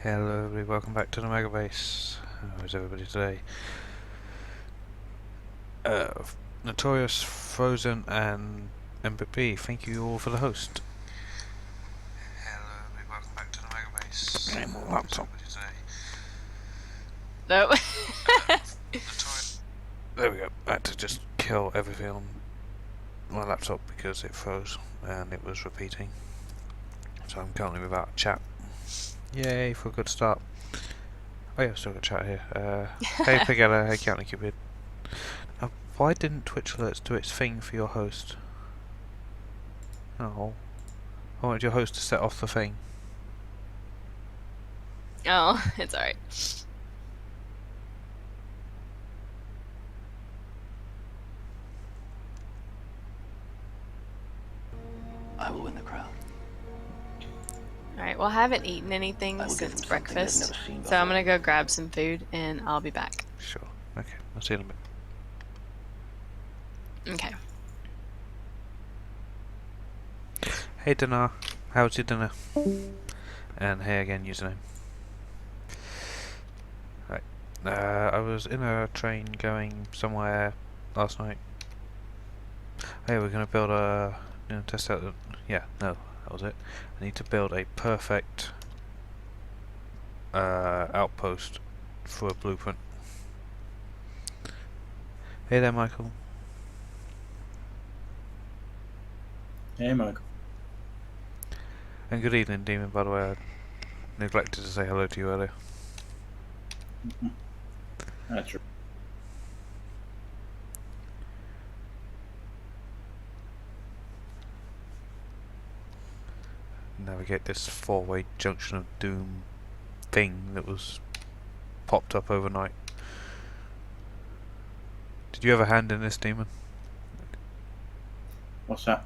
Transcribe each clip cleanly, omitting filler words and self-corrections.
Hello everybody, welcome back to the Mega Base. How is everybody today? Notorious, Frozen and MVP, thank you all for the host. Hello everybody, welcome back to the Mega Base. How is everybody today? No. Notorious. There we go, I had to just kill everything on my laptop because it froze and it was repeating. So I'm currently without a chat. Yay for a good start. Oh yeah, I've still got chat here. Hey Pigetta, hey County Cupid. Why didn't Twitch Alerts do its thing for your host? Oh. I wanted your host to set off the thing. Oh, it's alright. I will win the crown. Alright, well, I haven't eaten anything since breakfast, so I'm gonna go grab some food and I'll be back. Sure. Okay, I'll see you in a bit. Okay. Hey Dinar, how's your dinner? And hey again, username. Right. I was in a train going somewhere last night. Hey, we're gonna build a... test out the... Yeah, no, that was it. I need to build a perfect outpost for a blueprint. Hey there, Michael. Hey, Michael. And good evening, Demon, by the way. I neglected to say hello to you earlier. That's true. Navigate this four-way junction of doom thing that was popped up overnight. Did you have a hand in this, Demon? What's that?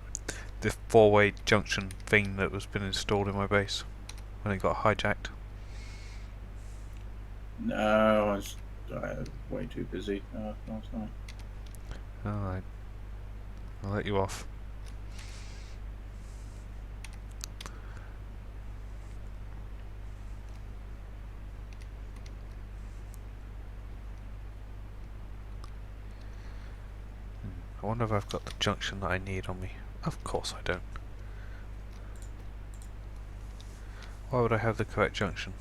This four-way junction thing that was been installed in my base when it got hijacked. No, I was way too busy last night. Alright. I'll let you off. I wonder if I've got the junction that I need on me. Of course I don't. Why would I have the correct junction?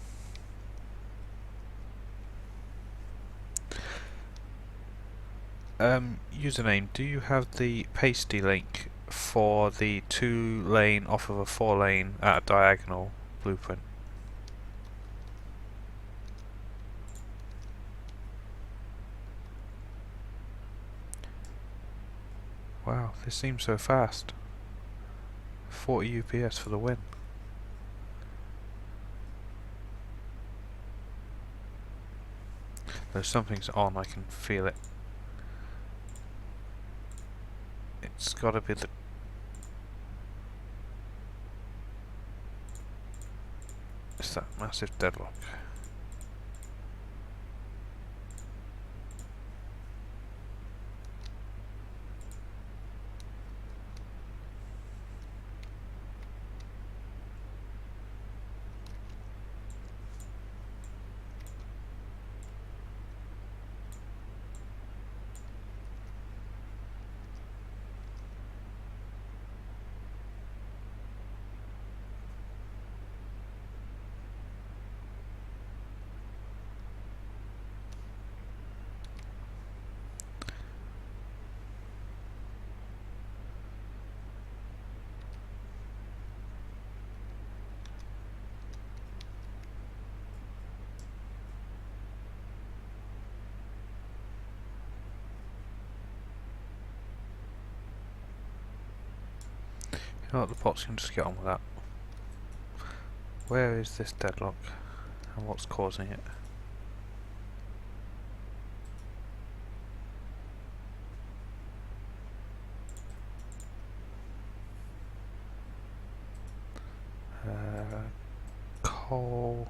Username, do you have the pasty link for the 2-lane off of a 4-lane at a diagonal blueprint? Wow, this seems so fast. 40 UPS for the win. Though something's on, I can feel it. It's gotta be the... It's that massive deadlock. You know what, the pots can just get on with that. Where is this deadlock? And what's causing it? Coal...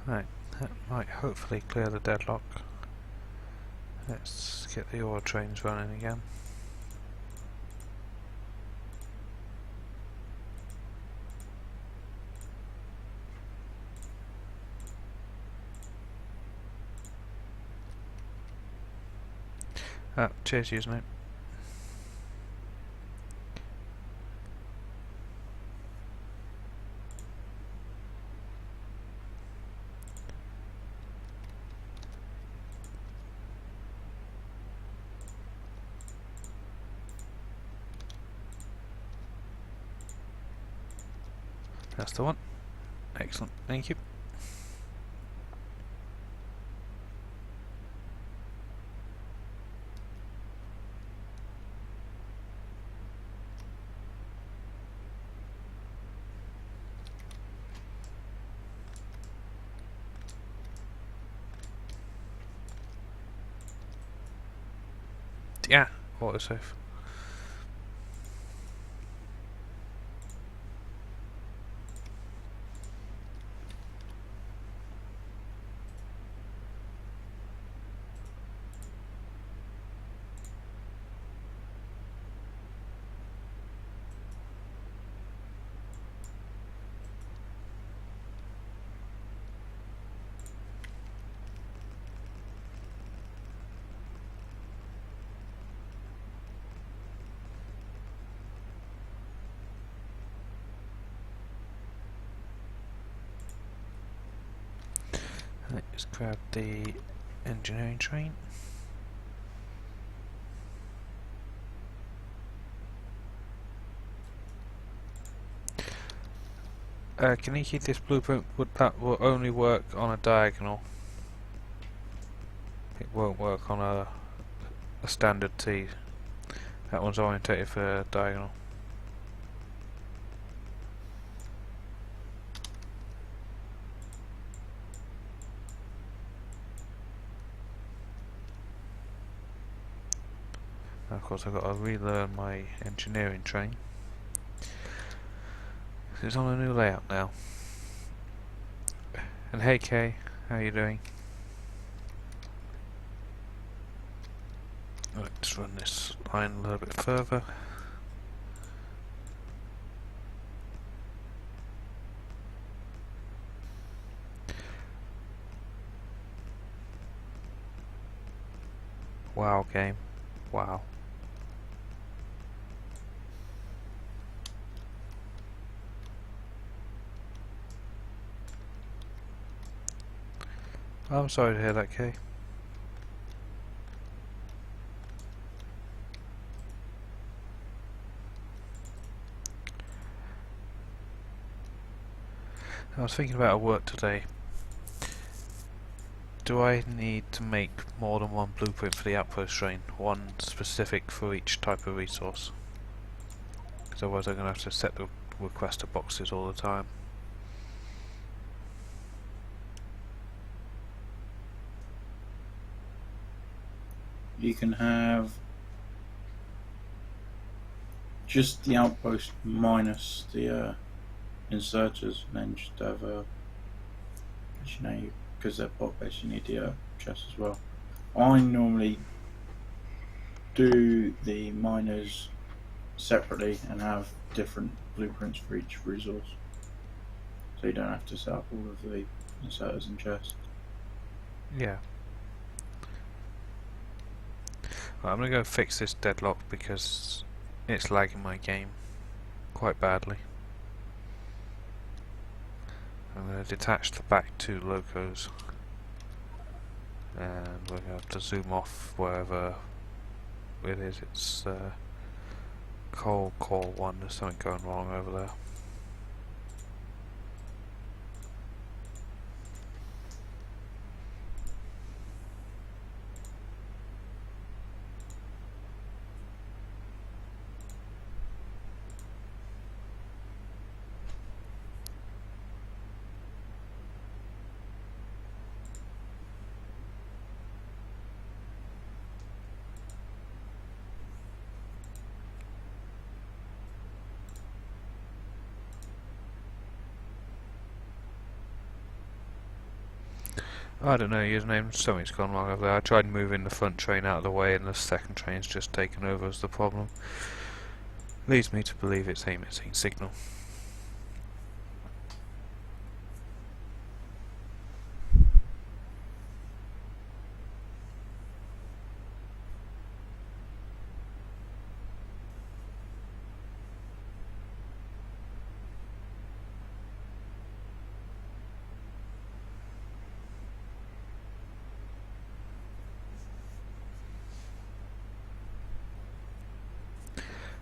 Right, that might hopefully clear the deadlock. Let's get the ore trains running again. Cheers, username. That's the one. Excellent, thank you. Yeah, autosave. Let's grab the engineering train. Can you keep this blueprint? That will only work on a diagonal. It won't work on a standard T. That one's orientated for diagonal. And of course I've got to relearn my engineering train. It's on a new layout now. And hey Kay, how are you doing? Let's run this line a little bit further. Wow, game. Wow. I'm sorry to hear that, Kay. I was thinking about work today. Do I need to make more than one blueprint for the outpost train? One specific for each type of resource? Because otherwise I'm going to have to set the requester boxes all the time. You can have just the outpost minus the inserters, and then just have because they're bot based, you need the chest as well. I normally do the miners separately and have different blueprints for each resource, so you don't have to set up all of the inserters and chests. Yeah. Right, I'm going to go fix this deadlock because it's lagging my game quite badly. I'm going to detach the back two locos and we're going to have to zoom off wherever it is. It's coal core 1, there's something going wrong over there. I don't know, your name, something's gone wrong over there. I tried moving the front train out of the way and the second train's just taken over as the problem. Leads me to believe it's a missing signal.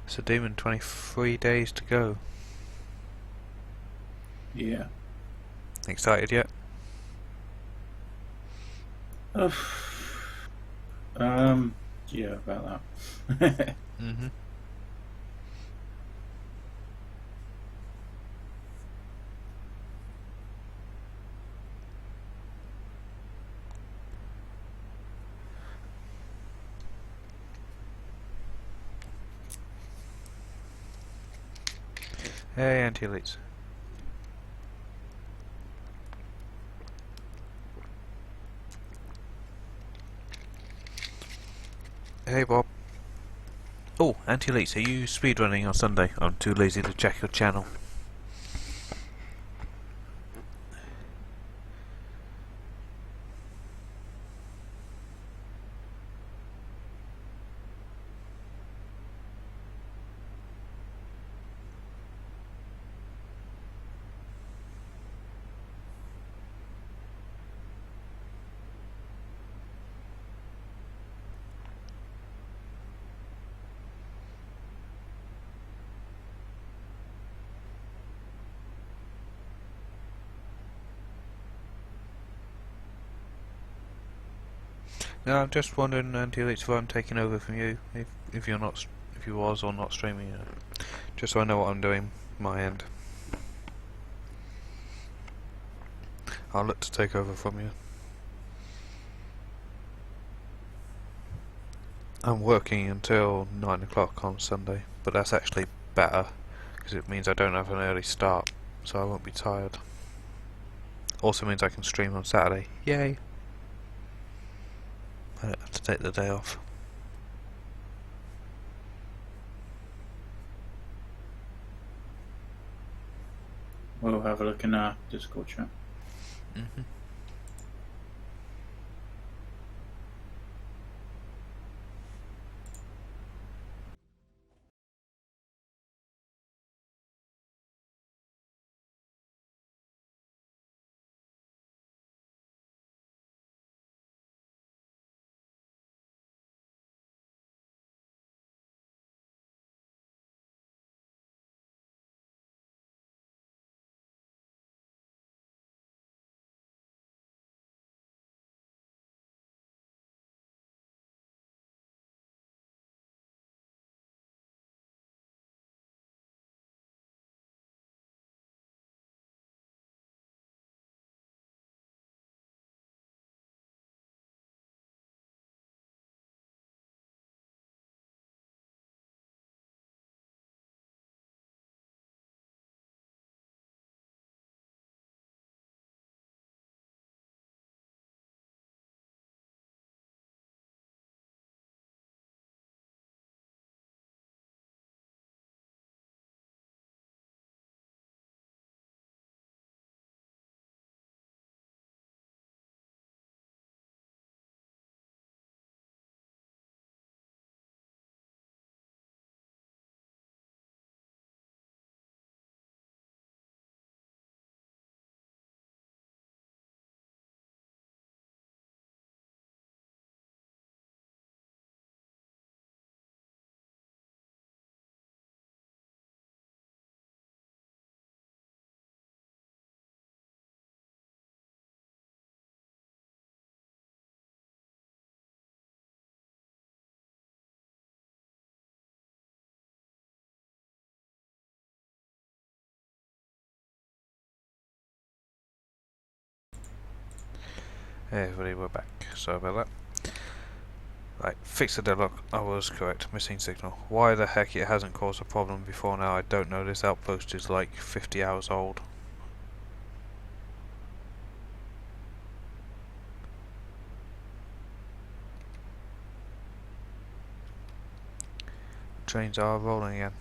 So Demon, 23 days to go. Yeah. Excited yet? Uh, yeah, about that. Mm-hmm. Hey, anti-elites. Hey, Bob. Oh, anti-elites, are you speedrunning on Sunday? I'm too lazy to check your channel. No, I'm just wondering, anti-elites, if I'm taking over from you, if you're not, if you was or not streaming, just so I know what I'm doing, my end. I'll look to take over from you. I'm working until 9 o'clock on Sunday, but that's actually better, because it means I don't have an early start, so I won't be tired. Also means I can stream on Saturday. Yay! I don't have to take the day off. We'll have a look in our Discord chat. Mm-hmm. Hey everybody, we're back. Sorry about that. Right, fix the deadlock. I was correct. Missing signal. Why the heck it hasn't caused a problem before now, I don't know. This outpost is like 50 hours old. trains are rolling again.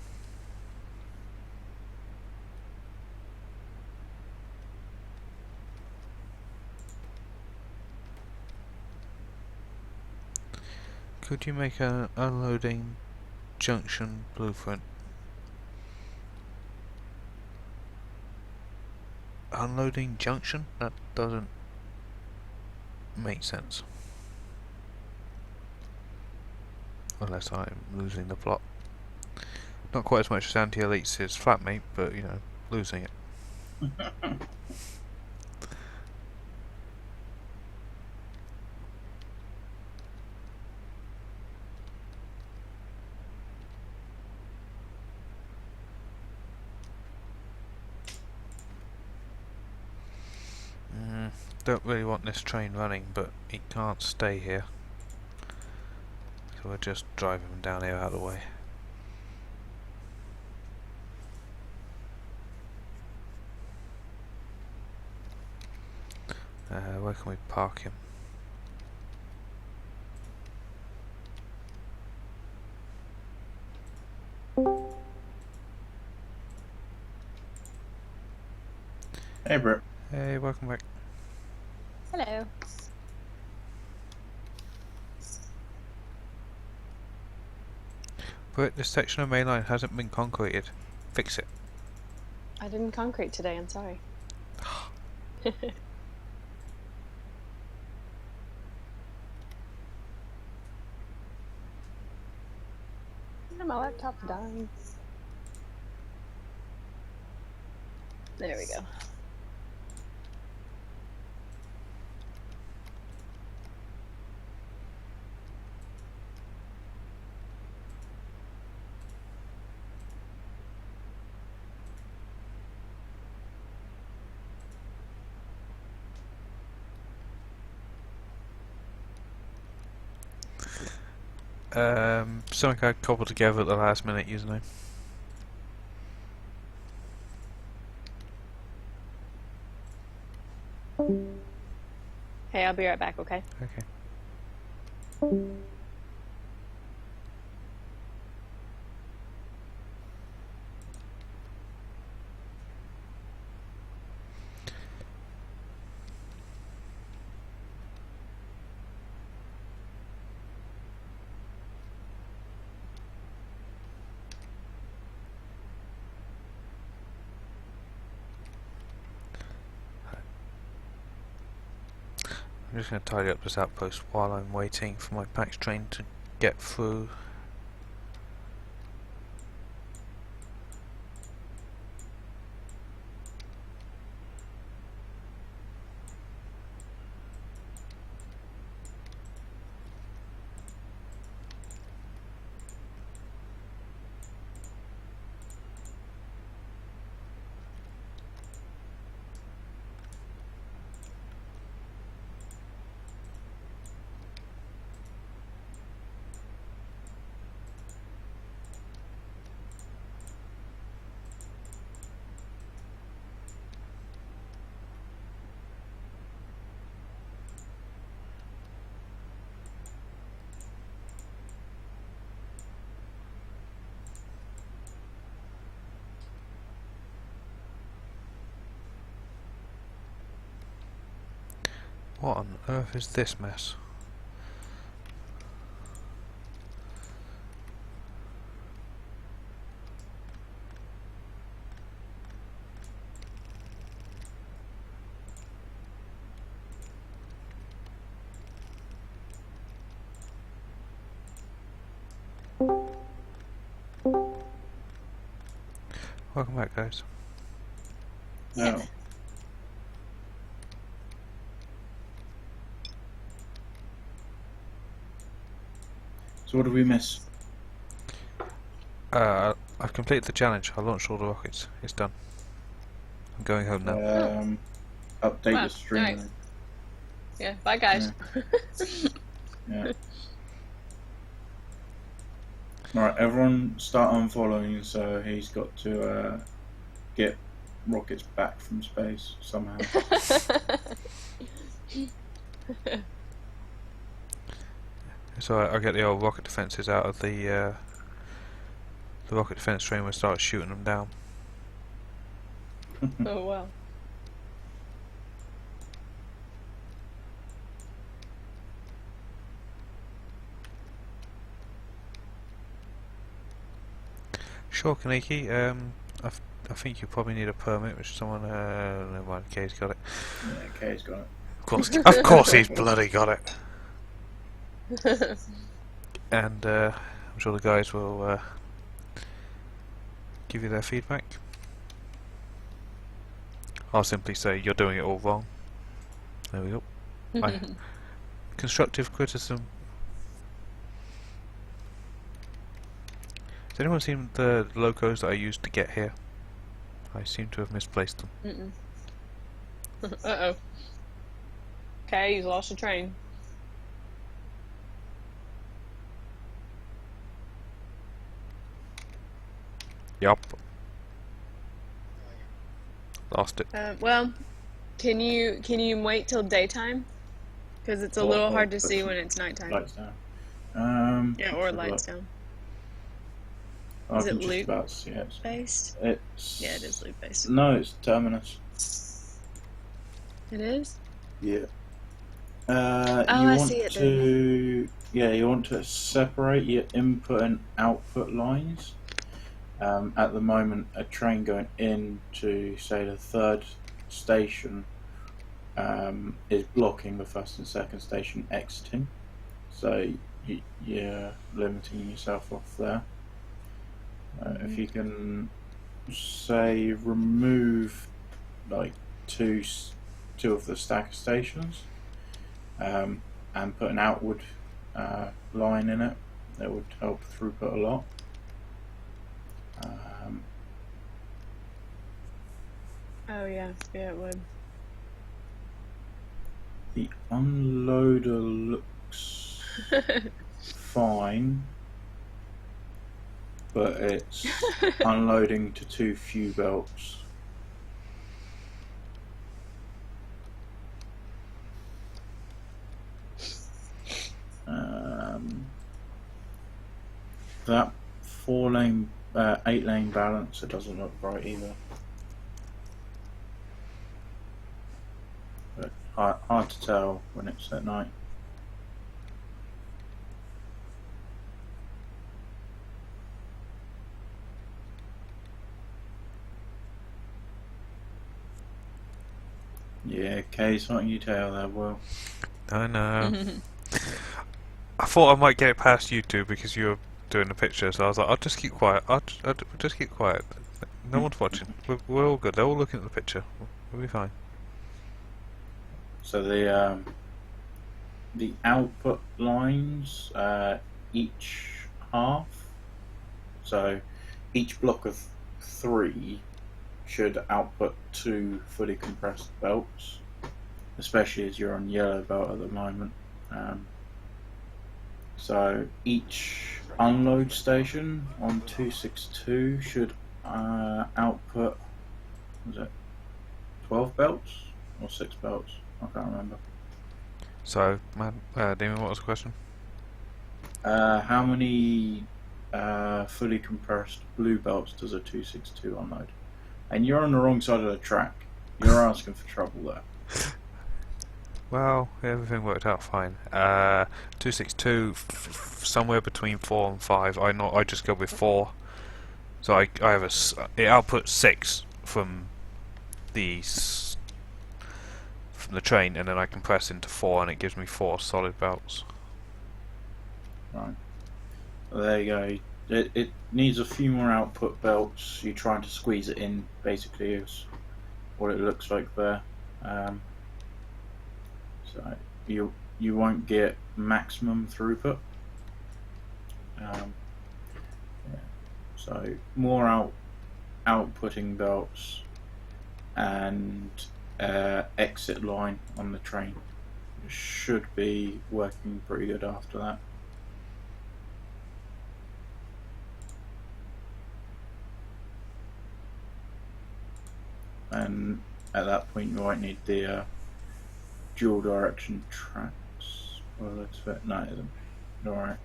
Could you make an unloading junction blueprint? Unloading junction? That doesn't make sense. Unless I'm losing the plot. Not quite as much as Anti-Elite's is Flatmate, but you know, losing it. Don't really want this train running, but it can't stay here. So we'll just drive him down here out of the way. Where can we park him? Hey, Britt. Hey, welcome back. Hello. But this section of main line hasn't been concreted. Fix it. I didn't concrete today, I'm sorry. My laptop's dying. There we go. Something I cobbled together at the last minute, username. Hey, I'll be right back, okay? Okay. I'm just going to tidy up this outpost while I'm waiting for my PAX train to get through. What on earth is this mess? Welcome back, guys. No. So what did we miss? I've completed the challenge. I launched all the rockets. It's done. I'm going home now. Update Wow, the stream. nice. Yeah, bye guys. Yeah. Alright, everyone start unfollowing, so he's got to get rockets back from space somehow. So I'll get the old rocket defences out of the the rocket defense train would start shooting them down. Oh wow. Sure, Kaneki. I think you probably need a permit, which someone. Never mind. Kay's got it. Yeah, Kay's got it. Of course, he's bloody got it. And I'm sure the guys will give you their feedback. I'll simply say you're doing it all wrong. There we go. Constructive criticism. Has anyone seen the locos that I used to get here? I seem to have misplaced them. Uh-oh. Okay, he's lost a train. Yup. Lost it. Well, can you wait till daytime? Because it's a little hard to see when it's nighttime. Lights down. Yeah, or lights down. I Is can it just loot about see it. based? It's Yeah, it is loot based. No, it's terminus. It is? Yeah. Oh, you I want see it to you want to separate your input and output lines. At the moment, a train going into, say, the third station is blocking the first and second station exiting, so you're limiting yourself off there. If you can, say, remove like two of the stacker stations and put an outward line in it, that would help throughput a lot. Oh yeah, yeah it would. The unloader looks fine, but it's unloading to too few belts. That 8-lane balancer doesn't look right either. But hard to tell when it's at night. Yeah, Kay's not you tell that well. I know. I thought I might get it past you two because you were doing the picture, so I was like, I'll just keep quiet. I'll just keep quiet. No one's watching. We're all good. They're all looking at the picture. We'll be fine. So the output lines, each half. So each block of 3 should output 2 fully compressed belts, especially as you're on yellow belt at the moment. So each unload station on 262 should output, was it 12 belts or 6 belts? I can't remember. So, Damon, what was the question? How many fully compressed blue belts does a 262 unload? And you're on the wrong side of the track. You're asking for trouble there. Well, everything worked out fine. 262, somewhere between 4 and 5. I just go with 4. So I have it outputs 6 from the train, and then I compress into 4, and it gives me 4 solid belts. Right. Well, there you go. It needs a few more output belts. You're trying to squeeze it in, basically, is what it looks like there. So you won't get maximum throughput. Yeah. So more outputting belts and exit line on the train should be working pretty good after that. And at that point you might need the dual direction tracks. Well, looks fit. No, it isn't. Alright.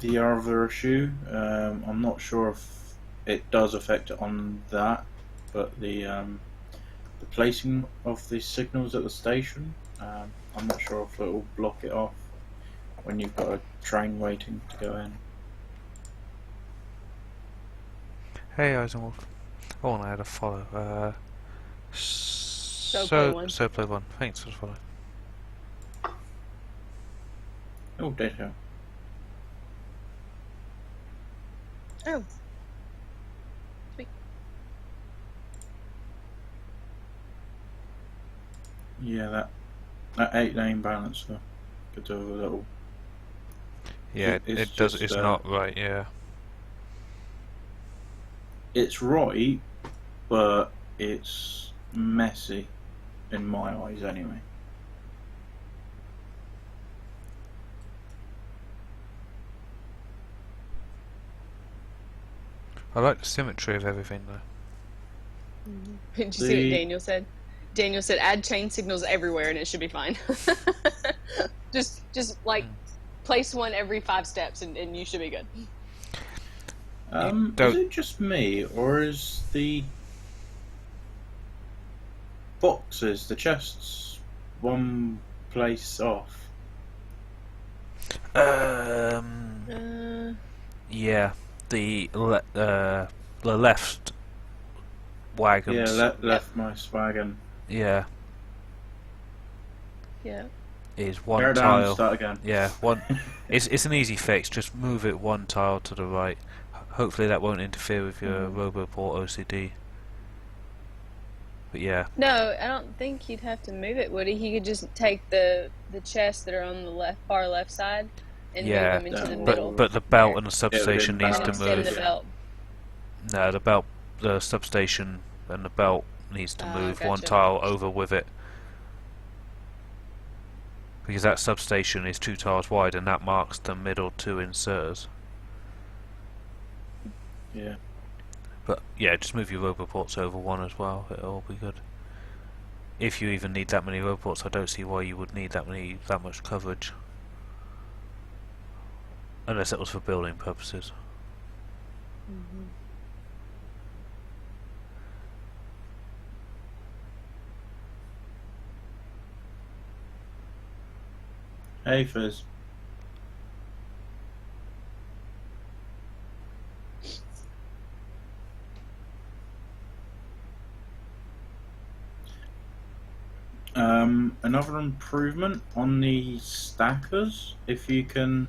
the other issue, I'm not sure if it does affect it on that, but the placing of the signals at the station, I'm not sure if it will block it off when you've got a train waiting to go in. Hey, Eisenwolf. Oh, and I had a follow. So play one. Thanks for the follow. Oh, data. Oh. Yeah, that 8-lane balancer could do a little. Yeah, it does. just, It's not right. Yeah. It's right, but it's messy in my eyes, anyway. I like the symmetry of everything though. Did you see what Daniel said? Daniel said, "Add chain signals everywhere, and it should be fine." just like place one every 5 steps, and you should be good. Is it just me, or is the boxes, the chests, one place off? Yeah, the left wagons. Yeah, left my wagon. Yeah, Yeah. is one Bear tile. down, start again. Yeah, one. It's an easy fix. Just move it one tile to the right. Hopefully that won't interfere with your Roboport OCD. But yeah. No, I don't think he'd have to move it, would he? He could just take the chests that are on the far left side and move them into the middle. But the belt and the substation needs to extend the move. belt. No, the substation and the belt needs to move one gotcha. tile over with it. Because that substation is 2 tiles wide and that marks the middle 2 inserters. Yeah. But yeah, just move your Roboports over one as well, it'll all be good. If you even need that many Roboports, I don't see why you would need that much coverage. Unless it was for building purposes. Hey, Fizz. Another improvement on the stackers, if you can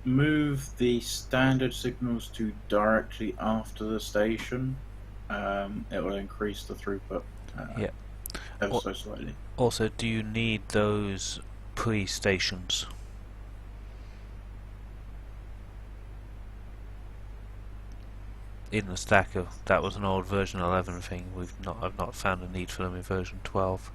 move the standard signals to directly after the station, it will increase the throughput ever so slightly. Also, do you need those pre-stations? In the stacker, that was an old version 11 thing. I've not found a need for them in version 12.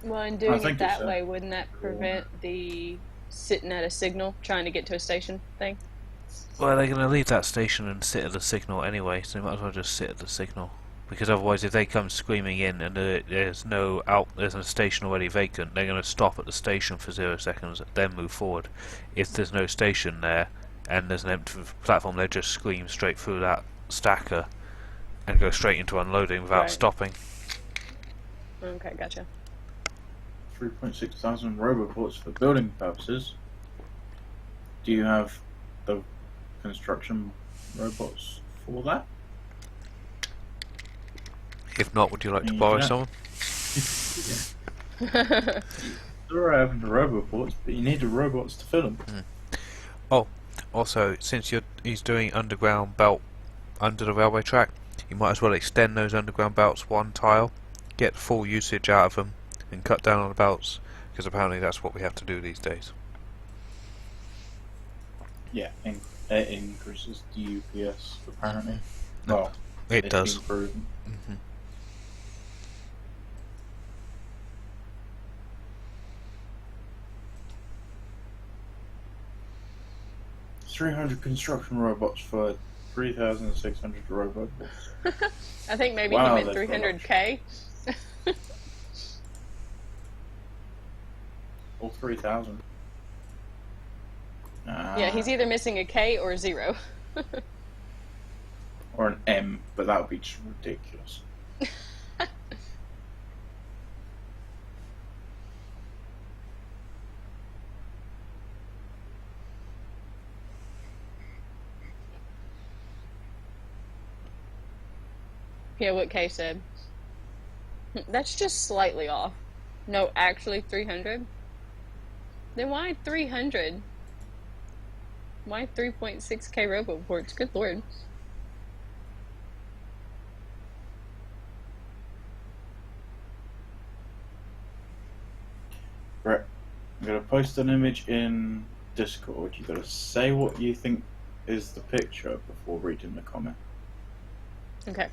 Well, and doing it that way, wouldn't that prevent the sitting at a signal trying to get to a station thing? Well, they're going to leave that station and sit at the signal anyway, so they might as well just sit at the signal. Because otherwise, if they come screaming in and there's a station already vacant, they're going to stop at the station for 0 seconds, then move forward. If there's no station there and there's an empty platform, they'll just scream straight through that stacker and go straight into unloading without stopping. Okay, gotcha. 3.6 thousand Roboports for building purposes. Do you have the construction robots for that? If not, would you like to borrow someone? It's alright having the Roboports, but you need the robots to fill them. Oh, also, since he's doing underground belt under the railway track, you might as well extend those underground belts one tile, get full usage out of them, and cut down on the belts, because apparently that's what we have to do these days. Yeah, it increases the UPS apparently. Well, it does. Proven. 300 construction robots for 3,600 robots. I think maybe Wow, he meant 300k. Or 3,000. Yeah, he's either missing a K or a 0. Or an M, but that would be just ridiculous. Yeah, what K said. That's just slightly off. No, actually 300. Then why 300? Why 3.6K roboports? Good lord. Right. I'm going to post an image in Discord. You've got to say what you think is the picture before reading the comment. Okay.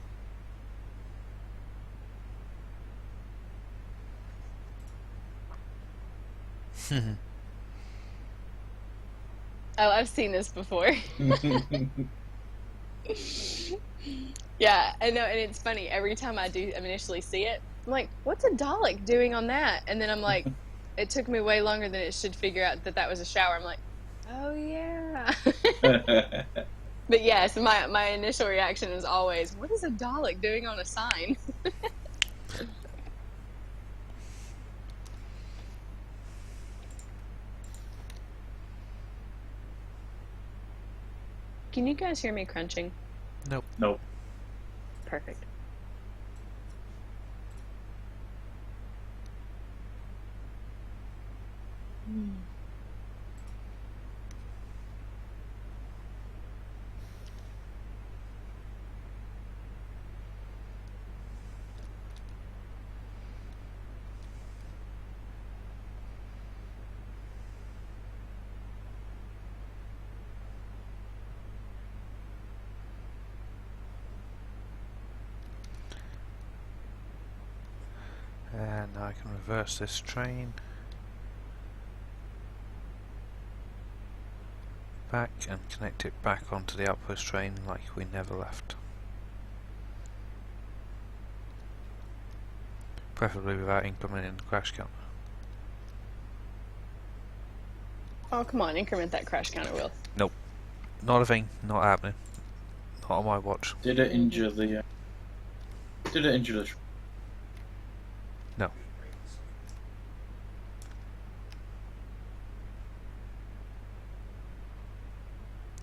Oh, I've seen this before. Yeah, I know, and it's funny. Every time I initially see it, I'm like, what's a Dalek doing on that? And then I'm like, it took me way longer than it should figure out that that was a shower. I'm like, oh, yeah. But yes, my initial reaction is always, what is a Dalek doing on a sign? Can you guys hear me crunching? Nope. Nope. Perfect. And I can reverse this train back and connect it back onto the outpost train like we never left. Preferably without implementing the crash counter. Oh, come on, increment that crash counter, Will. Nope. Not a thing, not happening. Not on my watch. Did it injure the... Did it injure the... No.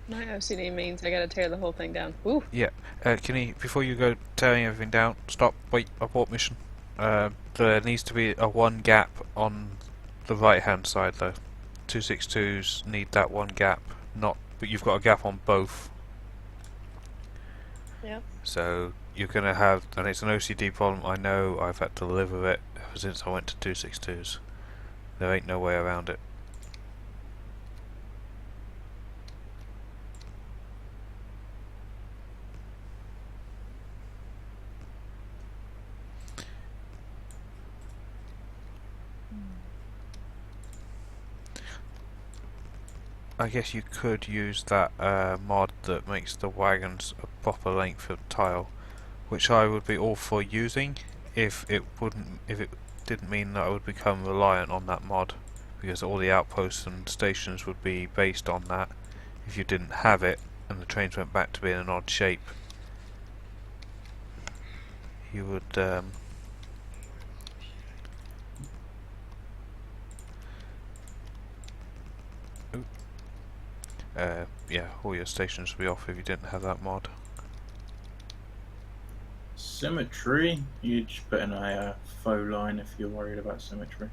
My OCD means I gotta tear the whole thing down. Ooh. Yeah. Can you, before you go tearing everything down, stop, wait, abort mission. There needs to be a one gap on the right hand side though. 262s need that one gap, not, but you've got a gap on both. Yep. So you're going to have, and it's an OCD problem, I know, I've had to live with it ever since I went to 262s. There ain't no way around it. I guess you could use that mod that makes the wagons a proper length of tile, which I would be all for using if it didn't mean that I would become reliant on that mod, because all the outposts and stations would be based on that. If you didn't have it and the trains went back to being an odd shape, you would yeah, all your stations would be off if you didn't have that mod. Symmetry? You just put in a faux line if you're worried about symmetry.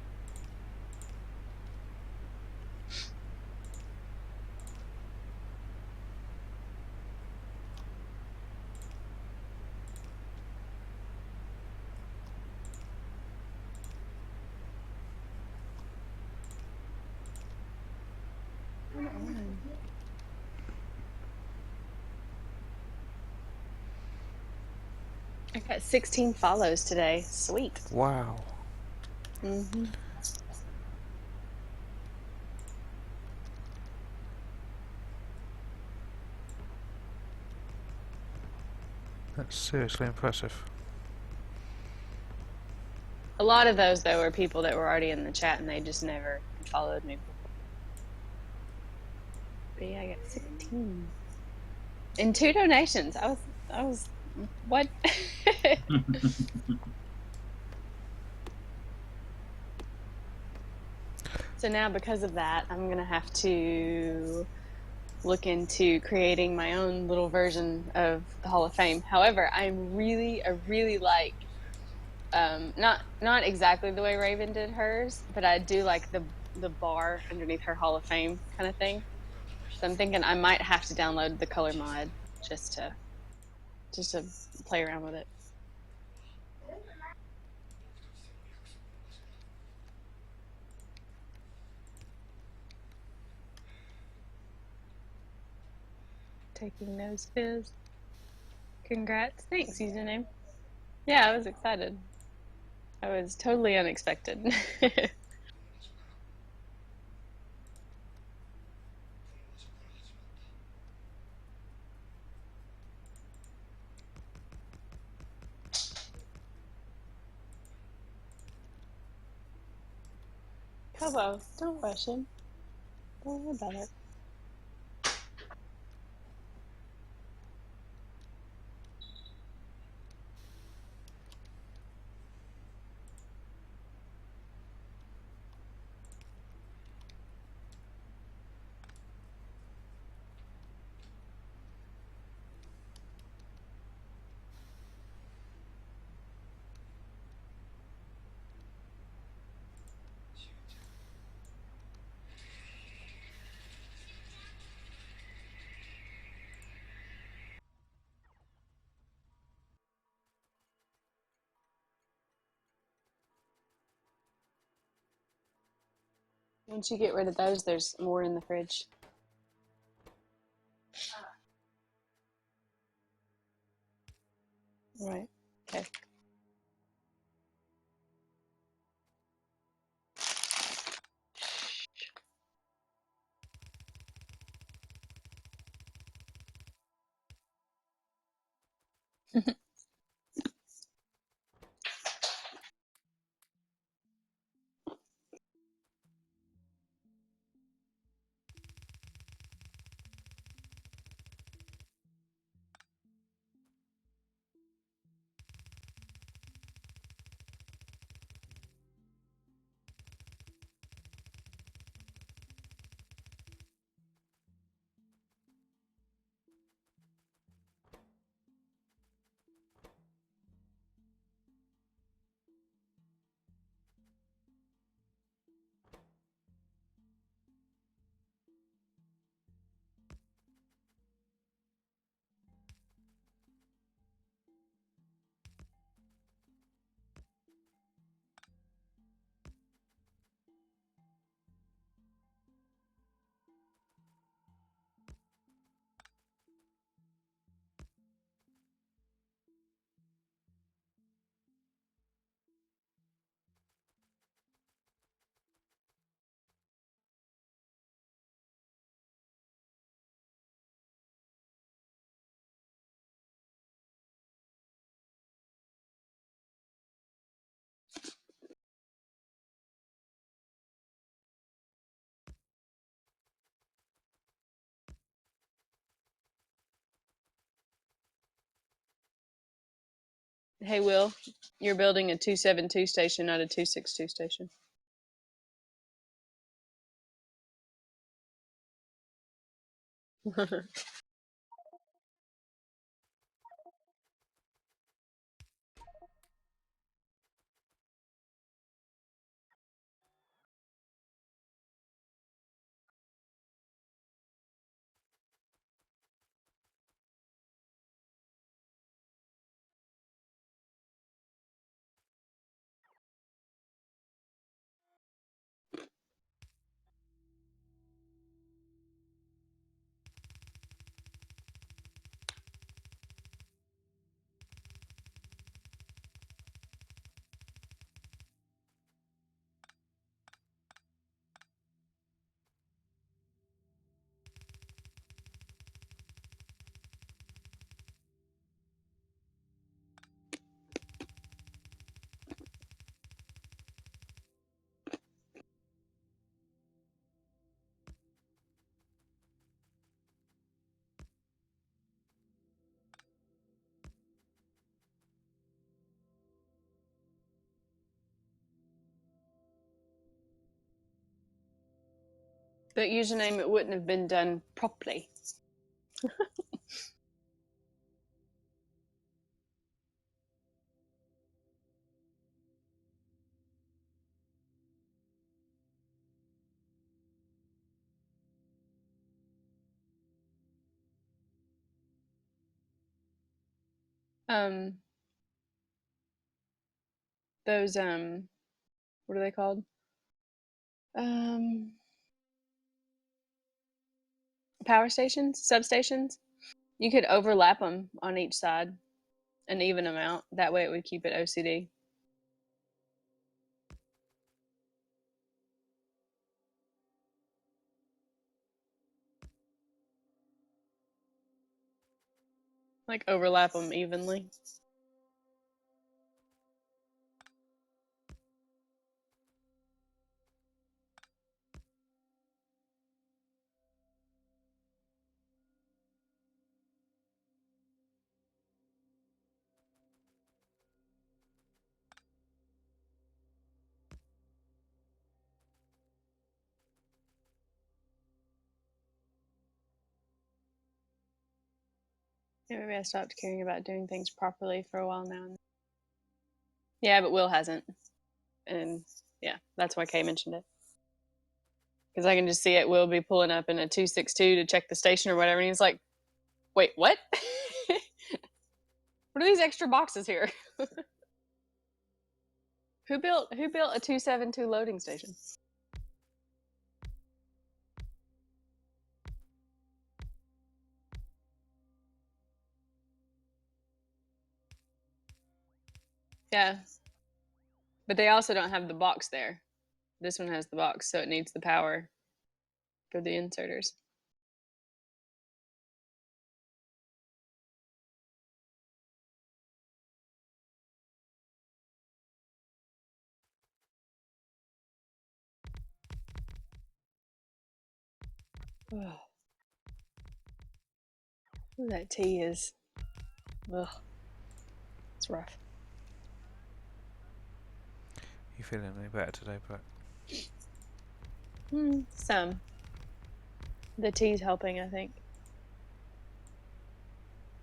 I got 16 follows today. Sweet. Wow. Mm-hmm. That's seriously impressive. A lot of those, though, are people that were already in the chat and they just never followed me before. be. I got 16. And 2 donations. I was what? So now because of that, I'm going to have to look into creating my own little version of the Hall of Fame. However, I really like not exactly the way Raven did hers, but I do like the bar underneath her Hall of Fame kind of thing. So I'm thinking I might have to download the color mod just to just to play around with it. Taking nose fizz. Congrats. Thanks, username. Yeah, I was excited. I was totally unexpected. Kobo, don't rush him. Don't worry about it. Once you get rid of those, there's more in the fridge. Right. Okay. Hey, Will, you're building a 272 station, not a 262 station. But username, it wouldn't have been done properly. Those what are they called? Um, Power stations, substations. You could overlap them on each side, an even amount. That way, it would keep it OCD. Like overlap them evenly. Yeah, maybe I stopped caring about doing things properly for a while now. Yeah, but Will hasn't. And yeah, that's why Kay mentioned it. Because I can just see it. Will be pulling up in a 262 to check the station or whatever. And he's like, wait, what? What are these extra boxes here? Who built a 272 loading station? Yeah. But they also don't have the box there. This one has the box, so it needs the power for the inserters. Ugh. Ooh, that tea is, ugh, it's rough. You feeling any better today, Brett? Some. The tea's helping, I think.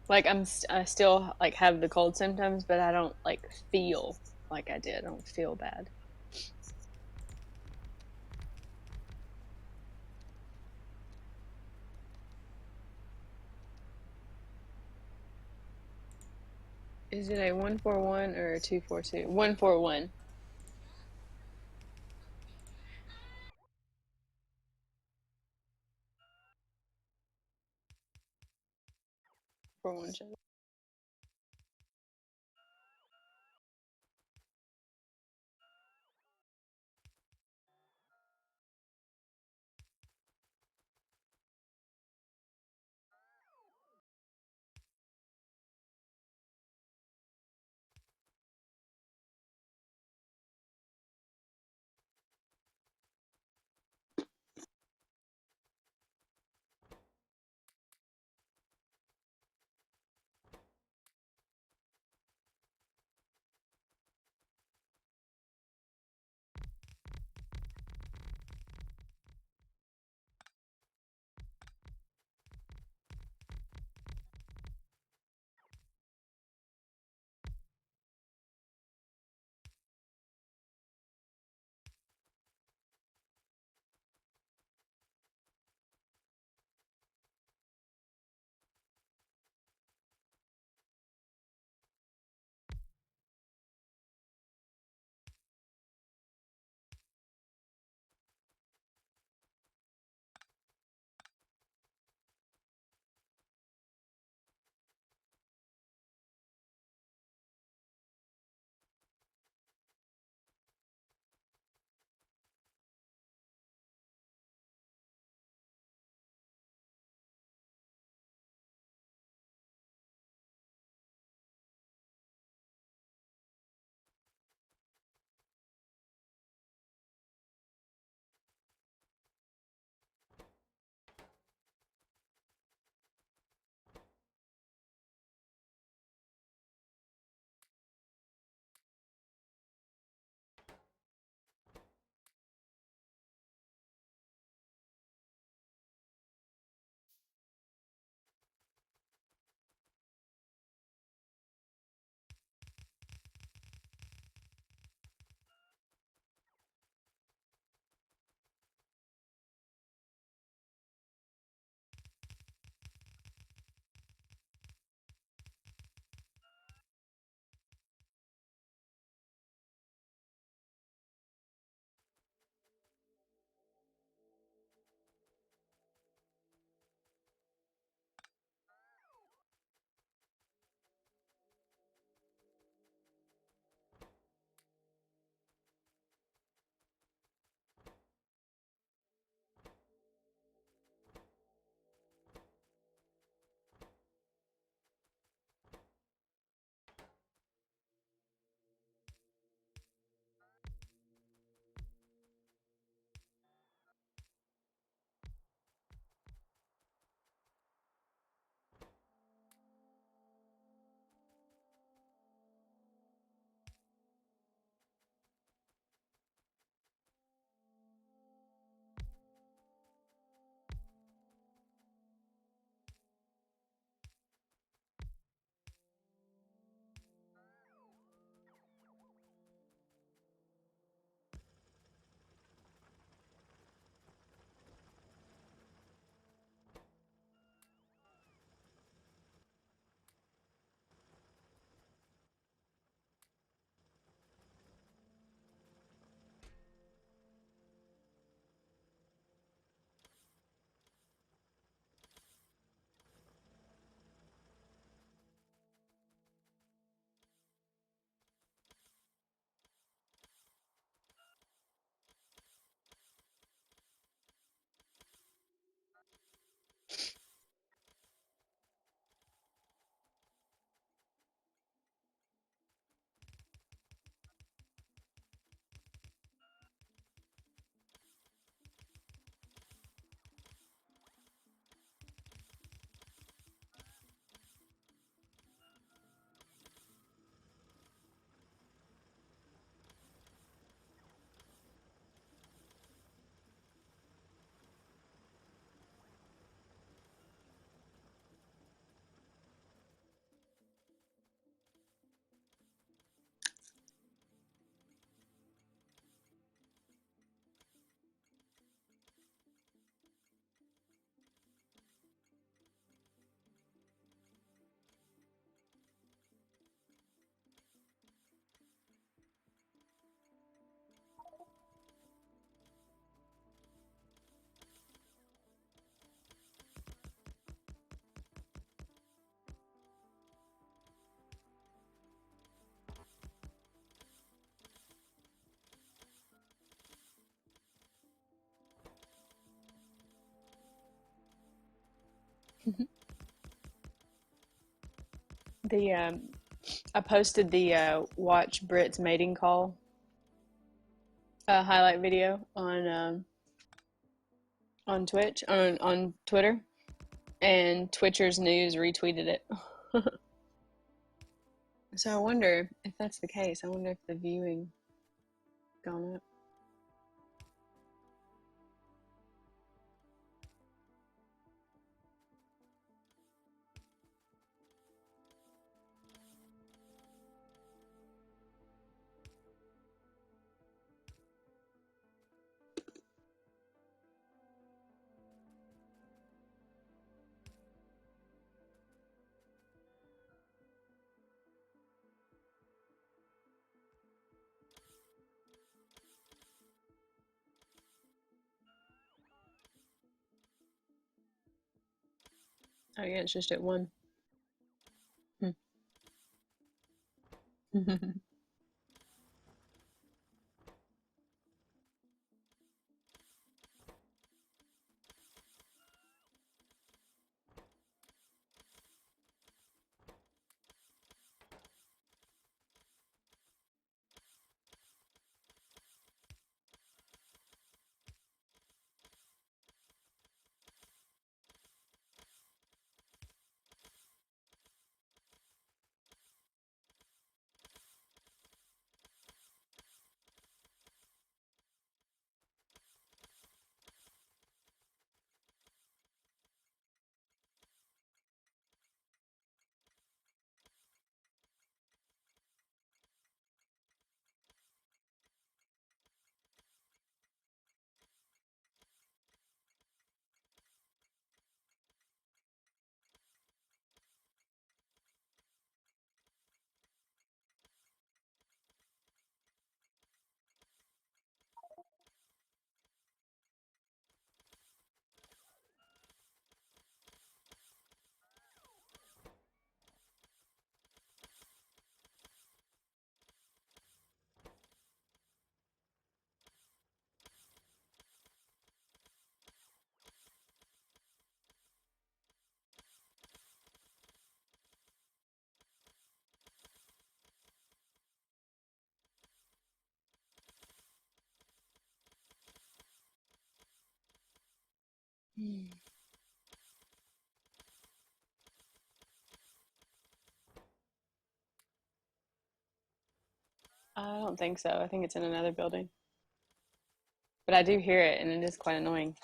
Like I still like have the cold symptoms, but I don't like feel like I did. I don't feel bad. Is it a 141 or a 242? 141. For one show. I posted the watch Brit's mating call highlight video on Twitch on Twitter, and Twitcher's News retweeted it. So I wonder if that's the case. I wonder if the viewing gone up. Oh yeah, it's just at 1. I don't think so. I think it's in another building. But I do hear it, and it is quite annoying.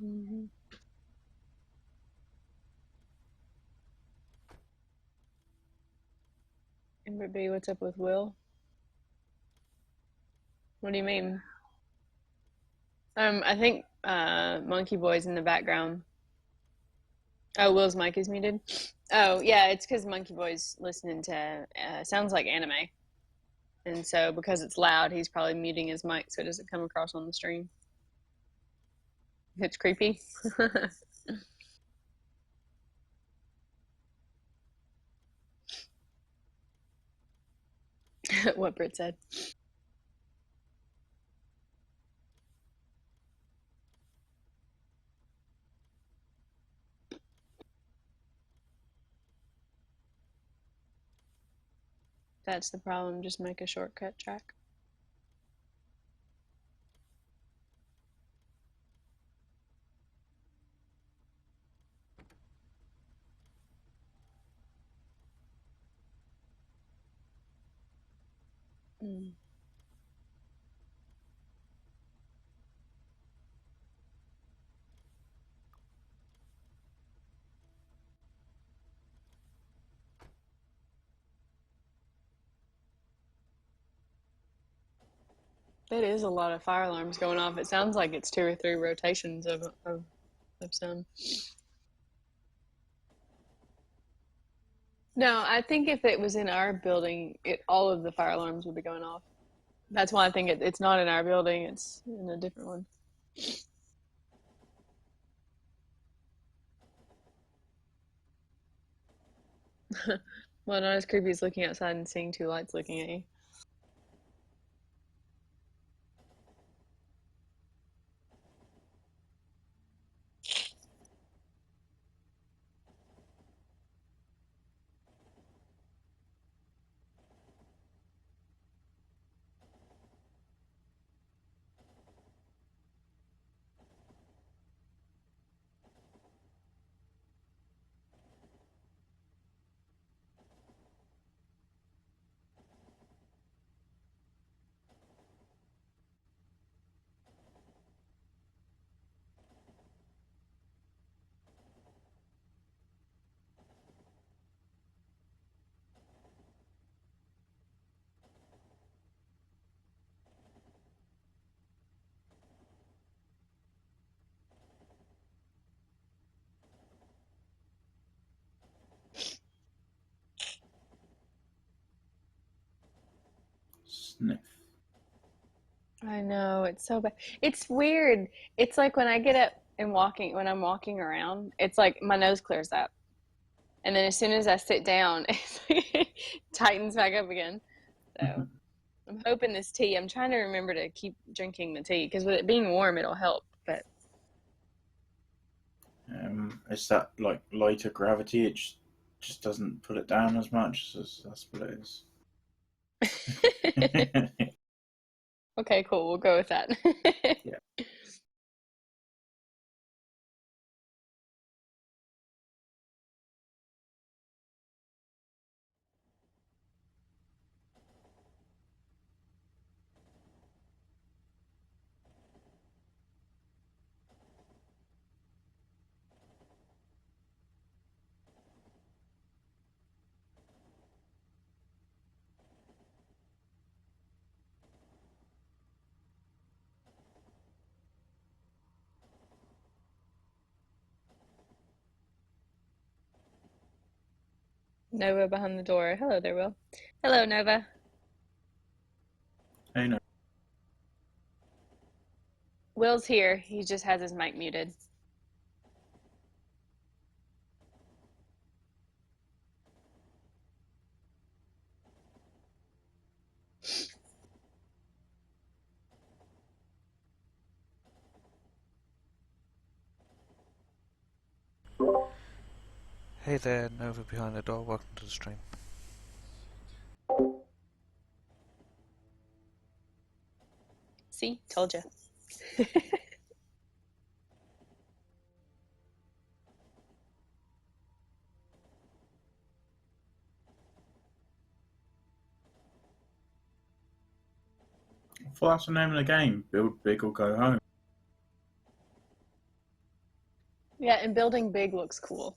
Mm-hmm. Amber B, what's up with Will? What do you mean? I think Monkey Boy's in the background. Oh, Will's mic is muted. Oh, yeah, it's because Monkey Boy's listening to sounds like anime, and so because it's loud, he's probably muting his mic so it doesn't come across on the stream. It's creepy. What Britt said. That's the problem. Just make a shortcut track. Mm. It is a lot of fire alarms going off. It sounds like it's 2 or 3 rotations of some. No, I think if it was in our building, all of the fire alarms would be going off. That's why I think it's not in our building. It's in a different one. Well, not as creepy as looking outside and seeing two lights looking at you. Sniff. I know, it's so bad. It's weird. It's like when I get up and when I'm walking around, it's like my nose clears up. And then as soon as I sit down, it tightens back up again. So I'm hoping this tea, I'm trying to remember to keep drinking the tea because with it being warm, it'll help. But It's that like lighter gravity. It just doesn't pull it down as much. That's what it is. okay, cool. We'll go with that. Yeah. Nova behind the door. Hello there, Will. Hello, Nova. I know. Will's here. He just has his mic muted. Hey there, Nova behind the door. Welcome to the stream. See? Told you. I thought that's the name of the game. Build big or go home. Yeah, and building big looks cool.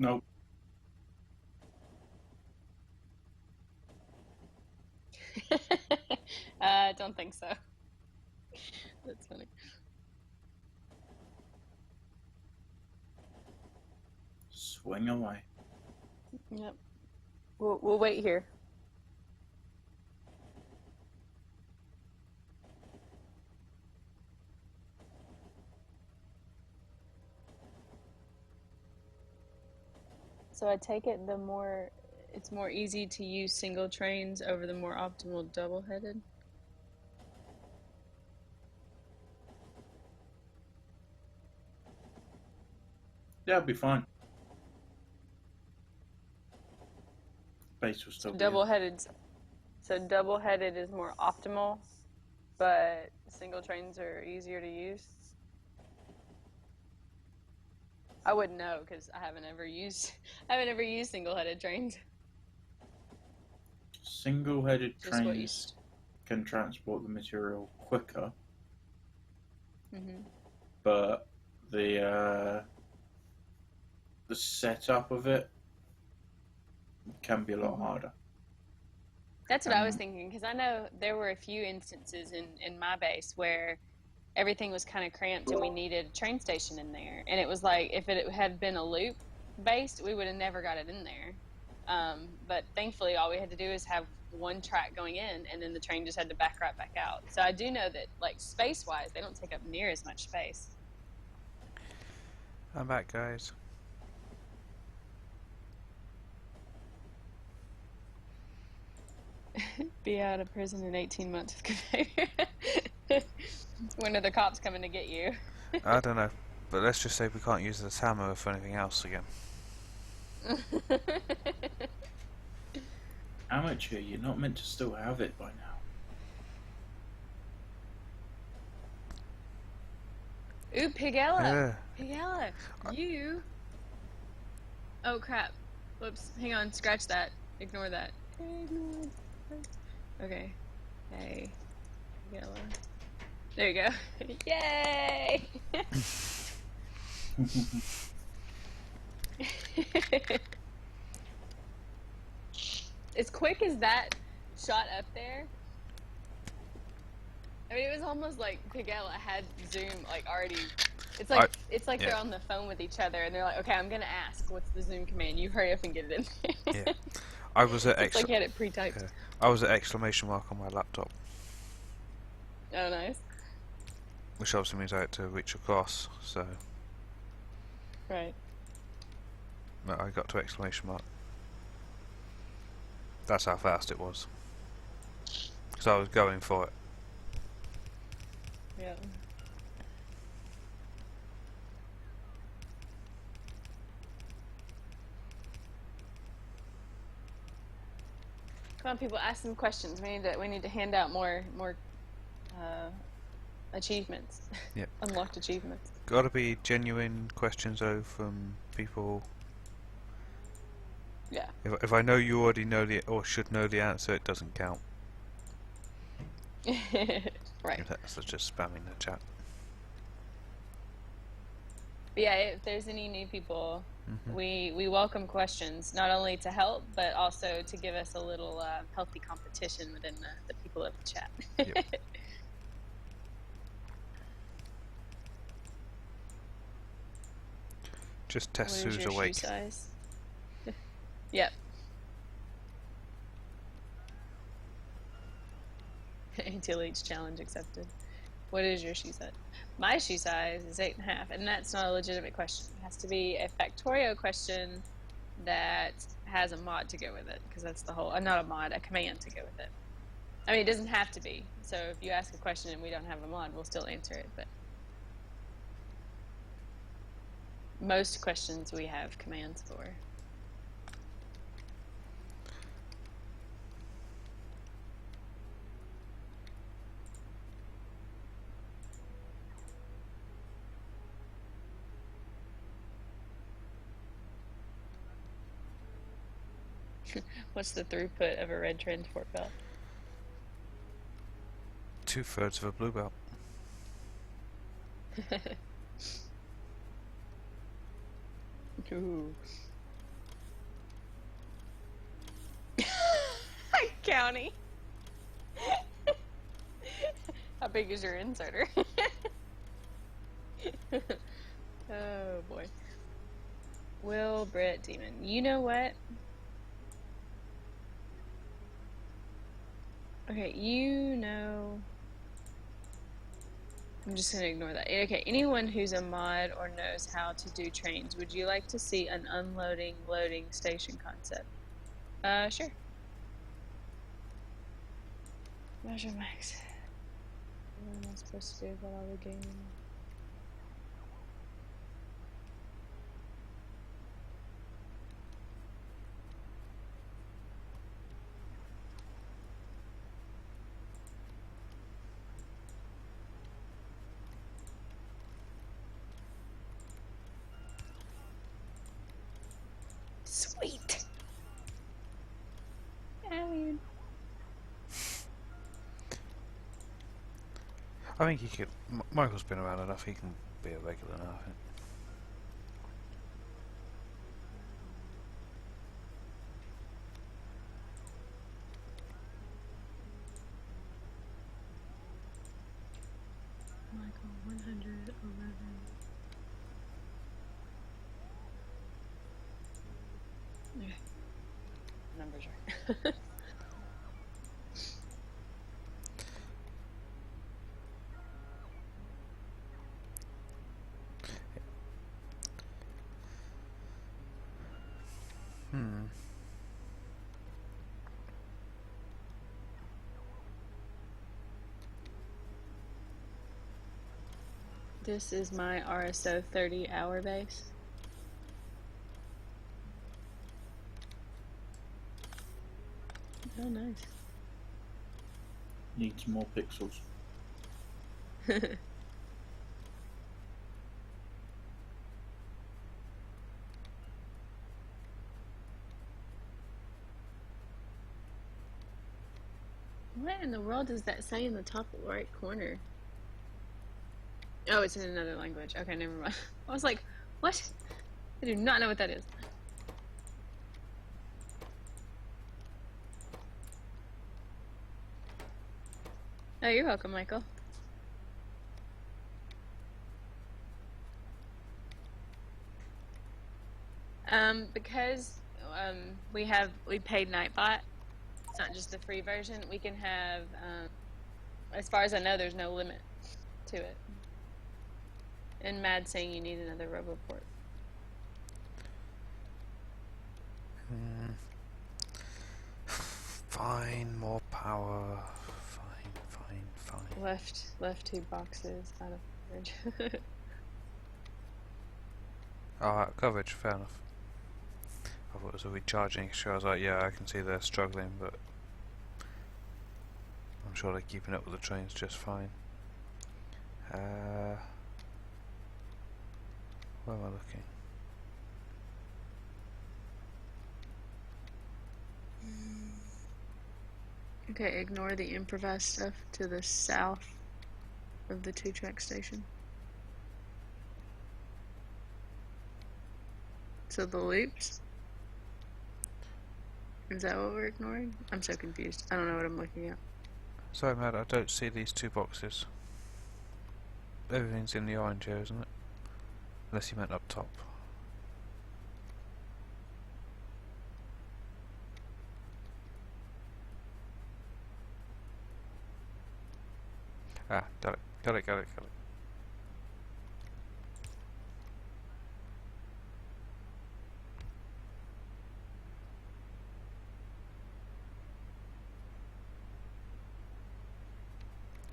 Nope. I don't think so. That's funny. Swing away. Yep. We'll wait here. So I take it it's more easy to use single trains over the more optimal double-headed. Yeah, it'll be fine. Base will still be Double-headed. So double-headed is more optimal, but single trains are easier to use. I wouldn't know because I haven't ever used single-headed trains. Single-headed Just what you. trains can transport the material quicker, but the setup of it can be a lot harder. That's what I was thinking because I know there were a few instances in my base where everything was kind of cramped and we needed a train station in there. And it was like if it had been a loop based, we would have never got it in there. But thankfully, all we had to do is have one track going in, and then the train just had to back right back out. So I do know that, like space-wise, they don't take up near as much space. I'm back, guys. Be out of prison in 18 months. When are the cops coming to get you? I don't know, but let's just say we can't use this hammer for anything else again. Amateur, you're not meant to still have it by now. Ooh, Pigella! Yeah. Pigella! You! Oh crap. Whoops. Hang on, scratch that. Ignore that. Okay. Hey. Pigella. There you go. Yay! As quick as that shot up there, I mean, it was almost like Pigella had Zoom like already. It's like yeah. they're on the phone with each other, and they're like, "Okay, I'm gonna ask, what's the Zoom command? You hurry up and get it in there." Yeah. I was at It's like he had it pre-typed. I was at exclamation mark on my laptop, Oh, nice. which obviously means I had to reach across. So, Right. but I got to exclamation mark. That's how fast it was. Because I was going for it. Yeah. Come on, people, ask some questions. We need to hand out more achievements. Yep. Unlocked achievements. Gotta be genuine questions though from people. Yeah. If I know you already know or should know the answer, it doesn't count. Right. That's just spamming the chat. But yeah, if there's any new people, we welcome questions, not only to help, but also to give us a little healthy competition within the people of the chat. Yep. Just test What is who's your awake. shoe size? Yep. Until each challenge accepted. What is your shoe size? My shoe size is 8.5, and that's not a legitimate question. It has to be a Factorio question that has a mod to go with it, because that's the whole, not a mod, a command to go with it. I mean, it doesn't have to be. So if you ask a question and we don't have a mod, we'll still answer it, but most questions we have commands for. What's the throughput of a red transport belt? 2/3 of a blue belt. Ooh. County. How big is your inserter? Oh boy. Will Brett Demon. You know what? Okay, you know. I'm just gonna ignore that. Okay, anyone who's a mod or knows how to do trains, would you like to see an unloading loading station concept? Sure. Measure max. What am I supposed to do about all the gaming? Sweet. Alien. I think he could. Michael's been around enough. He can be a regular now. I think. Michael, 111. Okay. Numbers right. Hmm. This is my RSO 30-hour base. Oh, nice. Needs more pixels. What in the world does that say in the top right corner? Oh, it's in another language. Okay, never mind. I was like, what? I do not know what that is. Oh, you're welcome, Michael. Because we paid Nightbot. It's not just the free version. We can have, as far as I know, there's no limit to it. And Mad saying you need another RoboPort. Fine, more power. Fine. Left 2 boxes out of coverage. Alright, coverage, fair enough. I thought it was a recharging issue. I was like, yeah, I can see they're struggling, but I'm sure they're keeping up with the trains just fine. Where am I looking? Okay, ignore the improvised stuff to the south of the 2-track station. So the loops? Is that what we're ignoring? I'm so confused. I don't know what I'm looking at. Sorry, Matt, I don't see these 2 boxes. Everything's in the orange here, isn't it? Unless you meant up top. Ah, got it.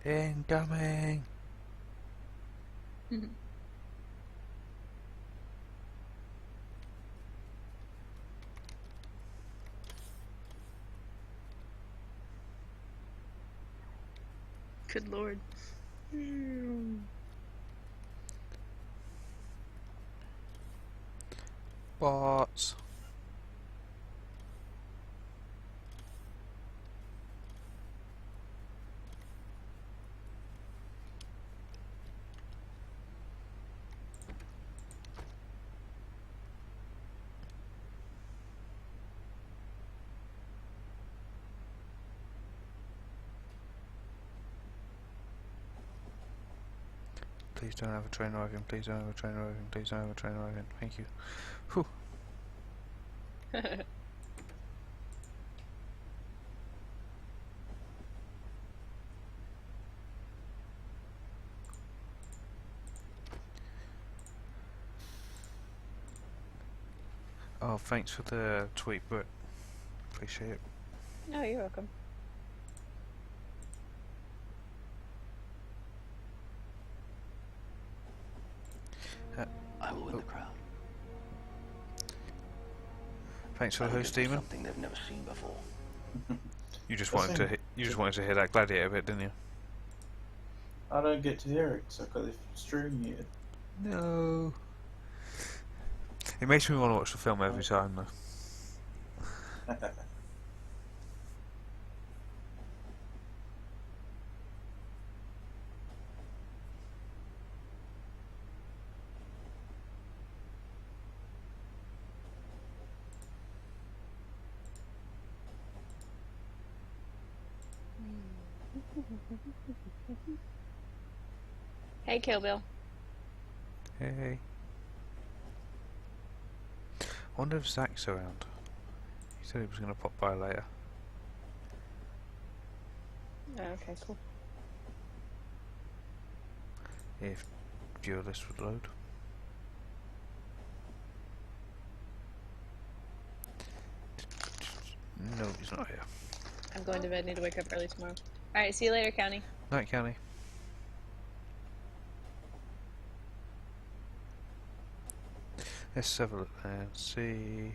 Incoming! Good lord. Bots! Please don't have a train arriving. Please don't have a train arriving. Please don't have a train arriving. Thank you. Whew. Oh, thanks for the tweet, but appreciate it. No, you're welcome. I will win the crowd. Thanks for I the will host, give them Demon. something they've never seen before. You just The wanted to thing- hit. You just wanted to hear that gladiator bit, didn't you? I don't get to hear it because I've got the stream muted. No. It makes me want to watch the film every time, though. Hey, Kill Bill. Hey. I wonder if Zach's around. He said he was going to pop by later. Oh, okay, cool. If viewer list would load. No, he's not here. I'm going to bed. Need to wake up early tomorrow. All right, see you later, County. Night, County. Let's have a look and see.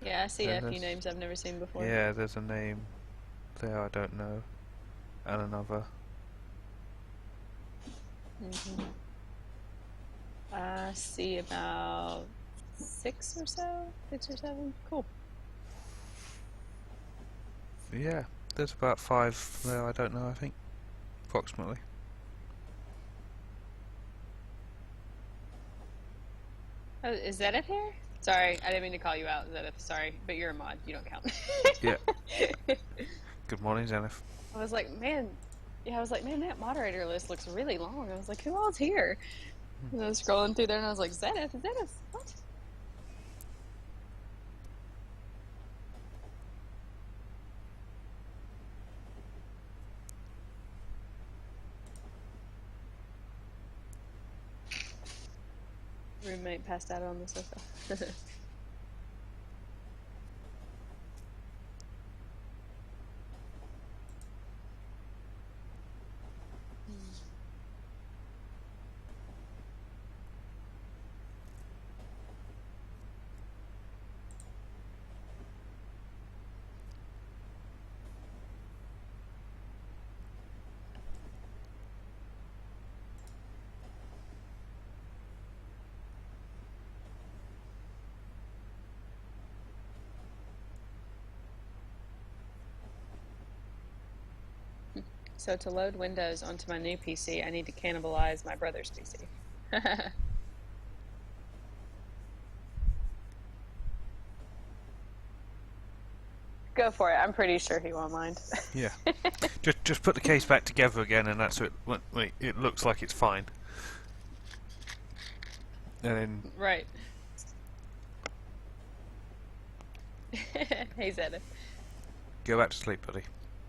Yeah, I see Yeah, a few that's- names I've never seen before. Yeah, there's a name there I don't know, and another. Mhm. I see about 6 or so, 6 or 7. Cool. Yeah, there's about 5 there I don't know, I think. Approximately. Oh, is Zedith here? Sorry, I didn't mean to call you out, Zedith. Sorry, but you're a mod. You don't count. Yeah. Good morning, Zenith. I was like, man, that moderator list looks really long. I was like, who all's here? And I was scrolling through there, and I was like, Zedith, what? Roommate passed out on the sofa. So to load Windows onto my new PC, I need to cannibalize my brother's PC. Go for it. I'm pretty sure he won't mind. Yeah. just put the case back together again, and that's it. Wait, it looks like it's fine. And then Right. Hey, Zedith. go back to sleep, buddy.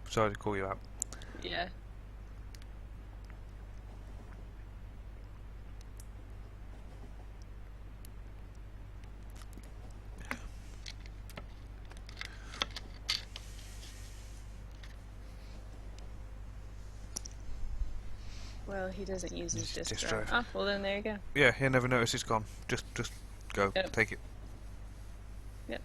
Sorry to call you out. Yeah. Well, he doesn't use his Use disk disk drive. drive. Oh, well then there you go. Yeah, he'll never notice it's gone. Just go. Yep. Take it. Yep.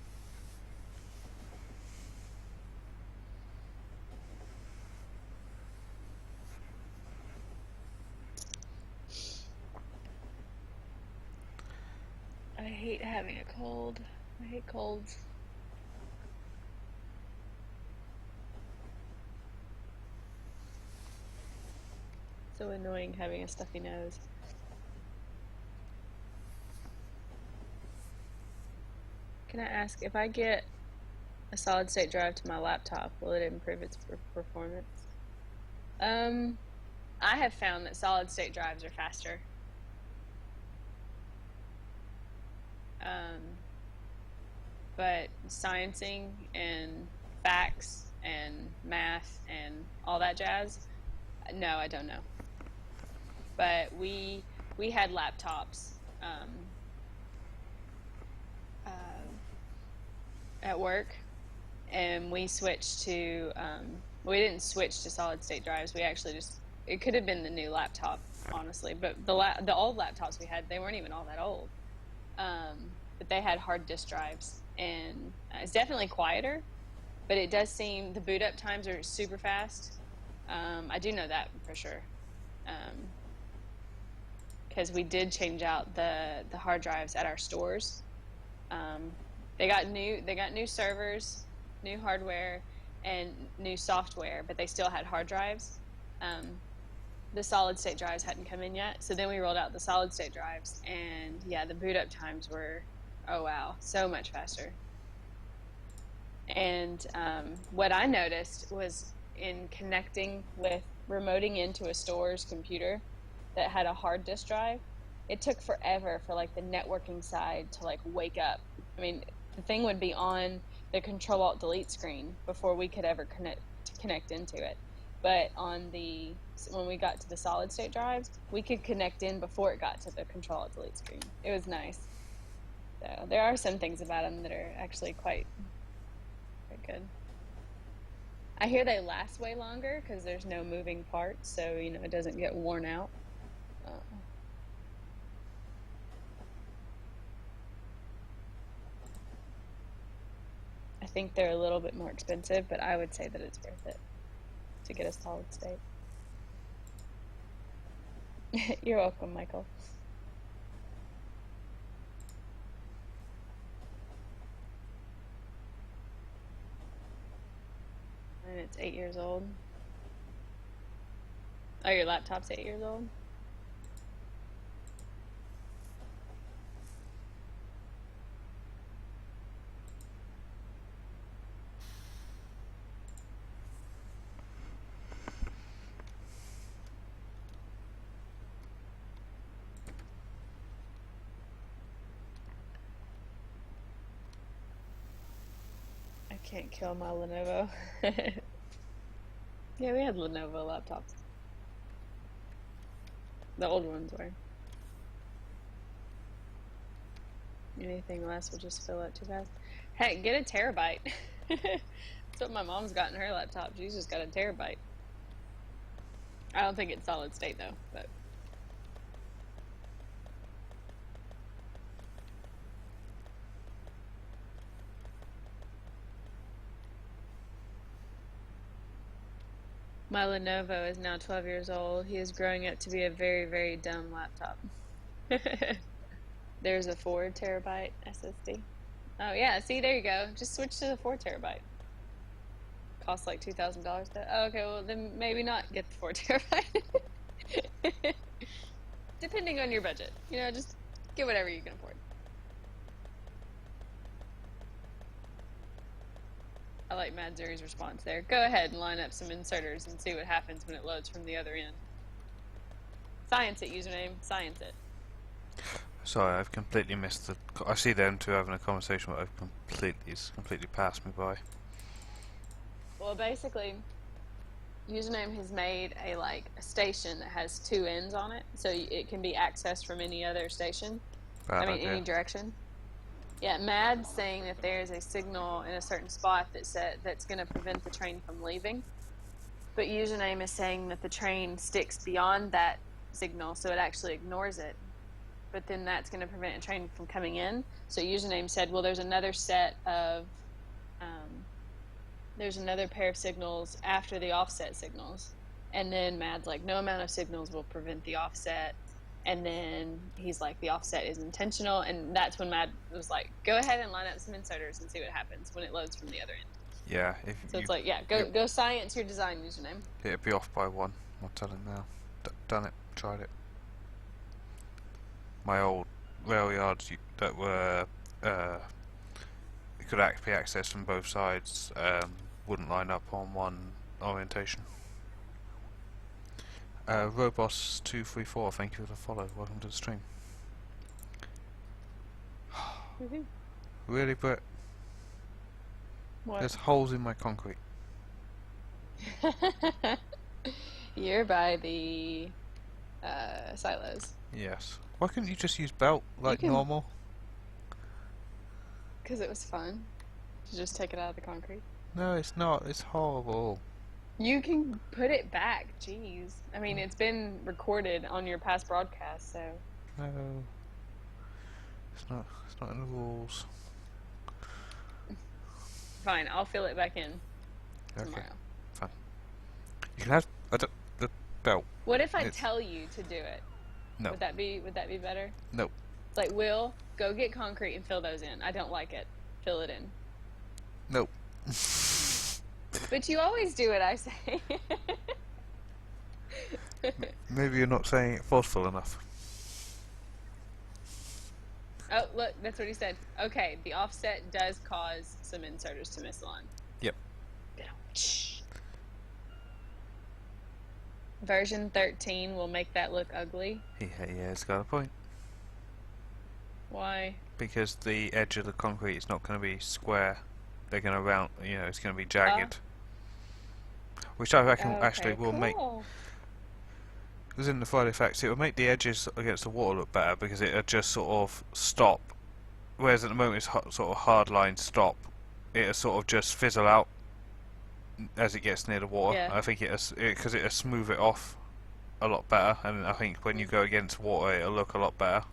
I hate having a cold. I hate colds. So annoying having a stuffy nose. Can I ask, if I get a solid state drive to my laptop, will it improve its performance? I have found that solid state drives are faster. But sciencing and facts and math and all that jazz, no, I don't know. But we had laptops at work, and we switched to we didn't switch to solid state drives. We actually just, it could have been the new laptop, honestly, but the old laptops we had, they weren't even all that old, but they had hard disk drives, and it's definitely quieter, but it does seem the boot up times are super fast. I do know that for sure, because we did change out the hard drives at our stores. They got new servers, new hardware, and new software, but they still had hard drives. The solid state drives hadn't come in yet, so then we rolled out the solid state drives, and yeah, the boot up times were, oh wow, so much faster. And what I noticed was in connecting with remoting into a store's computer that had a hard disk drive, it took forever for like the networking side to like wake up. I mean, the thing would be on the Control-Alt-Delete screen before we could ever connect into it. But when we got to the solid state drives, we could connect in before it got to the Control-Alt-Delete screen. It was nice. So there are some things about them that are actually quite good. I hear they last way longer because there's no moving parts, so it doesn't get worn out. I think they're a little bit more expensive, but I would say that it's worth it to get a solid state. You're welcome, Michael. And it's 8 years old. Oh, your laptop's 8 years old? I can't kill my Lenovo. Yeah, we had Lenovo laptops. The old ones were. Anything less will just fill up too fast. Heck, get a terabyte. That's what my mom's got in her laptop. She's just got a terabyte. I don't think it's solid state though, but. My Lenovo is now 12 years old. He is growing up to be a very, very dumb laptop. There's a 4 terabyte SSD. Oh yeah, see, there you go. Just switch to the 4 terabyte. Costs like $2,000 though. Oh, okay, well then maybe not get the 4 terabyte. Depending on your budget. Just get whatever you can afford. I like Mad Zuri's response there. Go ahead and line up some inserters and see what happens when it loads from the other end. Science it, username. Science it. Sorry, I've completely missed the. I see them two having a conversation, but it's completely passed me by. Well, basically, username has made a station that has 2 ends on it, so it can be accessed from any other station. Any direction. Yeah, Mad's saying that there's a signal in a certain spot that's going to prevent the train from leaving. But username is saying that the train sticks beyond that signal, so it actually ignores it. But then that's going to prevent a train from coming in. So username said, well, there's another set of, there's another pair of signals after the offset signals. And then Mad's like, no amount of signals will prevent the offset. And then he's like, the offset is intentional, and that's when Mad was like, go ahead and line up some inserters and see what happens when it loads from the other end. Yeah. It's like, yeah, go science your design username. It'd be off by 1. I'll tell him now. Done it. Tried it. My old rail yards that were could be accessed from both sides wouldn't line up on one orientation. Robos234, thank you for the follow. Welcome to the stream. Woohoo. Really, Brett? What? There's holes in my concrete. You're by the silos. Yes. Why couldn't you just use belt like can- normal? Because it was fun to just take it out of the concrete. No, it's not. It's horrible. You can put it back. Jeez. I mean, it's been recorded on your past broadcast, so. No. It's not. It's not in the rules. Fine, I'll fill it back in Okay. tomorrow. Fine. You can have the belt. What if I It's- tell you to do it? No. Would that be better? No. Like, Will, go get concrete and fill those in. I don't like it. Fill it in. No. But you always do what I say. Maybe you're not saying it forceful enough. Oh, look, that's what he said. Okay, the offset does cause some inserters to misalign. Yep. Version 13 will make that look ugly. Yeah, it's got a point. Why? Because the edge of the concrete is not going to be square. They're going to round, it's going to be jagged. Which I reckon actually will make, because in the Friday Facts, it will make the edges against the water look better because it'll just sort of stop. Whereas at the moment it's sort of hard line stop. It'll sort of just fizzle out as it gets near the water. Yeah. I think because it'll smooth it off a lot better, and I think when you go against water it'll look a lot better.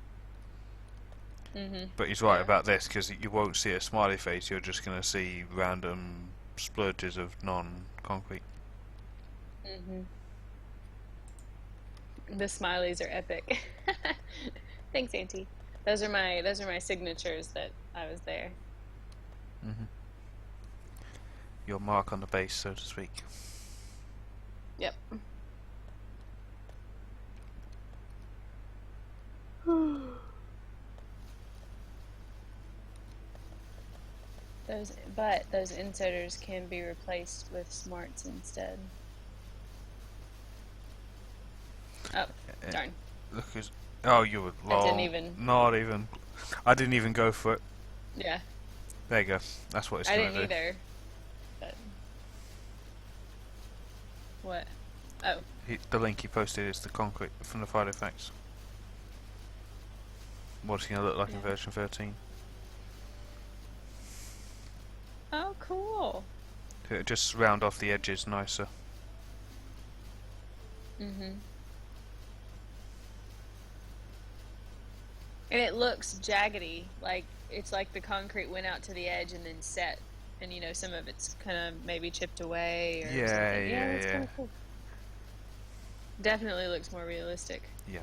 But he's right about this, because you won't see a smiley face, you're just going to see random splurges of non-concrete. The smileys are epic. Thanks, Auntie. Those are my signatures that I was there. Your mark on the base, so to speak. Yep. Those inserters can be replaced with smarts instead. Oh, darn. Look who's... Oh, you were I didn't long. even- Not even... I didn't even go for it. Yeah, There you go. That's what it's I going to didn't do. either. But what? Oh, The link he posted is the concrete from the Friday Facts. What's it going to look like in Yeah. version 13. oh, cool. It'll just round off the edges nicer. And it looks jaggedy, like it's like the concrete went out to the edge and then set, and some of it's kind of maybe chipped away or Yeah, something. yeah, It's yeah. kind of cool. Definitely looks more realistic. Yeah.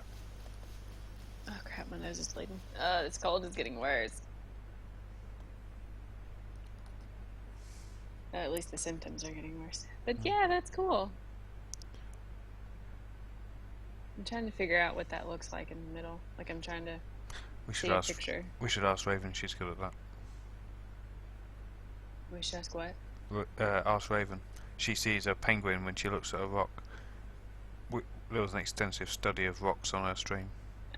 Oh crap, my nose is bleeding. This cold is getting worse. At least the symptoms are getting worse. But yeah, that's cool. I'm trying to figure out what that looks like in the middle. Like I'm trying to We see should a ask. picture. We should ask Raven. She's good at that. We should ask what? Ask Raven. She sees a penguin when she looks at a rock. There was an extensive study of rocks on her stream,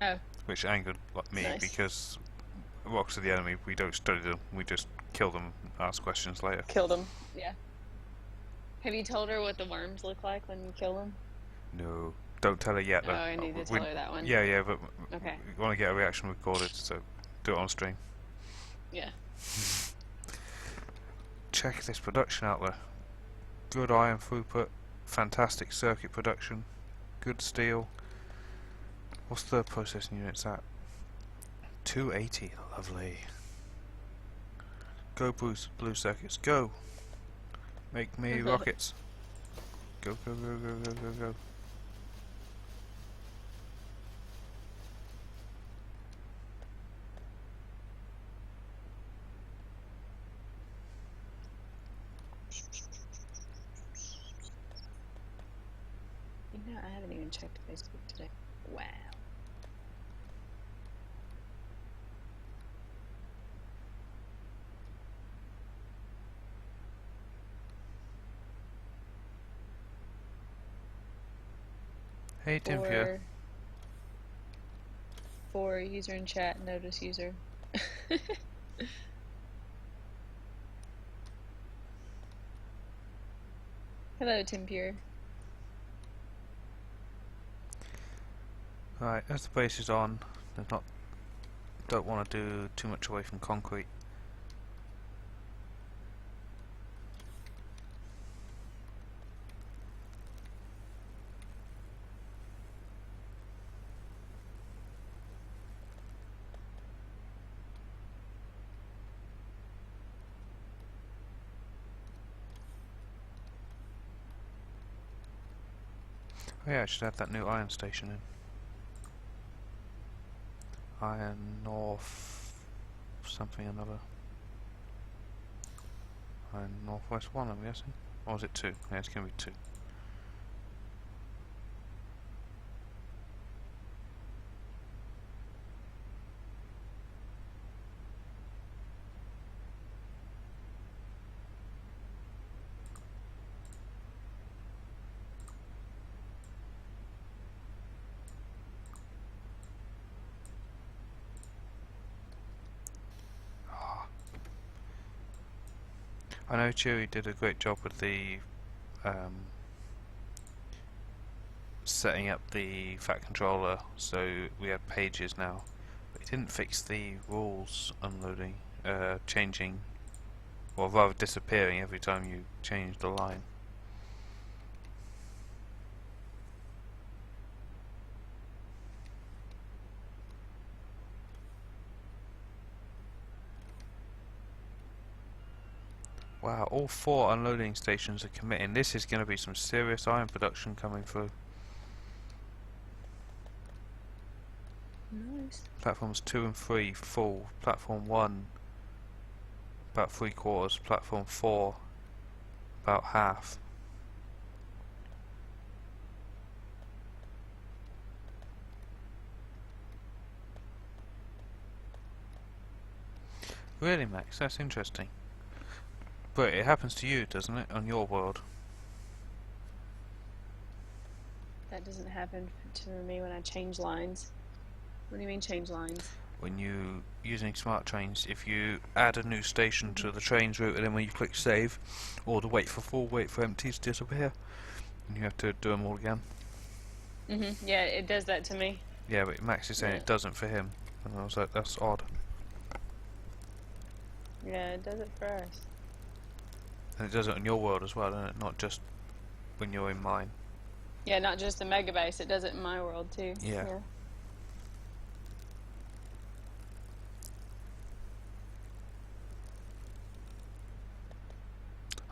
Oh, which angered me Nice. because rocks are the enemy. We don't study them. We just kill them and ask questions later. killed him. Yeah. Have you told her what the worms look like when you kill them? No, don't tell her yet. Oh, Though. I need to tell her that one. Yeah, but Okay. we want to get a reaction recorded, so do it on stream. Yeah. Check this production out there. Good iron throughput, fantastic circuit production, good steel. What's the processing units at? 280, lovely. Go blue circuits, go! Make me rockets. Go, go, go, go, go, go, go. I haven't even checked Facebook today. Wow. Hey, Tim here. For user in chat, notice user. Hello, Tim Pure. Right, as the base is on, there's not. Don't want to do too much away from concrete. Oh yeah, I should add that new iron station in. Iron North something another. Iron Northwest 1, I'm guessing. Or is it 2? Yeah, it's going to be 2. I know Chewy did a great job with the setting up the fat controller so we had pages now, but he didn't fix the rules unloading, changing, or rather disappearing every time you change the line. Wow, all 4 unloading stations are committing. This is going to be some serious iron production coming through. Nice. Platforms 2 and 3 full. Platform 1 about 3/4. Platform 4 about half. Really, Max? That's interesting. But it happens to you, doesn't it, on your world? That doesn't happen to me when I change lines. What do you mean change lines? When you using smart trains, if you add a new station to the train's route and then when you click save, or to wait for full, wait for empties to disappear, and you have to do them all again. Yeah, it does that to me. Yeah, but Max is saying it doesn't for him, and I was like, that's odd. Yeah, it does it for us. And it does it on your world as well, doesn't it? Not just when you're in mine. Yeah, not just the mega base, it does it in my world too. Yeah.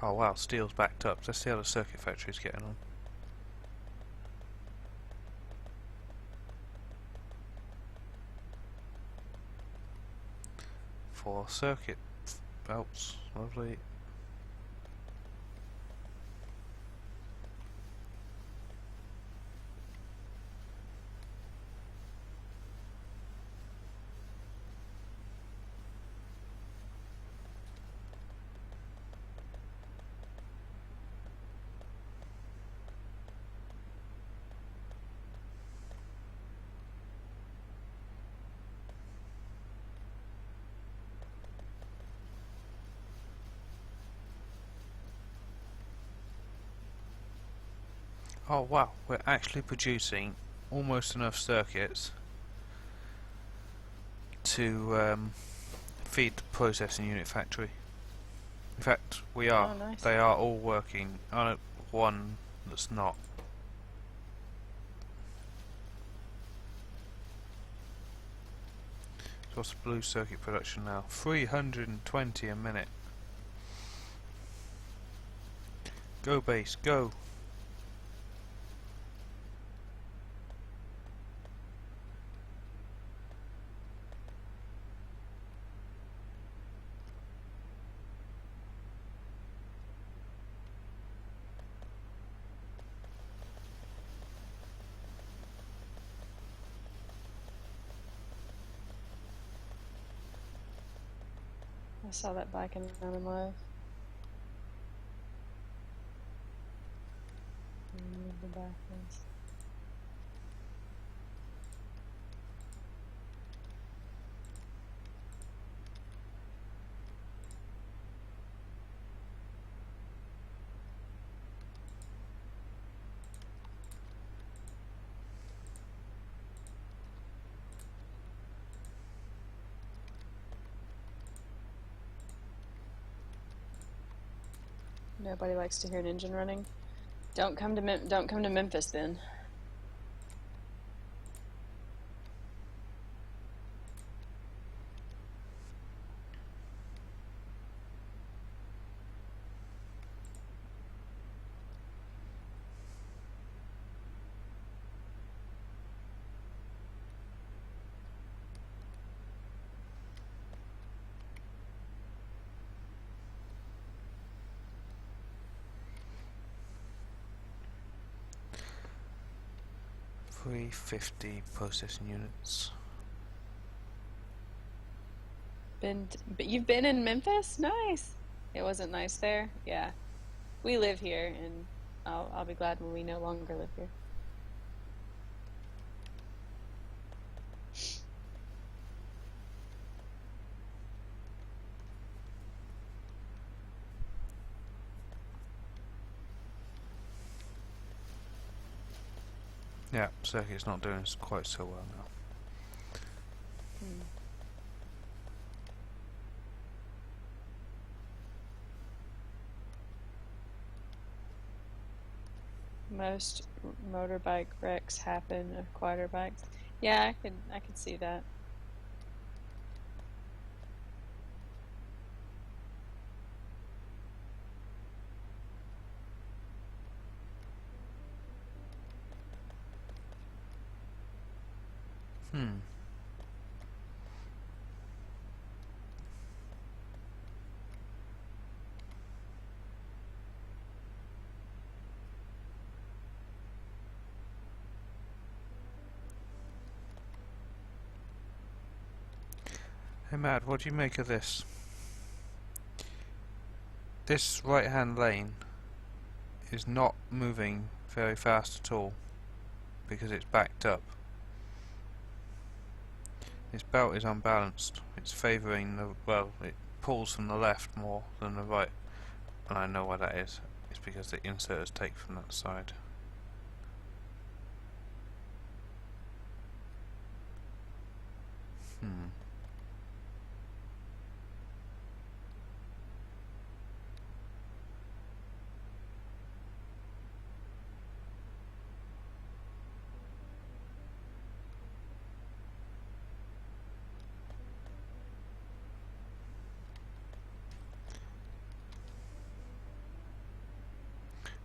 Oh wow, steel's backed up. Let's see how the circuit factory's getting on. For circuit belts, lovely. Oh wow, we're actually producing almost enough circuits to feed the processing unit factory. In fact, we are. Oh, nice. They are all working. On one that's not. So what's the blue circuit production now? 320 a minute. Go base, go! I saw that bike and I'm in love. Move the backwards. Nobody likes to hear an engine running. Don't come to Memphis then. $350 processing units. But you've been in Memphis? Nice. It wasn't nice there? Yeah. We live here, and I'll be glad when we no longer live here. Yeah, circuit's not doing quite so well now. Most motorbike wrecks happen of quieter bikes. Yeah, I could see that. Hey Matt, what do you make of this? This right-hand lane is not moving very fast at all because it's backed up. This belt is unbalanced. It's favouring the, well, it pulls from the left more than the right, and I know why that is. It's because the inserters take from that side.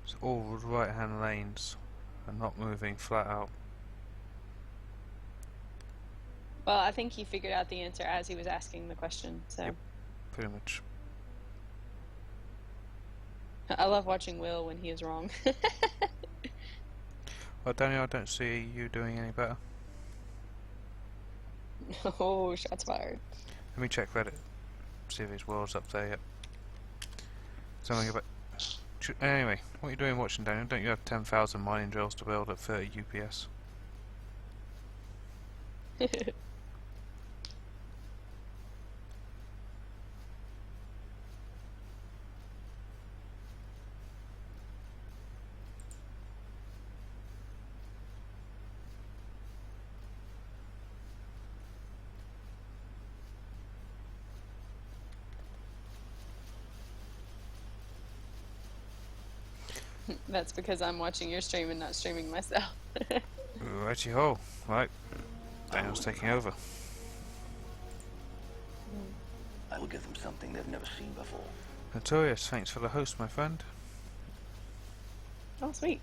So all the right-hand lanes are not moving flat out. Well, I think he figured out the answer as he was asking the question, so. Yep. Pretty much. I love watching Will when he is wrong. Well, Daniel, I don't see you doing any better. Oh, shots fired. Let me check Reddit, see if his world's up there yet. Something about... Anyway, what are you doing watching, Daniel? Don't you have 10,000 mining drills to build at 30 UPS? That's because I'm watching your stream and not streaming myself. Righty ho. Right. Daniel's taking over. I will give them something they've never seen before. Notorious, thanks for the host, my friend. Oh, sweet.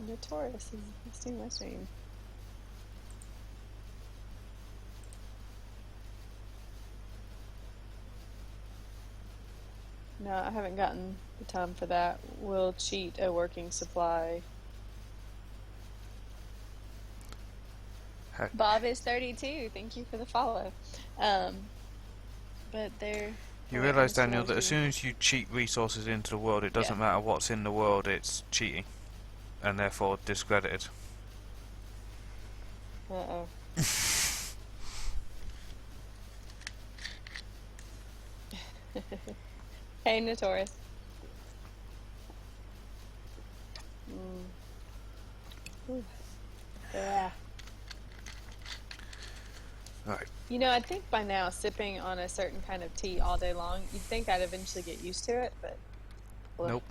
Notorious is hosting my stream. No, I haven't gotten the time for that. We'll cheat a working supply. Heck. Bob is 32. Thank you for the follow. But they're... You realise, Daniel, that as soon as you cheat resources into the world, it doesn't matter what's in the world, it's cheating. And therefore discredited. Uh-oh. Hey, Notorious. Ooh. Yeah. Right. You know, I think by now, sipping on a certain kind of tea all day long, you'd think I'd eventually get used to it, but well, Nope.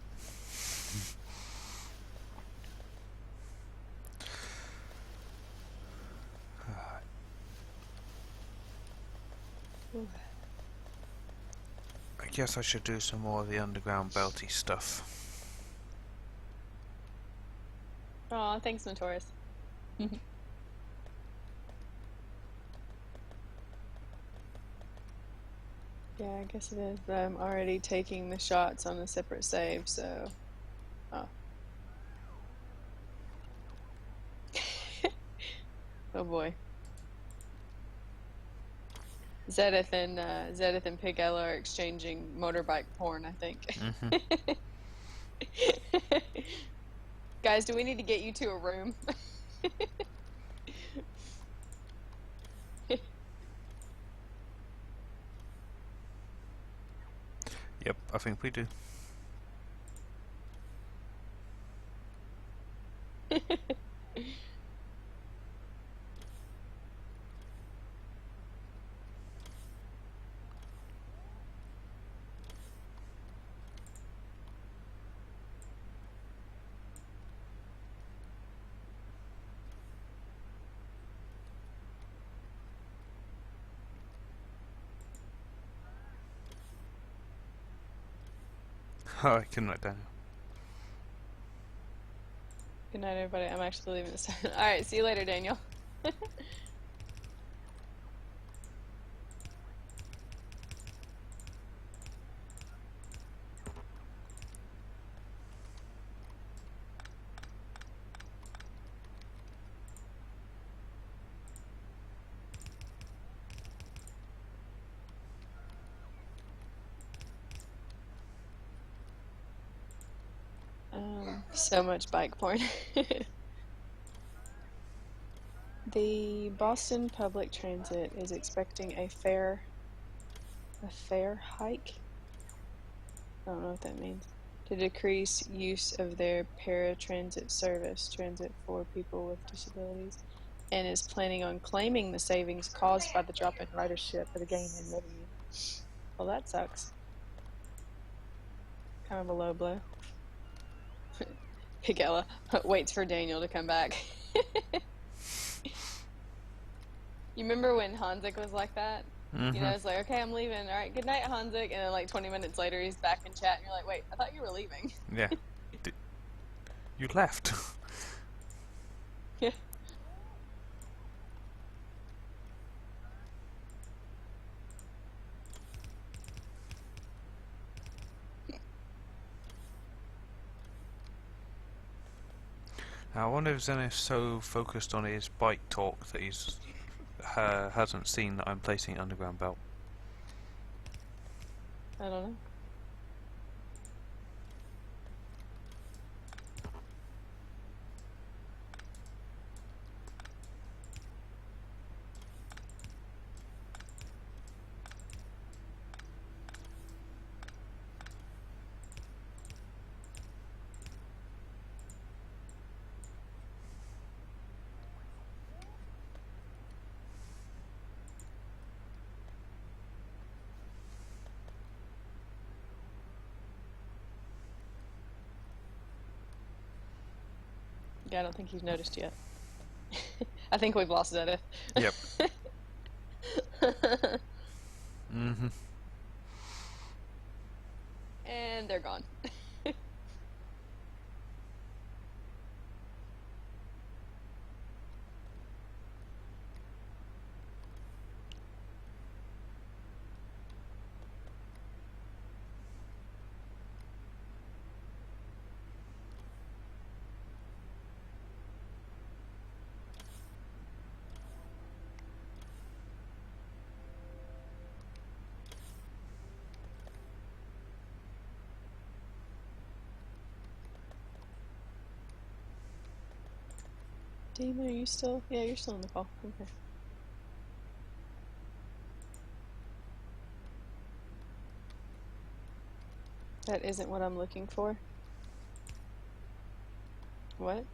I guess I should do some more of the underground belty stuff. Aw, thanks, Notorious. Yeah, I guess it is, but I'm already taking the shots on a separate save, so. Oh. Oh boy. Zedith and Pigella are exchanging motorbike porn, I think. Guys, do we need to get you to a room? Yep, I think we do. Oh, I can write down. Good night, everybody. I'm actually leaving this. Alright, see you later, Daniel. So much bike porn. The Boston Public Transit is expecting a fare hike. I don't know what that means. To decrease use of their paratransit service, transit for people with disabilities, and is planning on claiming the savings caused by the drop in ridership for the gain in revenue. Well, that sucks. Kind of a low blow. Pigella waits for Daniel to come back. You remember when Hanzik was like that? You know, it's like, okay, I'm leaving. All right, good night, Hanzik. And then like 20 minutes later, he's back in chat, and you're like, wait, I thought you were leaving. Yeah. You left. Yeah. I wonder if Zenith's so focused on his bike talk that he's hasn't seen that I'm placing underground belt. I don't know. Yeah, I don't think he's noticed yet. I think we've lost Zedith. Yep. Mm-hmm. And they're gone. Dean, are you still? Yeah, you're still in the call. Okay. That isn't what I'm looking for. What?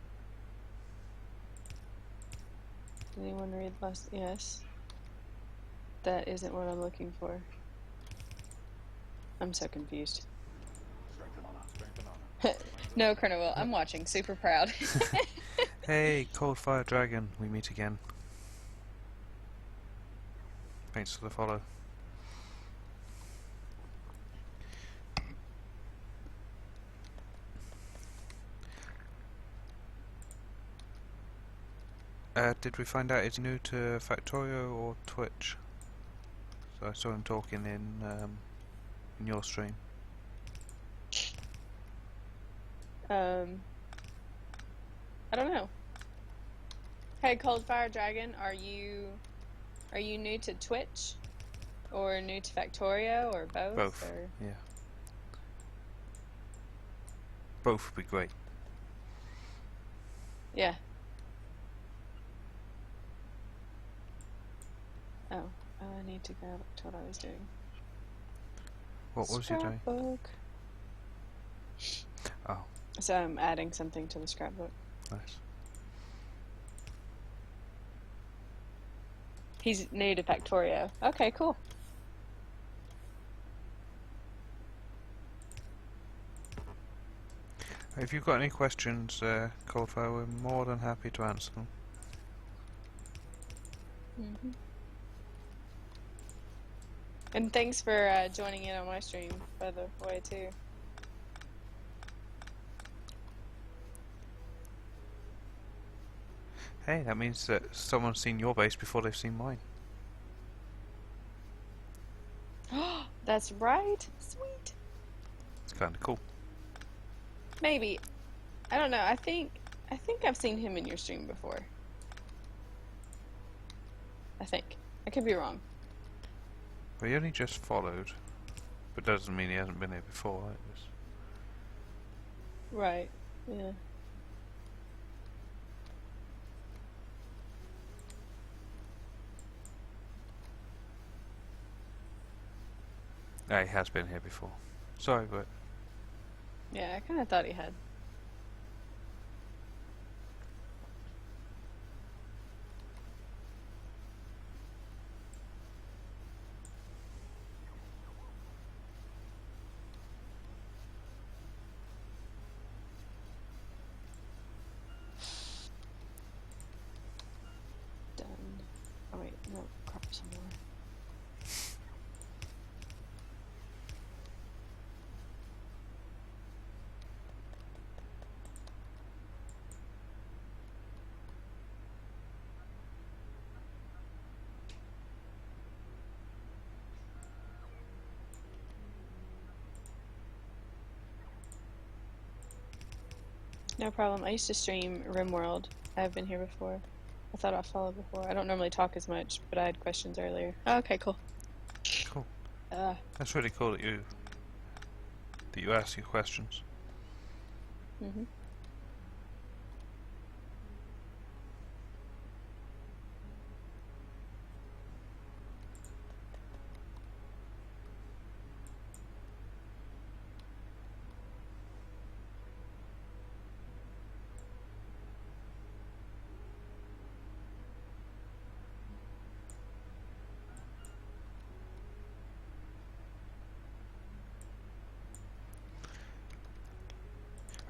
Did anyone read last? Yes. That isn't what I'm looking for. I'm so confused. No, Colonel Will, I'm watching. Super proud. Hey, Cold Fire Dragon, we meet again. Thanks for the follow. Did we find out is he new to Factorio or Twitch? So I saw him talking in your stream. I don't know. Hey, Cold Fire Dragon, are you new to Twitch, or new to Factorio, or both? Both. Or? Yeah. Both would be great. Yeah. Oh, I need to go back to what I was doing. What was you doing? Scrapbook. Oh, So I'm adding something to the scrapbook. nice. He's new to Factorio. Okay, cool. If you've got any questions, Coldfire, we're more than happy to answer them. Mm-hmm. And thanks for joining in on my stream, by the way, too. Hey, that means that someone's seen your base before they've seen mine. That's right. Sweet. It's kind of cool. Maybe. I don't know. I think I've seen him in your stream before. I think. I could be wrong. Well, he only just followed, but doesn't mean he hasn't been here before. It was... Right. Yeah. Yeah, he has been here before. Sorry, but Yeah, I kind of thought he had. Done. Oh wait, no, crop some more. No problem. I used to stream RimWorld. I've been here before. I thought I followed before. I don't normally talk as much, but I had questions earlier. Oh, okay, cool. cool. That's really cool that you ask your questions. Mm-hmm.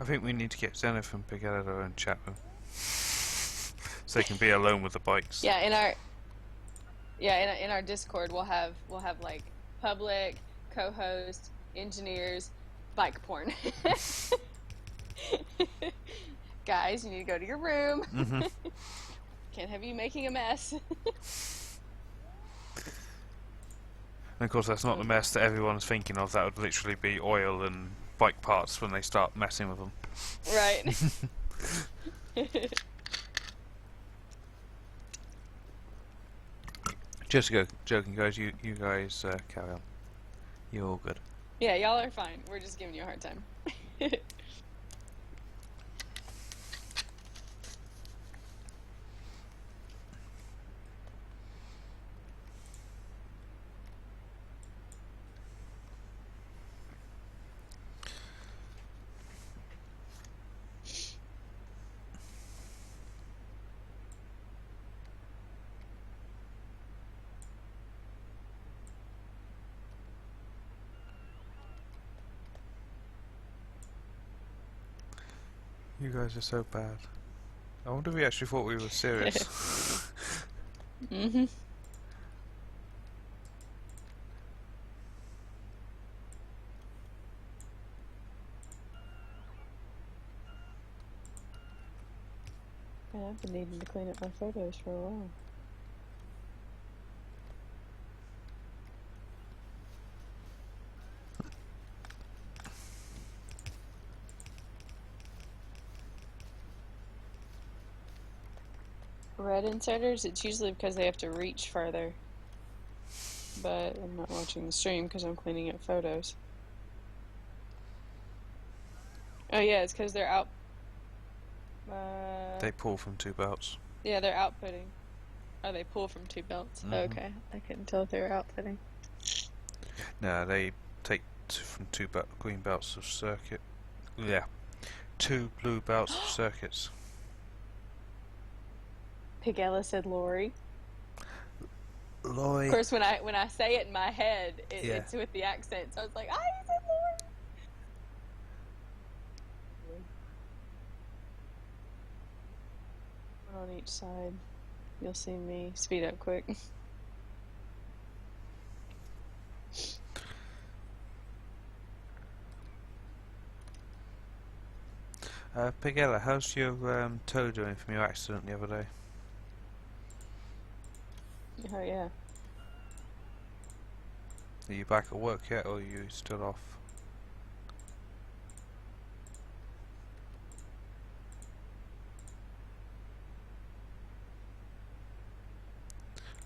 I think we need to get Zenith and Pigado and chat room, so they can be alone with the bikes. Yeah, in our Discord we'll have like public, co-host, engineers, bike porn. Guys, you need to go to your room. Mm-hmm. Can't have you making a mess. And of course, that's not the mess that everyone's thinking of. That would literally be oil and bike parts when they start messing with them. Right. Just joking, guys. You guys carry on. You're all good. Yeah, y'all are fine. We're just giving you a hard time. You guys are so bad. I wonder if he actually thought we were serious. Mm-hmm. Yeah, I've been needing to clean up my photos for a while. Red inserters, it's usually because they have to reach further. But I'm not watching the stream because I'm cleaning up photos. Oh yeah, it's because they're out. They pull from 2 belts. Yeah, they're outputting. Oh, they pull from 2 belts. Mhm. Okay, I couldn't tell if they were outputting. No, they take from 2 green belts of circuit. Yeah, 2 blue belts of circuits. Pigella said Lori. Lori. Of course, when I say it in my head, Yeah. it's with the accent. So I was like, I said Lori. One on each side. You'll see me speed up quick. Pigella, how's your toe doing from your accident the other day? Oh yeah. Are you back at work yet, or are you still off?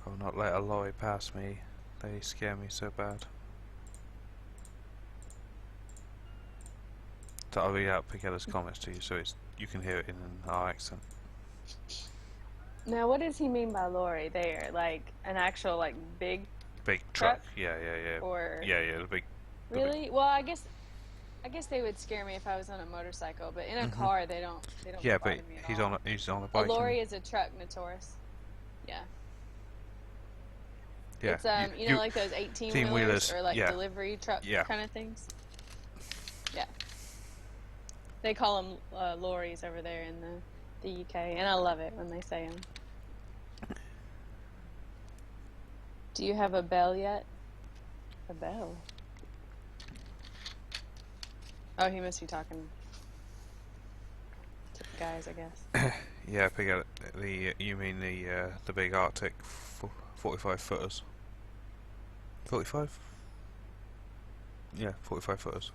I'll not let a lorry pass me. They scare me so bad. So I'll read out Pigella's comments to you, so you can hear it in our accent. Now, what does he mean by lorry there? Like an actual like big Big truck? truck. Yeah. Or Yeah, the big. really? Well, I guess they would scare me if I was on a motorcycle, but in a car they don't Yeah, bother but me at he's all. on a A bike. lorry is a truck, Notorious. Yeah. Yeah. It's you know, like those 18-wheelers or like yeah. delivery truck Yeah. kind of things. Yeah. They call them lorries over there in the UK, and I love it when they say them. Do you have a bell yet? A bell? Oh, he must be talking to the guys, I guess. Yeah, Pigella. You mean the big Arctic 45 footers? 45? Yeah, 45 footers.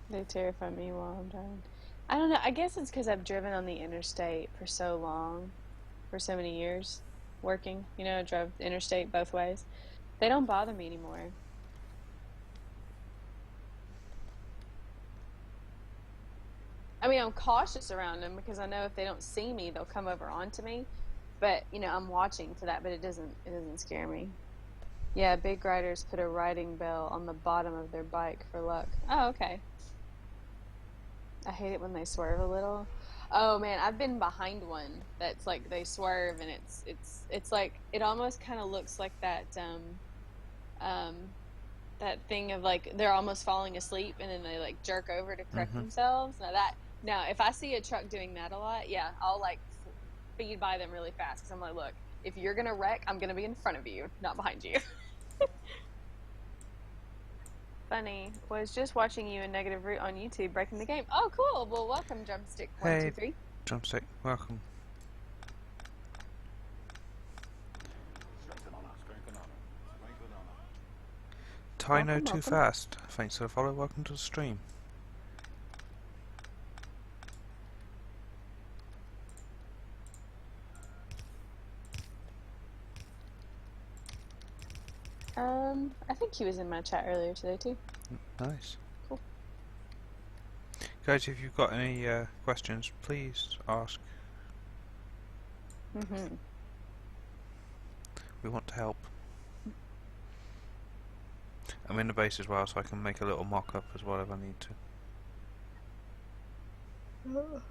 They terrify me while I'm driving. I don't know. I guess it's because I've driven on the interstate for so long, for so many years, working. You know, I drove the interstate both ways. They don't bother me anymore. I mean, I'm cautious around them because I know if they don't see me, they'll come over onto me. But you know, I'm watching for that. But it doesn't scare me. Yeah, big riders put a riding bell on the bottom of their bike for luck. Oh, okay. I hate it when they swerve a little. Oh man, I've been behind one that's like they swerve and it's like it almost kind of looks like that that thing of like they're almost falling asleep and then they like jerk over to correct themselves. Now if I see a truck doing that a lot, yeah, I'll like speed by them really fast because I'm like, look, if you're gonna wreck, I'm gonna be in front of you, not behind you. Funny. Was just watching you in Negative Root on YouTube breaking the game. Oh, cool. Well, welcome, Drumstick 123. Drumstick, welcome. Ty no too fast. Thanks for the follow. Welcome to the stream. I think he was in my chat earlier today too. Nice. Cool. Guys, if you've got any questions, please ask. We want to help. I'm in the base as well, so I can make a little mock-up as well if I need to.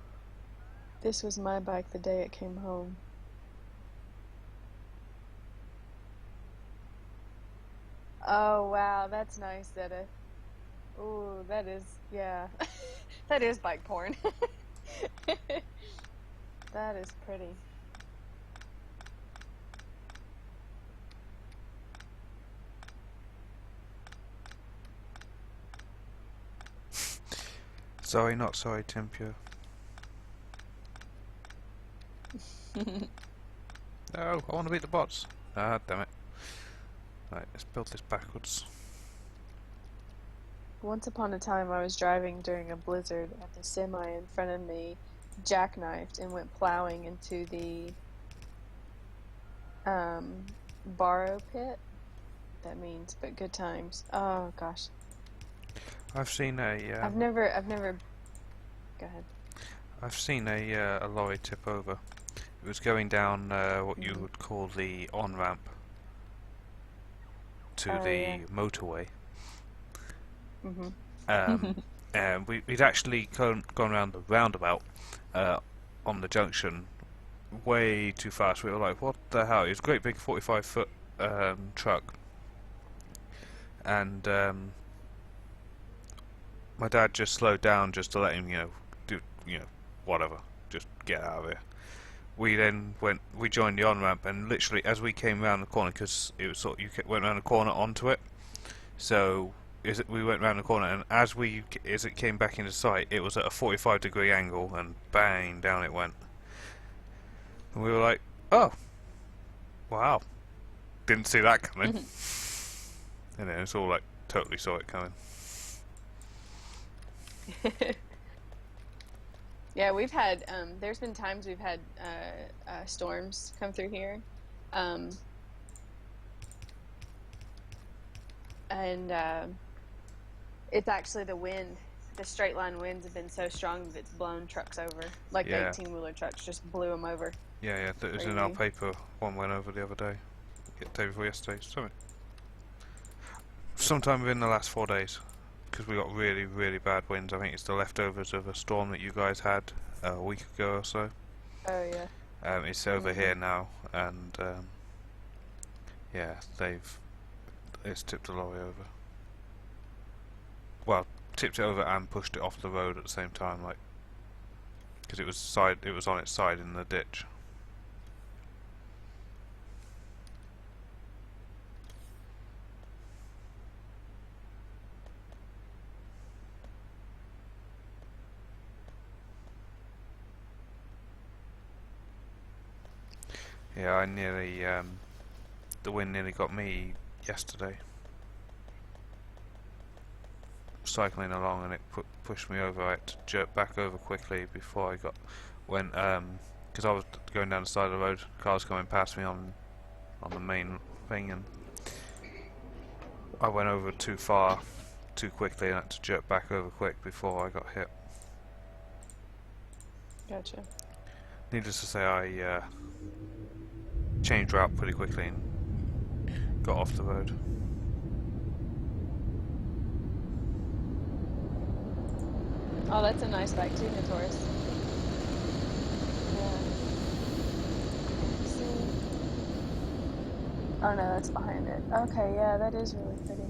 This was my bike the day it came home. Oh wow, that's nice, Zeta. Ooh, that is, yeah. That is bike porn. That is pretty. Sorry, not sorry, Tempio. No, I want to beat the bots. Ah, damn it. Right, let's build this backwards. Once upon a time, I was driving during a blizzard, and the semi in front of me jackknifed and went plowing into the borrow pit. That means, but good times. Oh gosh. I've seen a. I've never. Go ahead. I've seen a lorry tip over. It was going down what you would call the on-ramp to the motorway. And we'd actually gone around the roundabout on the junction way too fast. We were like, what the hell? It was a great big 45-foot truck. And my dad just slowed down just to let him, do, whatever. Just get out of here. We then we joined the on-ramp, and literally as we came around the corner, because it was sort of, you went around the corner onto it, so we went around the corner, and as it came back into sight, it was at a 45-degree angle, and bang, down it went. And we were like, oh, wow, didn't see that coming. And then it's all like, totally saw it coming. Yeah, we've had, there's been times we've had storms come through here. And it's actually the wind. The straight line winds have been so strong that it's blown trucks over. Like the 18-wheeler trucks just blew them over. Yeah, it was in our paper. One went over the other day. The day before yesterday. Sometime within the last 4 days. Because we got really, really bad winds. I think it's the leftovers of a storm that you guys had a week ago or so. Oh, yeah. It's over here now, and yeah, it's tipped the lorry over. Well, tipped it over and pushed it off the road at the same time, like, because it was on its side in the ditch. Yeah, I nearly, the wind nearly got me yesterday. Cycling along, and it pushed me over. I had to jerk back over quickly before I went, because I was going down the side of the road, cars coming past me on the main thing, and I went over too far, too quickly, and had to jerk back over quick before I got hit. Gotcha. Needless to say, I changed route pretty quickly and got off the road. Oh, that's a nice bike too, Notorious. Yeah. See? Oh no, that's behind it. Okay, yeah, that is really pretty.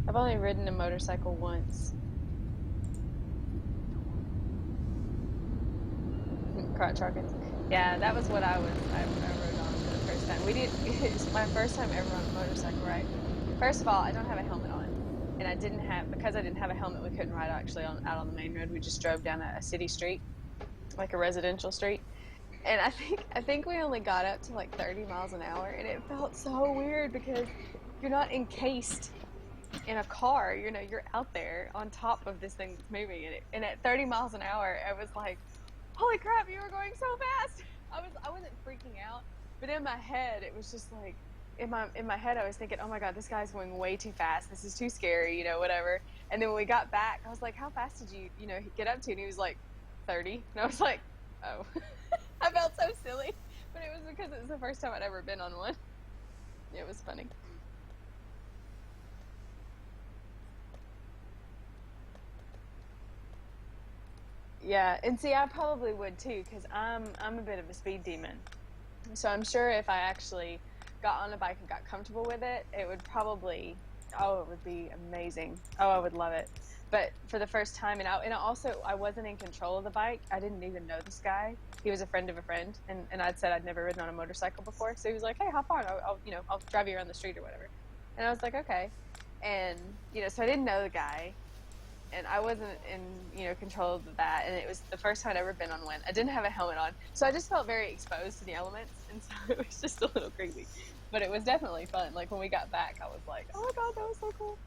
I've only ridden a motorcycle once. Crotch rockets. Yeah, that was what I rode on for the first time. It's my first time ever on a motorcycle ride. First of all, I don't have a helmet on. And because I didn't have a helmet, we couldn't ride actually out on the main road. We just drove down a city street, like a residential street. And I think we only got up to like 30 miles an hour, and it felt so weird because you're not encased in a car. You're out there on top of this thing that's moving, and at 30 miles an hour, I was like, holy crap, you were going so fast. I wasn't freaking out, but in my head, it was just like, in my head, I was thinking, oh my god, this guy's going way too fast. This is too scary, whatever. And then when we got back, I was like, how fast did you, get up to? And he was like, 30. And I was like, oh. I felt so silly, but it was because it was the first time I'd ever been on one. It was funny. Yeah, and see, I probably would too, because I'm a bit of a speed demon. So I'm sure if I actually got on a bike and got comfortable with it, it would probably Oh, it would be amazing. Oh, I would love it. But for the first time, I wasn't in control of the bike. I didn't even know this guy. He was a friend of a friend, and I'd said I'd never ridden on a motorcycle before. So he was like, "Hey, hop on. I'll drive you around the street or whatever." And I was like, "Okay." And so I didn't know the guy, and I wasn't in control of that. And it was the first time I'd ever been on one. I didn't have a helmet on, so I just felt very exposed to the elements, and so it was just a little crazy. But it was definitely fun. Like when we got back, I was like, "Oh my god, that was so cool!"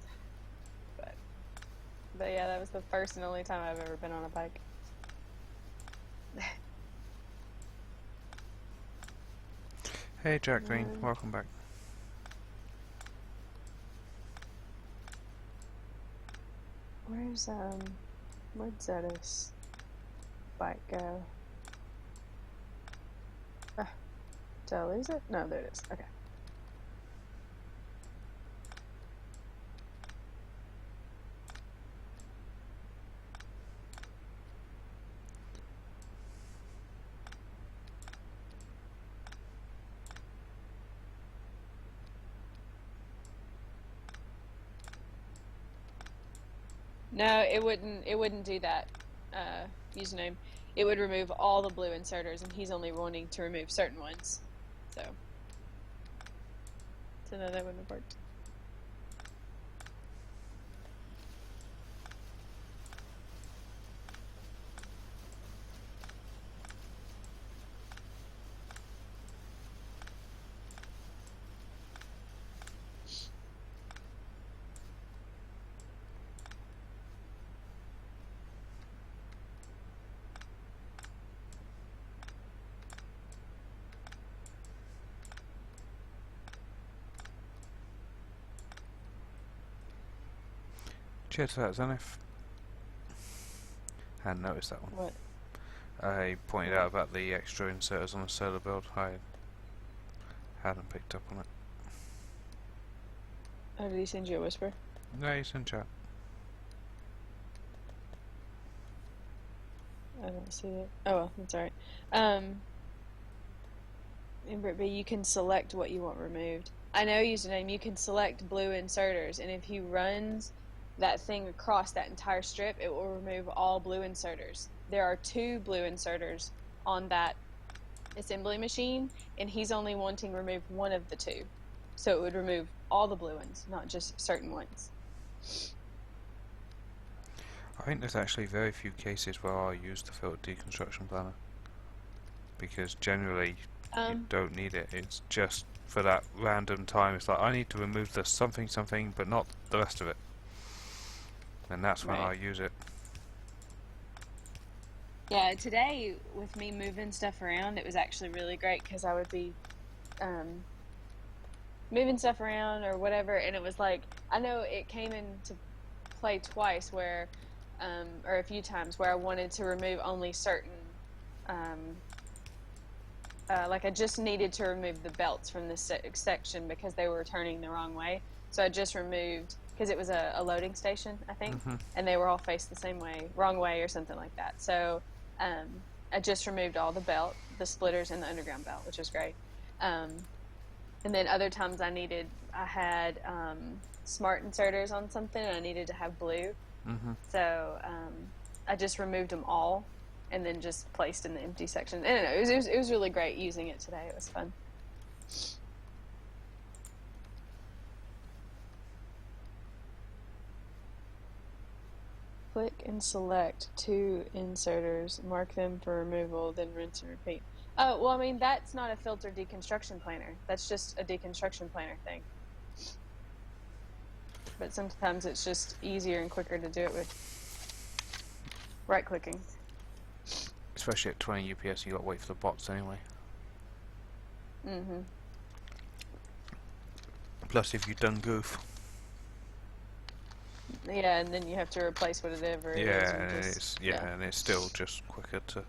But yeah, that was the first and only time I've ever been on a bike. Hey Jack Green, welcome back. Where'd Zeta's bike go? Did I lose it? No, there it is. Okay. No, it wouldn't do that username. It would remove all the blue inserters, and he's only wanting to remove certain ones. So no, that wouldn't have worked. Cheers for that, Zenith. Hadn't noticed that one. What? I pointed out about the extra inserters on the solar build. I hadn't picked up on it. Oh, did he send you a whisper? No, he's in chat. I don't see it. Oh well, that's alright. But you can select what you want removed. I know username, you can select blue inserters, and if he runs that thing across that entire strip, it will remove all blue inserters. There are 2 blue inserters on that assembly machine, and he's only wanting to remove one of the 2. So it would remove all the blue ones, not just certain ones. I think there's actually very few cases where I use the filter deconstruction planner, because generally you don't need it. It's just for that random time. It's like I need to remove the something, but not the rest of it, and that's when I use it. Yeah, today with me moving stuff around, it was actually really great because I would be moving stuff around or whatever, and it was like, I know it came into play twice where, or a few times where I wanted to remove only certain, like I just needed to remove the belts from this section because they were turning the wrong way. So I just removed, because it was a loading station, I think, and they were all faced the same way, wrong way or something like that. So I just removed all the belt, the splitters, and the underground belt, which was great. And then other times I had smart inserters on something, and I needed to have blue. So I just removed them all, and then just placed in the empty section. I don't know, it was really great using it today. It was fun. Click and select 2 inserters, mark them for removal, then rinse and repeat. Oh, well, I mean, that's not a filter deconstruction planner. That's just a deconstruction planner thing. But sometimes it's just easier and quicker to do it with right-clicking. Especially at 20 UPS, you got to wait for the bots anyway. Plus, if you've done goof. Yeah, and then you have to replace whatever it is. And it's still just quicker to.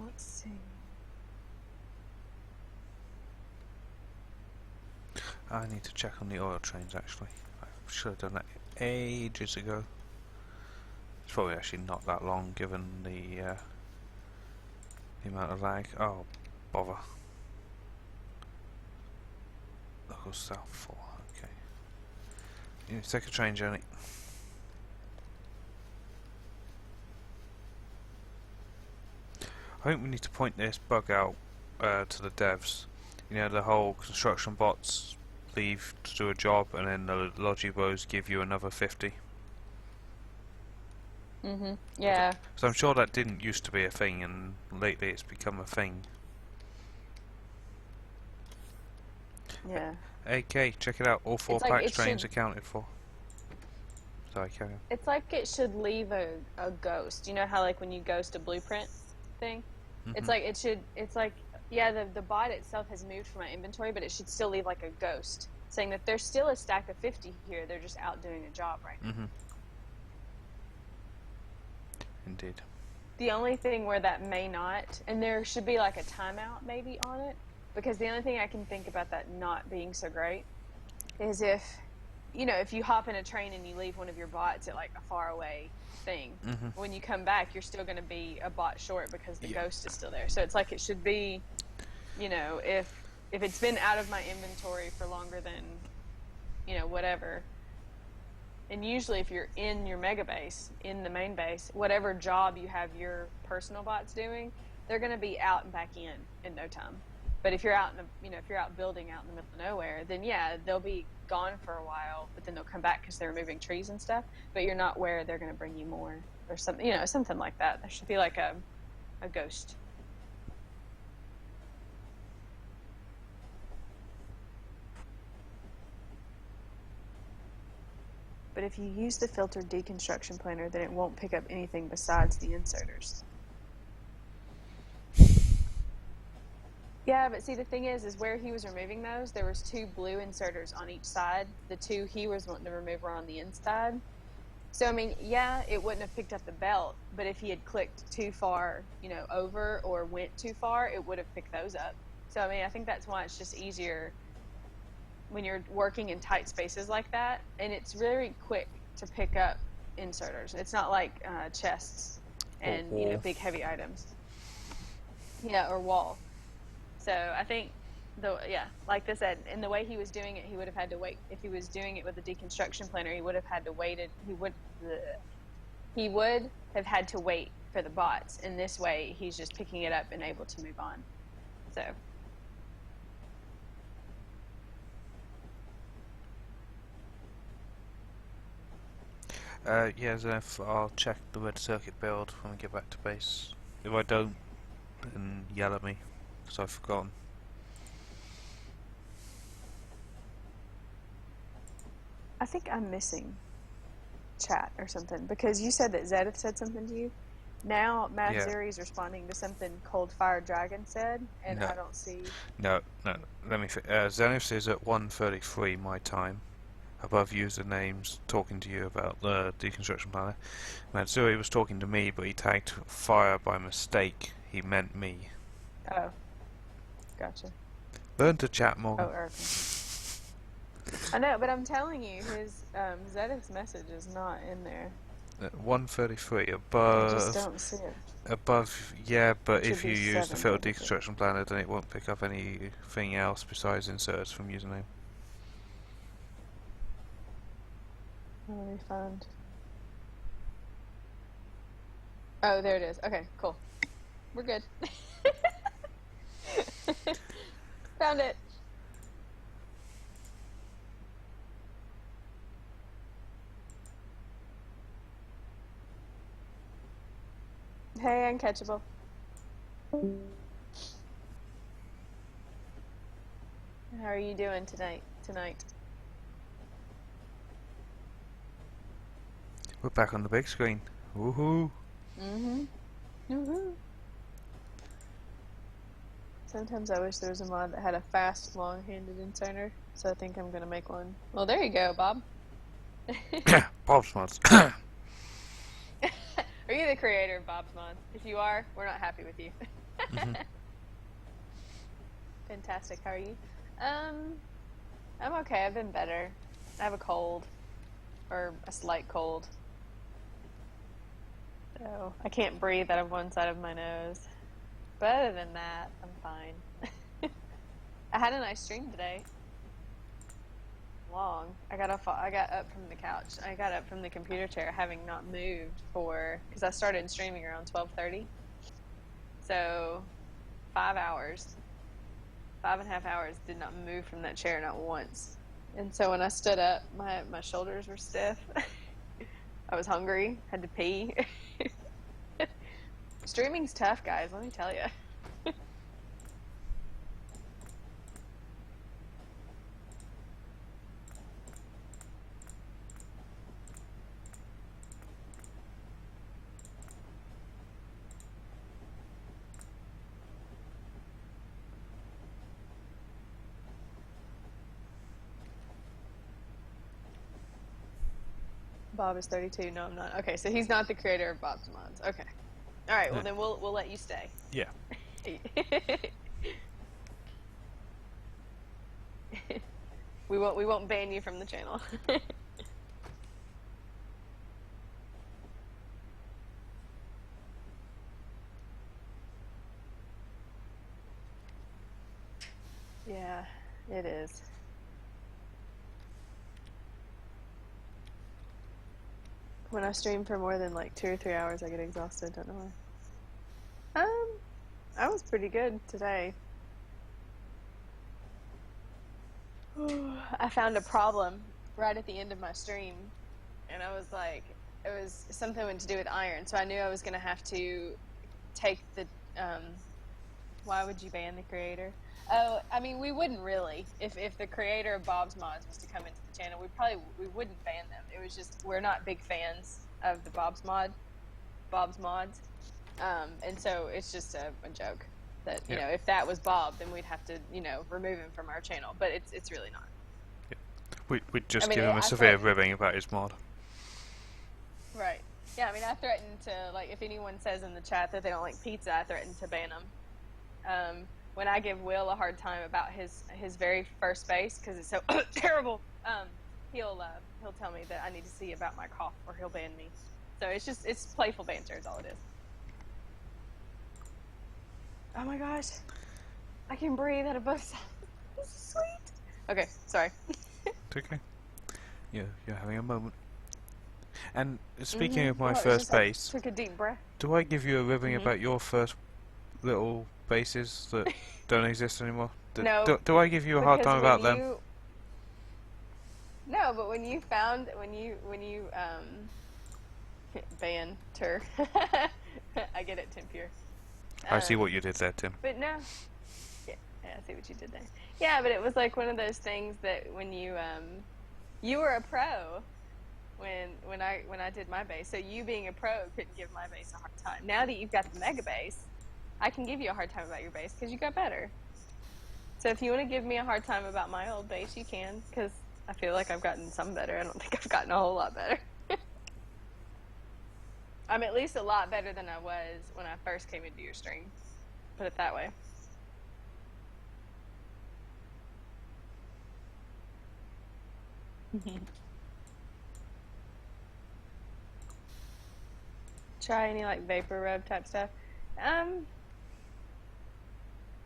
Let's see. I need to check on the oil trains actually. I should have done that ages ago. It's probably actually not that long given the The amount of lag. Oh, bother. Local South 4. Okay. You need to take a train journey. I think we need to point this bug out to the devs. You know, the whole construction bots leave to do a job and then the Logibos give you another 50. Yeah. So I'm sure that didn't used to be a thing, and lately it's become a thing. Yeah. AK, check it out. All 4 It's like PAX it trains should- accounted for. Sorry, carry on. It's like it should leave a ghost. You know how like when you ghost a blueprint thing? It's like it should. It's like yeah, the bot itself has moved from my inventory, but it should still leave like a ghost, saying that there's still a stack of 50 here. They're just out doing a job right now. Indeed. The only thing where that may not, and there should be like a timeout maybe on it, because the only thing I can think about that not being so great is if, you know, if you hop in a train and you leave one of your bots at like a far away thing, when you come back, you're still going to be a bot short because the ghost is still there. So it's like it should be, you know, if it's been out of my inventory for longer than, you know, whatever. And usually if you're in your mega base, in the main base, whatever job you have your personal bots doing, they're going to be out and back in no time. But if you're out if you're out building out in the middle of nowhere, then yeah, they'll be gone for a while, but then they'll come back because they're moving trees and stuff. But you're not where they're going to bring you more or something, you know, something like that. There should be like a ghost. But if you use the filtered deconstruction planner, then it won't pick up anything besides the inserters. Yeah, but see, the thing is where he was removing those, there was 2 blue inserters on each side. The 2 he was wanting to remove were on the inside. So, I mean, yeah, it wouldn't have picked up the belt, but if he had clicked too far, you know, over or went too far, it would have picked those up. So, I mean, I think that's why it's just easier when you're working in tight spaces like that, and it's very quick to pick up inserters. It's not like chests and you know, big heavy items. Yeah, or wall. So I think like I said, in the way he was doing it, he would have had to wait. If he was doing it with a deconstruction planner, he would have had to waited. He would have had to wait for the bots. In this way, he's just picking it up and able to move on. So. Yeah, Zenith, I'll check the red circuit build when we get back to base. If I don't, then yell at me, because I've forgotten. I think I'm missing chat or something, because you said that Zedith said something to you. Now Matt Zuri is responding to something Cold Fire Dragon said, and I don't see... No, let me... Zenith is at 1:33 my time. Above usernames talking to you about the deconstruction planner. Matsuri was talking to me, but he tagged fire by mistake. He meant me. Oh. Gotcha. Learn to chat more. Oh, Eric. I know, but I'm telling you, his Zedith's message is not in there. At 1:33 above... I just don't see it. Above, yeah, but if you use the filter 7:33. deconstruction planner, then it won't pick up anything else besides inserts from username. Let me find. Oh, there it is. Okay, cool. We're good. Found it. Hey, uncatchable. How are you doing tonight? We're back on the big screen. Woohoo! Woohoo! Sometimes I wish there was a mod that had a fast, long-handed inserter, so I think I'm gonna make one. Well, there you go, Bob. Bob's mods. Are you the creator of Bob's Mod? If you are, we're not happy with you. Fantastic. How are you? I'm okay. I've been better. I have a cold, or a slight cold. So I can't breathe out of one side of my nose. But other than that, I'm fine. I had a nice stream today. Long. I got up from the couch. I got up from the computer chair, having not moved because I started streaming around 12:30. So 5 hours, 5.5 hours, did not move from that chair, not once. And so when I stood up, my shoulders were stiff. I was hungry, had to pee. Streaming's tough, guys, let me tell you. Bob is 32. No, I'm not. Okay, so he's not the creator of Bob's Mods. Okay. All right. Well, then we'll let you stay. Yeah. we won't ban you from the channel. Yeah, it is. When I stream for more than like 2 or 3 hours, I get exhausted. Don't know why. I was pretty good today. I found a problem right at the end of my stream, and I was like, it was something to do with iron. So I knew I was gonna have to take the. Why would you ban the creator? Oh, I mean, we wouldn't really. If the creator of Bob's Mods was to come into the channel, we wouldn't ban them. It was just we're not big fans of the Bob's Mods, and so it's just a joke that you know if that was Bob, then we'd have to remove him from our channel. But it's really not. Yeah. We'd just give him a severe ribbing about his mod. Right. Yeah. I mean, I threatened to if anyone says in the chat that they don't like pizza, I threaten to ban them. When I give Will a hard time about his very first base because it's so terrible, he'll tell me that I need to see about my cough or he'll ban me. So it's playful banter is all it is. Oh my gosh, I can breathe out of both sides. This is sweet. Okay, sorry. It's okay. You're having a moment. And speaking of my Well, first I base, took a deep breath. do I give you a ribbing about your first little bases that don't exist anymore? No. Do I give you a hard time about them? No, but when you banter, I get it, Tim Pure. I see what you did there, Tim. But no, yeah, I see what you did there. Yeah, but it was like one of those things that when you were a pro when I did my base, so you being a pro couldn't give my base a hard time. Now that you've got the mega base, I can give you a hard time about your base because you got better. So if you want to give me a hard time about my old base, you can, because I feel like I've gotten some better. I don't think I've gotten a whole lot better. I'm at least a lot better than I was when I first came into your stream. Put it that way. Try any vapor rub type stuff.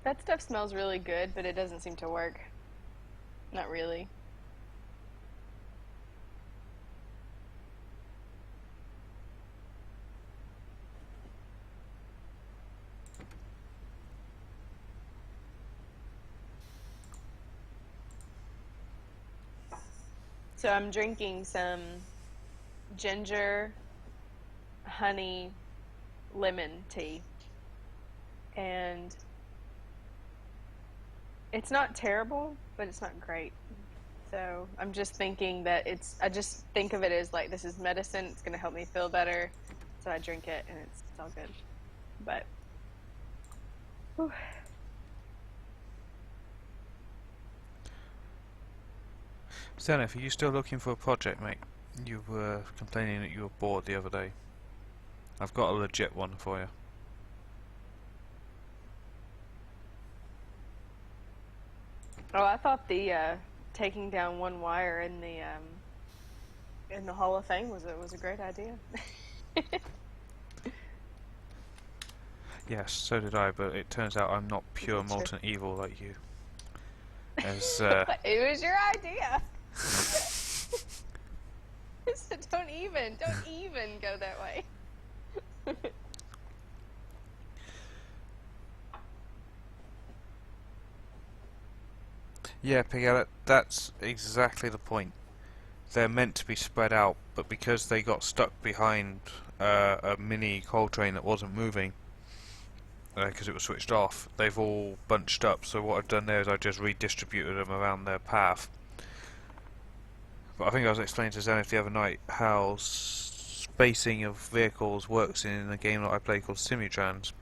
That stuff smells really good, but it doesn't seem to work. Not really. So I'm drinking some ginger, honey, lemon tea. And it's not terrible, but it's not great. So I'm just thinking that I just think of it as this is medicine, it's gonna help me feel better. So I drink it and it's all good. But whew. Zenith, are you still looking for a project, mate? You were complaining that you were bored the other day. I've got a legit one for you. Oh, I thought the taking down one wire in the Hall of Fame was a great idea. Yes, so did I, but it turns out I'm not pure That's true. molten evil like you. As It was your idea. So don't even go that way. yeah, Piggy, that's exactly the point. They're meant to be spread out, but because they got stuck behind a mini coal train that wasn't moving, because it was switched off, they've all bunched up. So what I've done there is I've just redistributed them around their path. But I think I was explaining to Zenith the other night how spacing of vehicles works in a game that I play called Simutrans.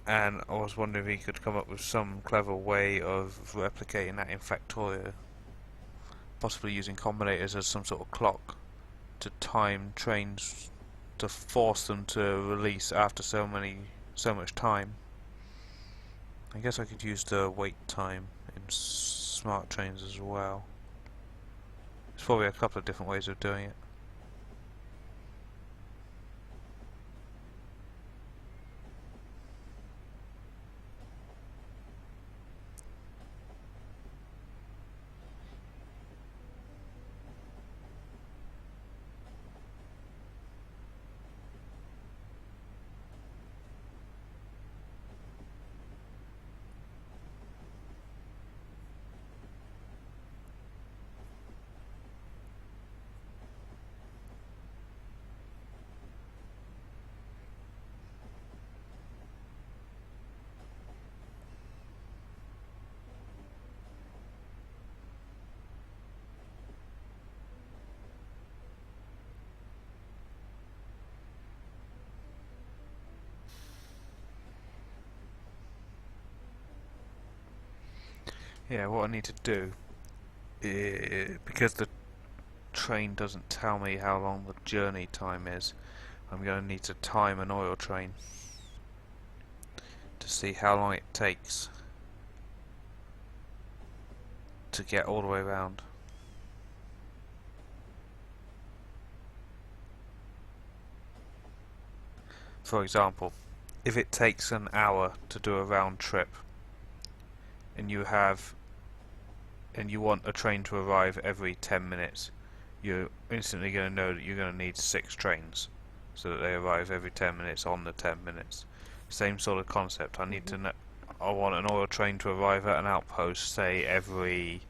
And I was wondering if he could come up with some clever way of replicating that in Factorio. Possibly using combinators as some sort of clock to time trains to force them to release after so much time. I guess I could use the wait time in smart trains as well. There's probably a couple of different ways of doing it. Yeah, what I need to do is, because the train doesn't tell me how long the journey time is, I'm going to need to time an oil train to see how long it takes to get all the way around. For example, if it takes an hour to do a round trip and you want a train to arrive every 10 minutes, you're instantly going to know that you're going to need 6 trains so that they arrive every 10 minutes on the 10 minutes. Same sort of concept. I want an oil train to arrive at an outpost, say, every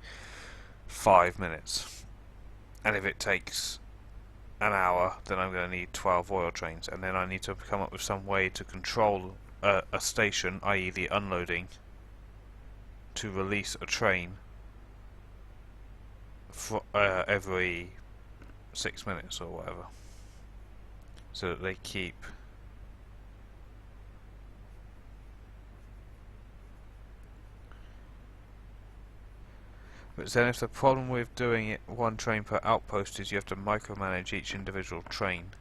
5 minutes. And if it takes an hour, then I'm going to need 12 oil trains. And then I need to come up with some way to control a station, i.e. the unloading, to release a train for every 6 minutes or whatever, so that they keep but then if the problem with doing it one train per outpost is you have to micromanage each individual train,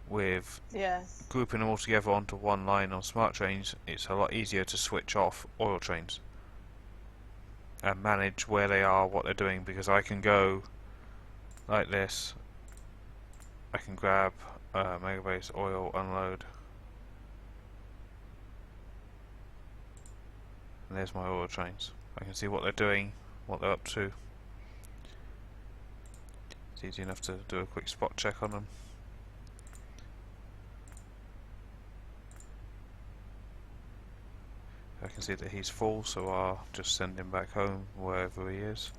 with Yes. grouping them all together onto one line on smart trains, it's a lot easier to switch off oil trains and manage where they are, what they're doing, because I can go like this. I can grab Megabase oil, unload, and there's my oil trains. I can see what they're doing, what they're up to. It's easy enough to do a quick spot check on them. I can see that he's full, so I'll just send him back home wherever he is.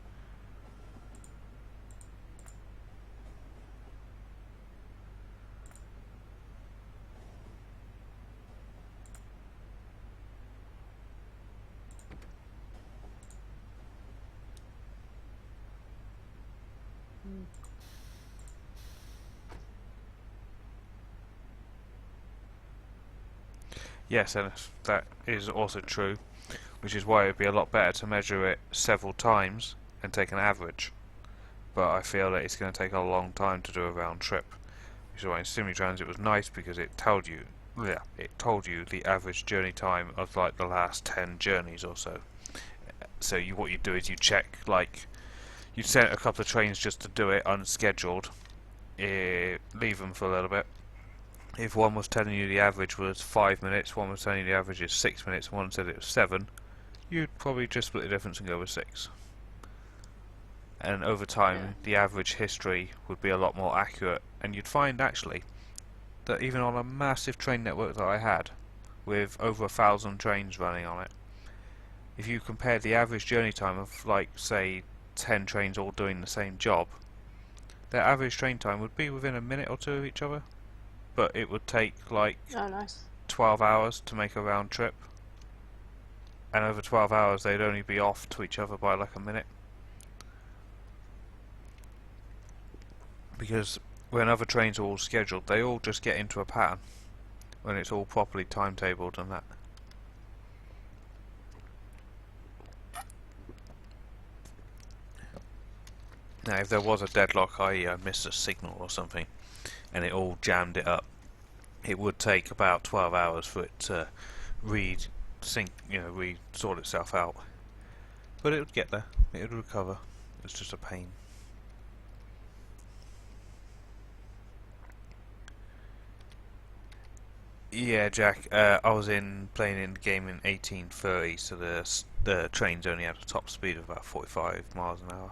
Yes, and that is also true, which is why it would be a lot better to measure it several times and take an average. But I feel that it's going to take a long time to do a round trip. Which is why in Simutrans it was nice because it told you the average journey time of like the last 10 journeys or so. So what you do is you check, like, you set a couple of trains just to do it unscheduled, leave them for a little bit, if one was telling you the average was 5 minutes, one was telling you the average is 6 minutes, and one said it was 7, you'd probably just split the difference and go with 6. And over time, the average history would be a lot more accurate, and you'd find actually that even on a massive train network that I had, with over 1,000 trains running on it, if you compare the average journey time of, like, say, 10 trains all doing the same job, their average train time would be within a minute or two of each other, but it would take like Oh, nice. 12 hours to make a round trip, and over 12 hours they'd only be off to each other by like a minute. Because when other trains are all scheduled, they all just get into a pattern when it's all properly timetabled and that. Now, if there was a deadlock, i.e. I missed a signal or something, and it all jammed it up, it would take about 12 hours for it to re-sort itself out. But it would get there. It would recover. It's just a pain. Yeah, Jack. I was playing in the game in 1830, so the trains only had a top speed of about 45 miles an hour.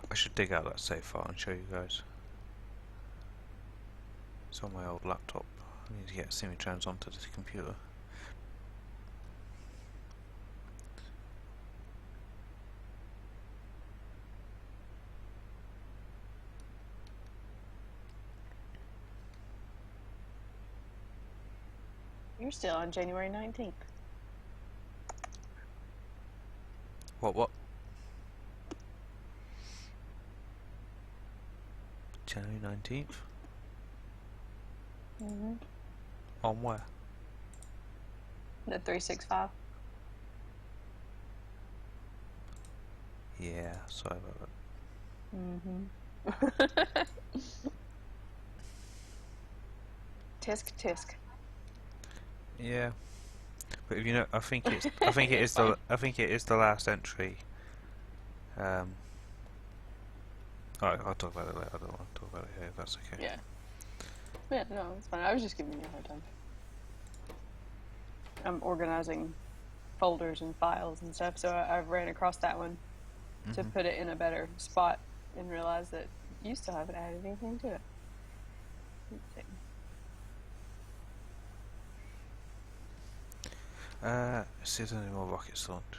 I should dig out that save file and show you guys. It's on my old laptop. I need to get Simitrans onto this computer. You're still on January 19th. What? January 19th? Mm-hmm. On where? The 365. Yeah, sorry about Mm-hmm. Tisk tisk. that. Yeah. But if you know, I think it is the last entry. Alright, I'll talk about it later. I don't want to talk about it here, if that's okay. Yeah. Yeah, no, it's fine. I was just giving you a hard time. I'm organizing folders and files and stuff, so I ran across that one to put it in a better spot and realized that you still haven't added anything to it. Let's see. Let's see if there's any more rockets launched.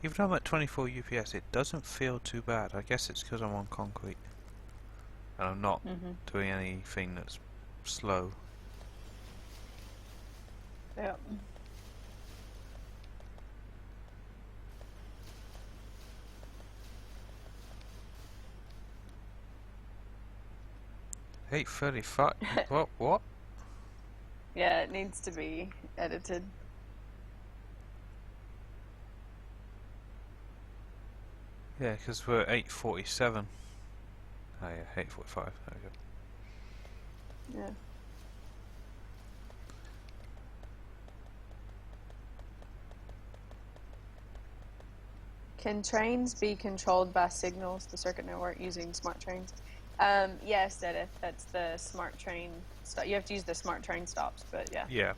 Even though I'm at 24 UPS, it doesn't feel too bad. I guess it's because I'm on concrete. And I'm not doing anything that's slow. Yeah. 8:35. What? Yeah, it needs to be edited. Yeah, because we're at 8:47. Oh yeah, 8:45. There we go. Yeah. Can trains be controlled by signals, the circuit network, using smart trains? Yes, that's the smart train. You have to use the smart train stops, but yeah. Yeah,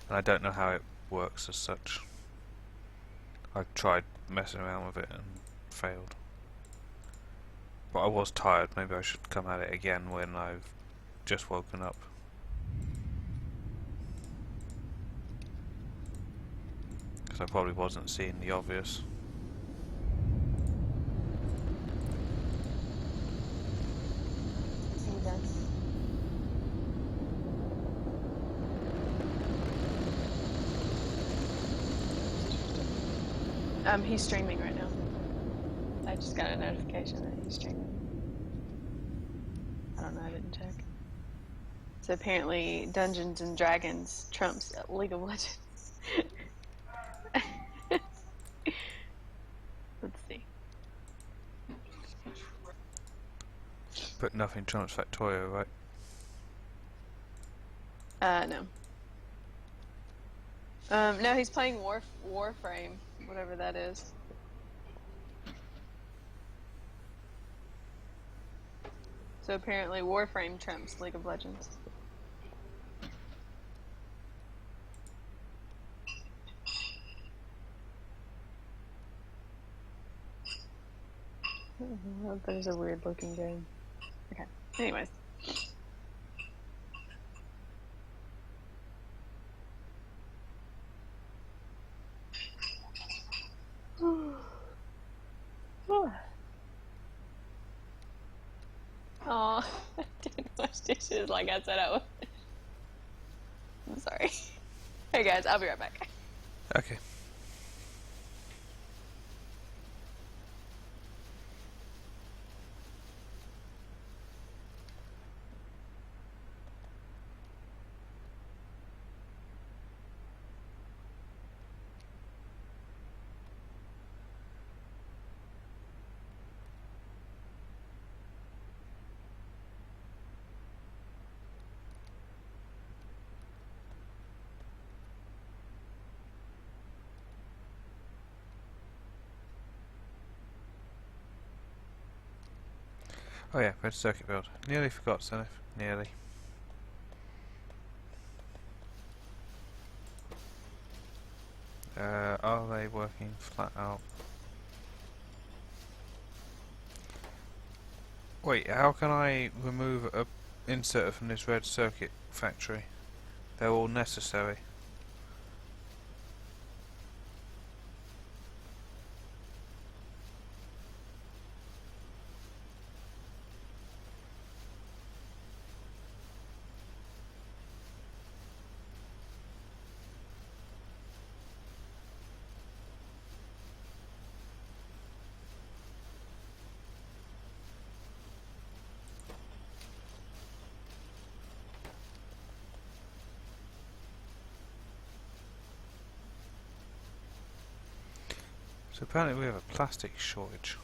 and I don't know how it works as such. I've tried messing around with it and failed. But I was tired. Maybe I should come at it again when I've just woken up. Because I probably wasn't seeing the obvious. He's streaming right now. I just got a notification that he's streaming. I don't know, I didn't check. So apparently Dungeons and Dragons trumps League of Legends. Let's see. But nothing trumps Factorio, right? No. No, he's playing Warframe, whatever that is. So apparently Warframe trumps League of Legends. That is a weird looking game. Okay. Anyways. Oh, I didn't wash dishes like I said I would. I'm sorry. Hey guys, I'll be right back. Okay. Oh yeah, red circuit build. Nearly forgot, Zenith. Nearly. Are they working flat out? Wait, how can I remove a insert from this red circuit factory? They're all necessary. So apparently we have a plastic shortage.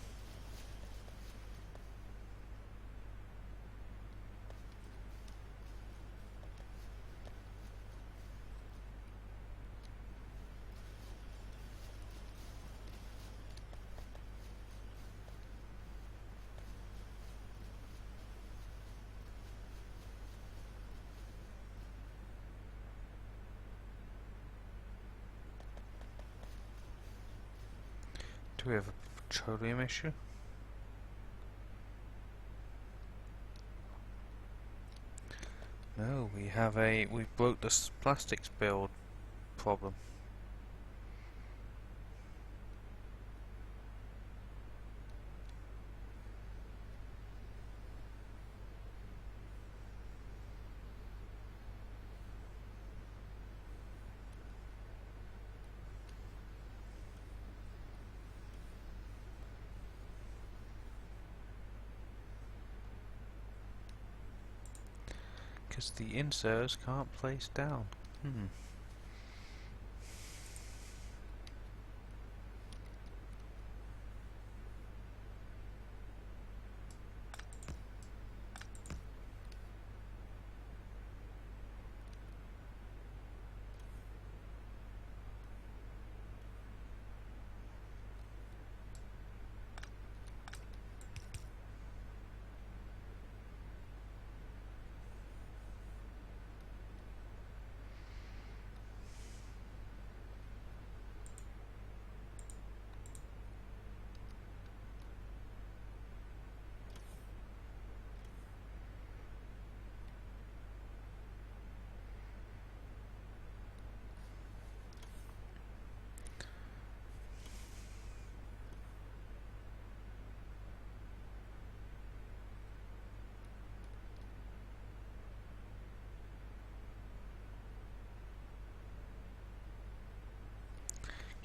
Do we have a petroleum issue? No, we broke the plastics build problem. Because the inserts can't place down.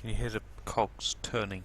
Can you hear the cogs turning?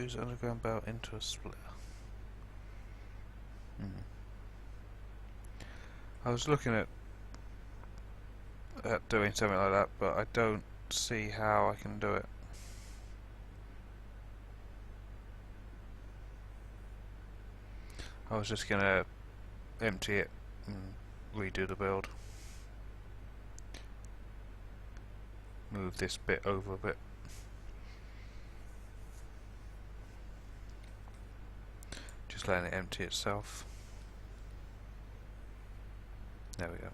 screws the underground belt into a splitter. I was looking at doing something like that, but I don't see how I can do it. I was just gonna empty it and redo the build. Move this bit over a bit. Just letting it empty itself. There we go.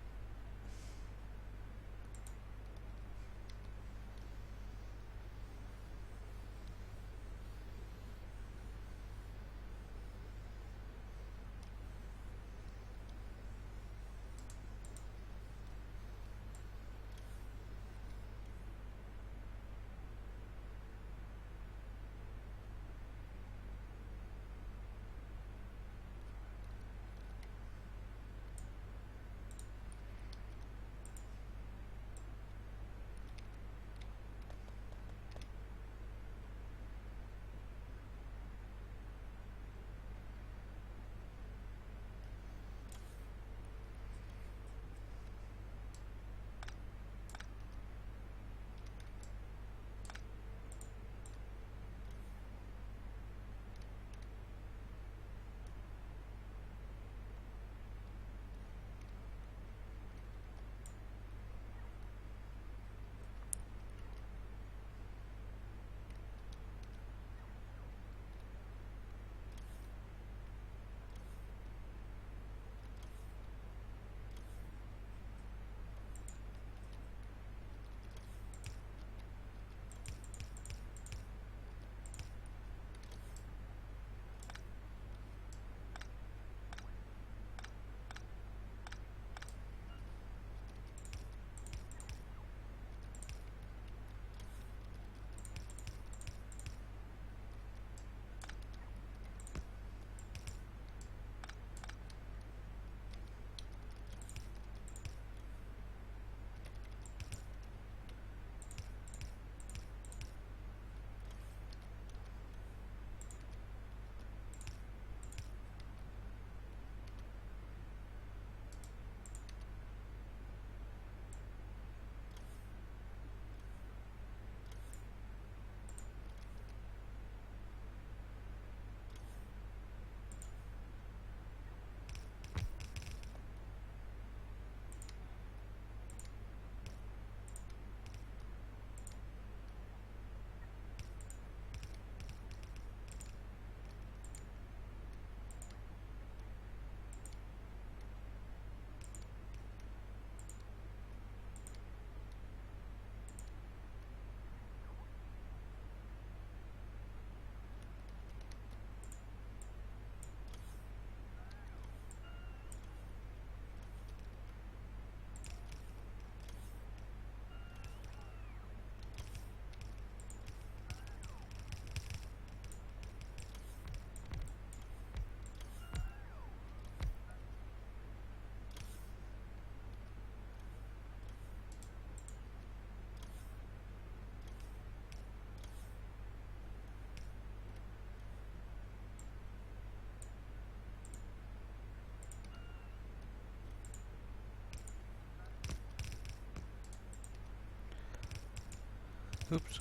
Oops.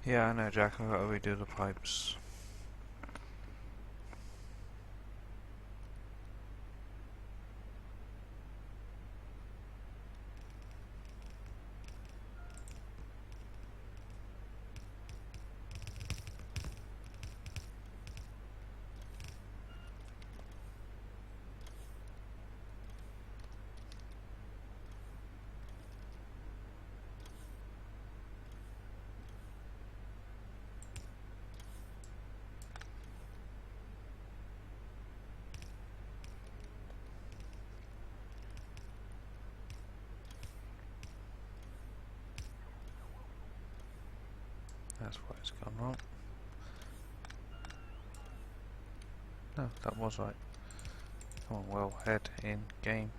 Yeah, I know, Jack. I've got to redo the pipes. That's why it's gone wrong. No, that was right. Come on, well, head in game.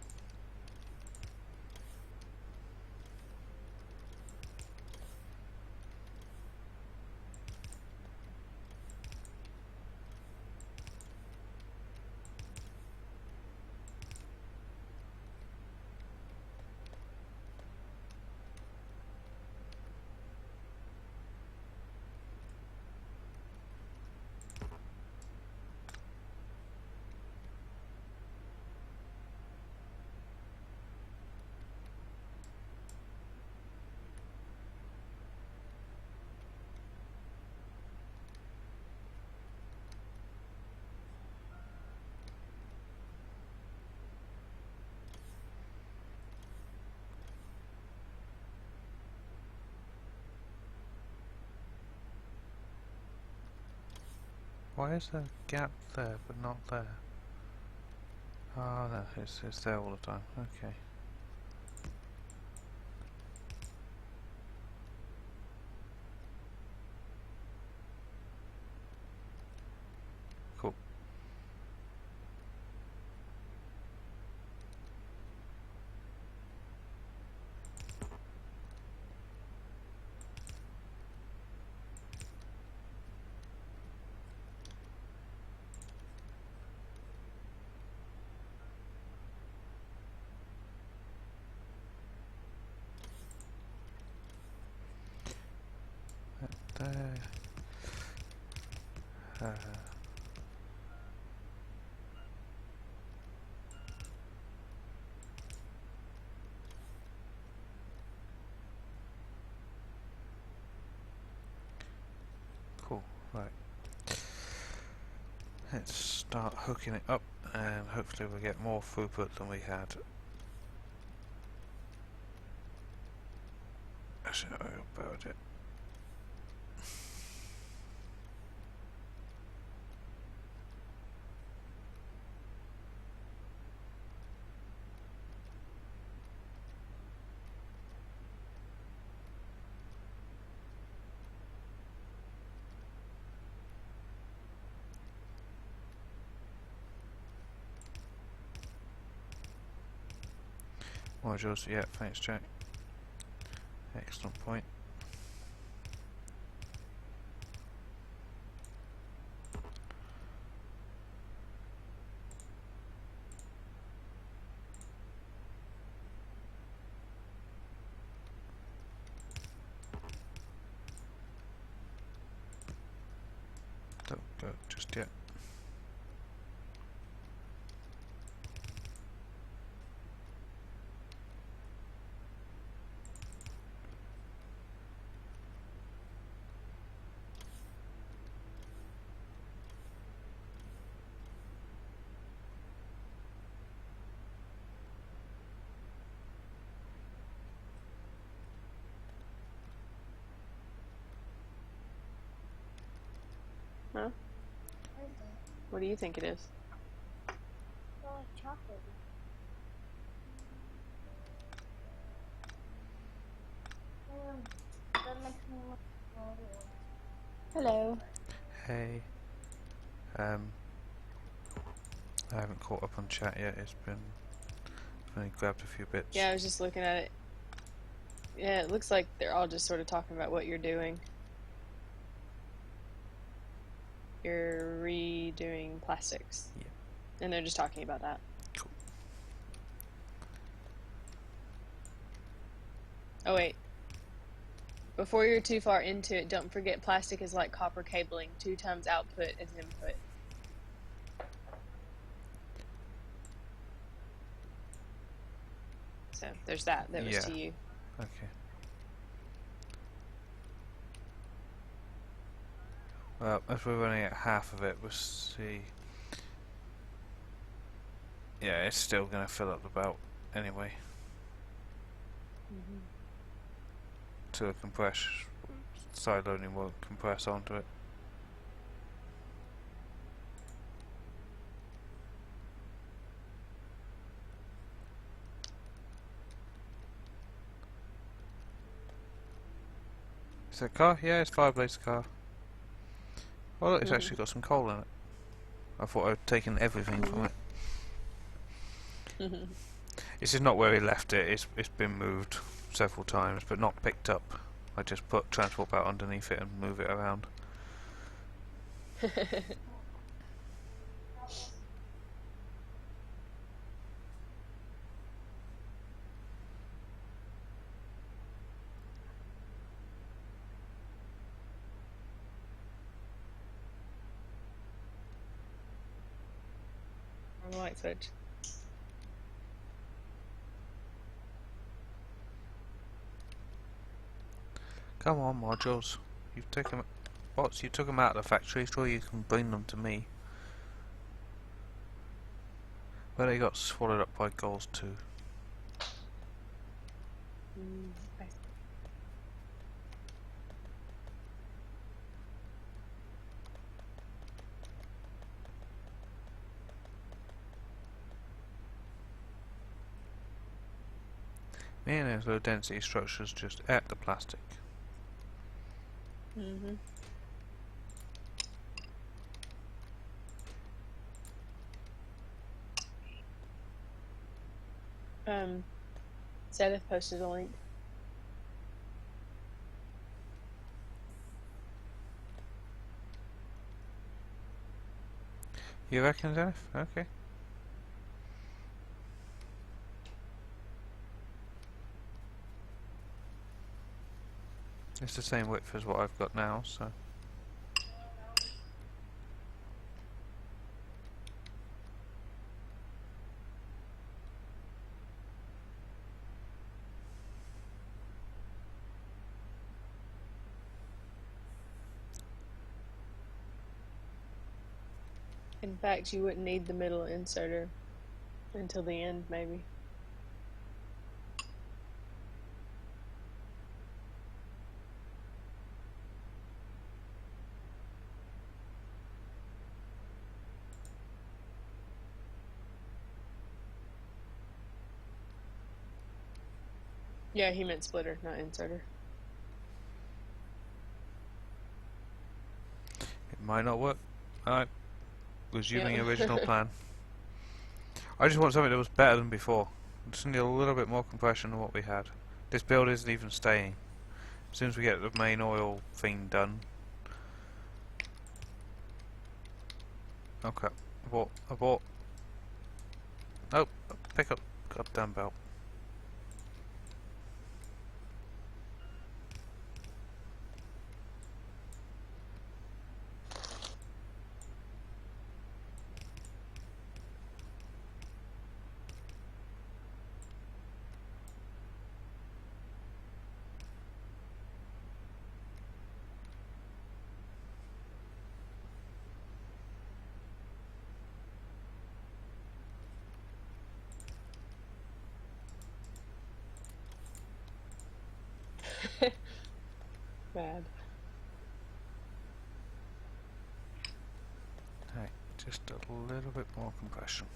Why is there a gap there but not there? Oh no, it's there all the time. Okay. Cool. There. Cool, right. Let's start hooking it up and hopefully we'll get more throughput than we had. So about it. Modules, yeah, thanks Jack. Excellent point. Don't go just yet. Huh? What do you think it is? Chocolate. That makes me look Hello. Hey. I haven't caught up on chat yet, I've only grabbed a few bits. Yeah, I was just looking at it. Yeah, it looks like they're all just sort of talking about what you're doing. You're redoing plastics. Yeah. And they're just talking about that. Cool. Oh, wait. Before you're too far into it, don't forget plastic is like copper cabling. 2 times output is input. So there's that. That was Yeah. to you. Okay. Well, as we're running at half of it, we'll see. Yeah, it's still going to fill up the belt anyway. To a compress. Side loading won't compress onto it. Is it a car? Yeah, it's Fireblade's car. Oh look, it's actually got some coal in it. I thought I'd taken everything from it. This is not where he left it. It's been moved several times, but not picked up. I just put transport out underneath it and move it around. Wrong light switch. Come on, modules. You've taken bots. You took them out of the factory, so you can bring them to me. But they got swallowed up by goals too. I see. Man, there's low density structures just at the plastic. Seth posted a link. You reckon, Zenith? Okay. It's the same width as what I've got now, so. In fact, you wouldn't need the middle inserter until the end, maybe. Yeah, he meant splitter, not inserter. It might not work. Alright. Resuming original plan. I just want something that was better than before. I just need a little bit more compression than what we had. This build isn't even staying. As soon as we get the main oil thing done. Okay. Abort. Oh, pick up. Goddamn belt. Bad. Hey, just a little bit more compression.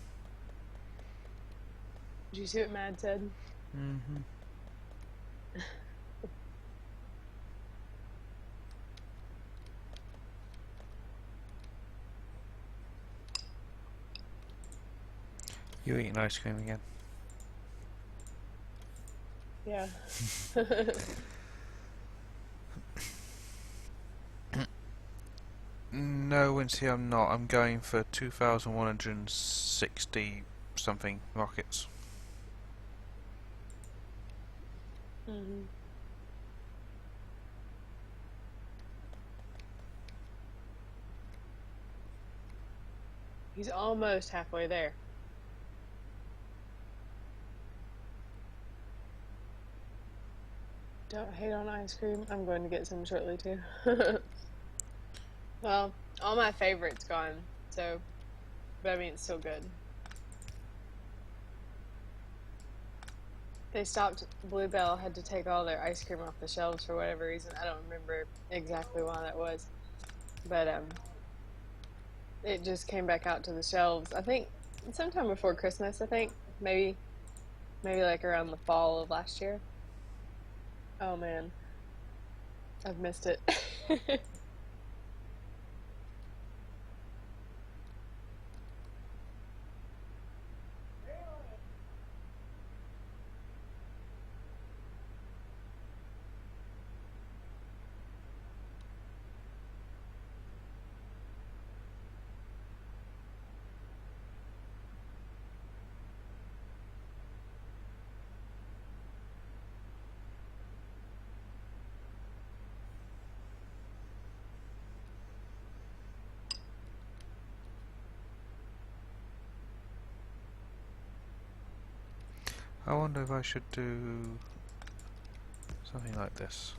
Did you see what Mad said? Mm-hmm. You eating ice cream again? Yeah. No, Wincy, I'm not. I'm going for 2,160 something rockets. Mm-hmm. He's almost halfway there. Don't hate on ice cream. I'm going to get some shortly too. Well, all my favorites gone, so, but I mean it's still good. They stopped. Bluebell had to take all their ice cream off the shelves for whatever reason. I don't remember exactly why that was, but it just came back out to the shelves. I think sometime before Christmas. I think maybe like around the fall of last year. Oh man. I've missed it. I wonder if I should do something like this.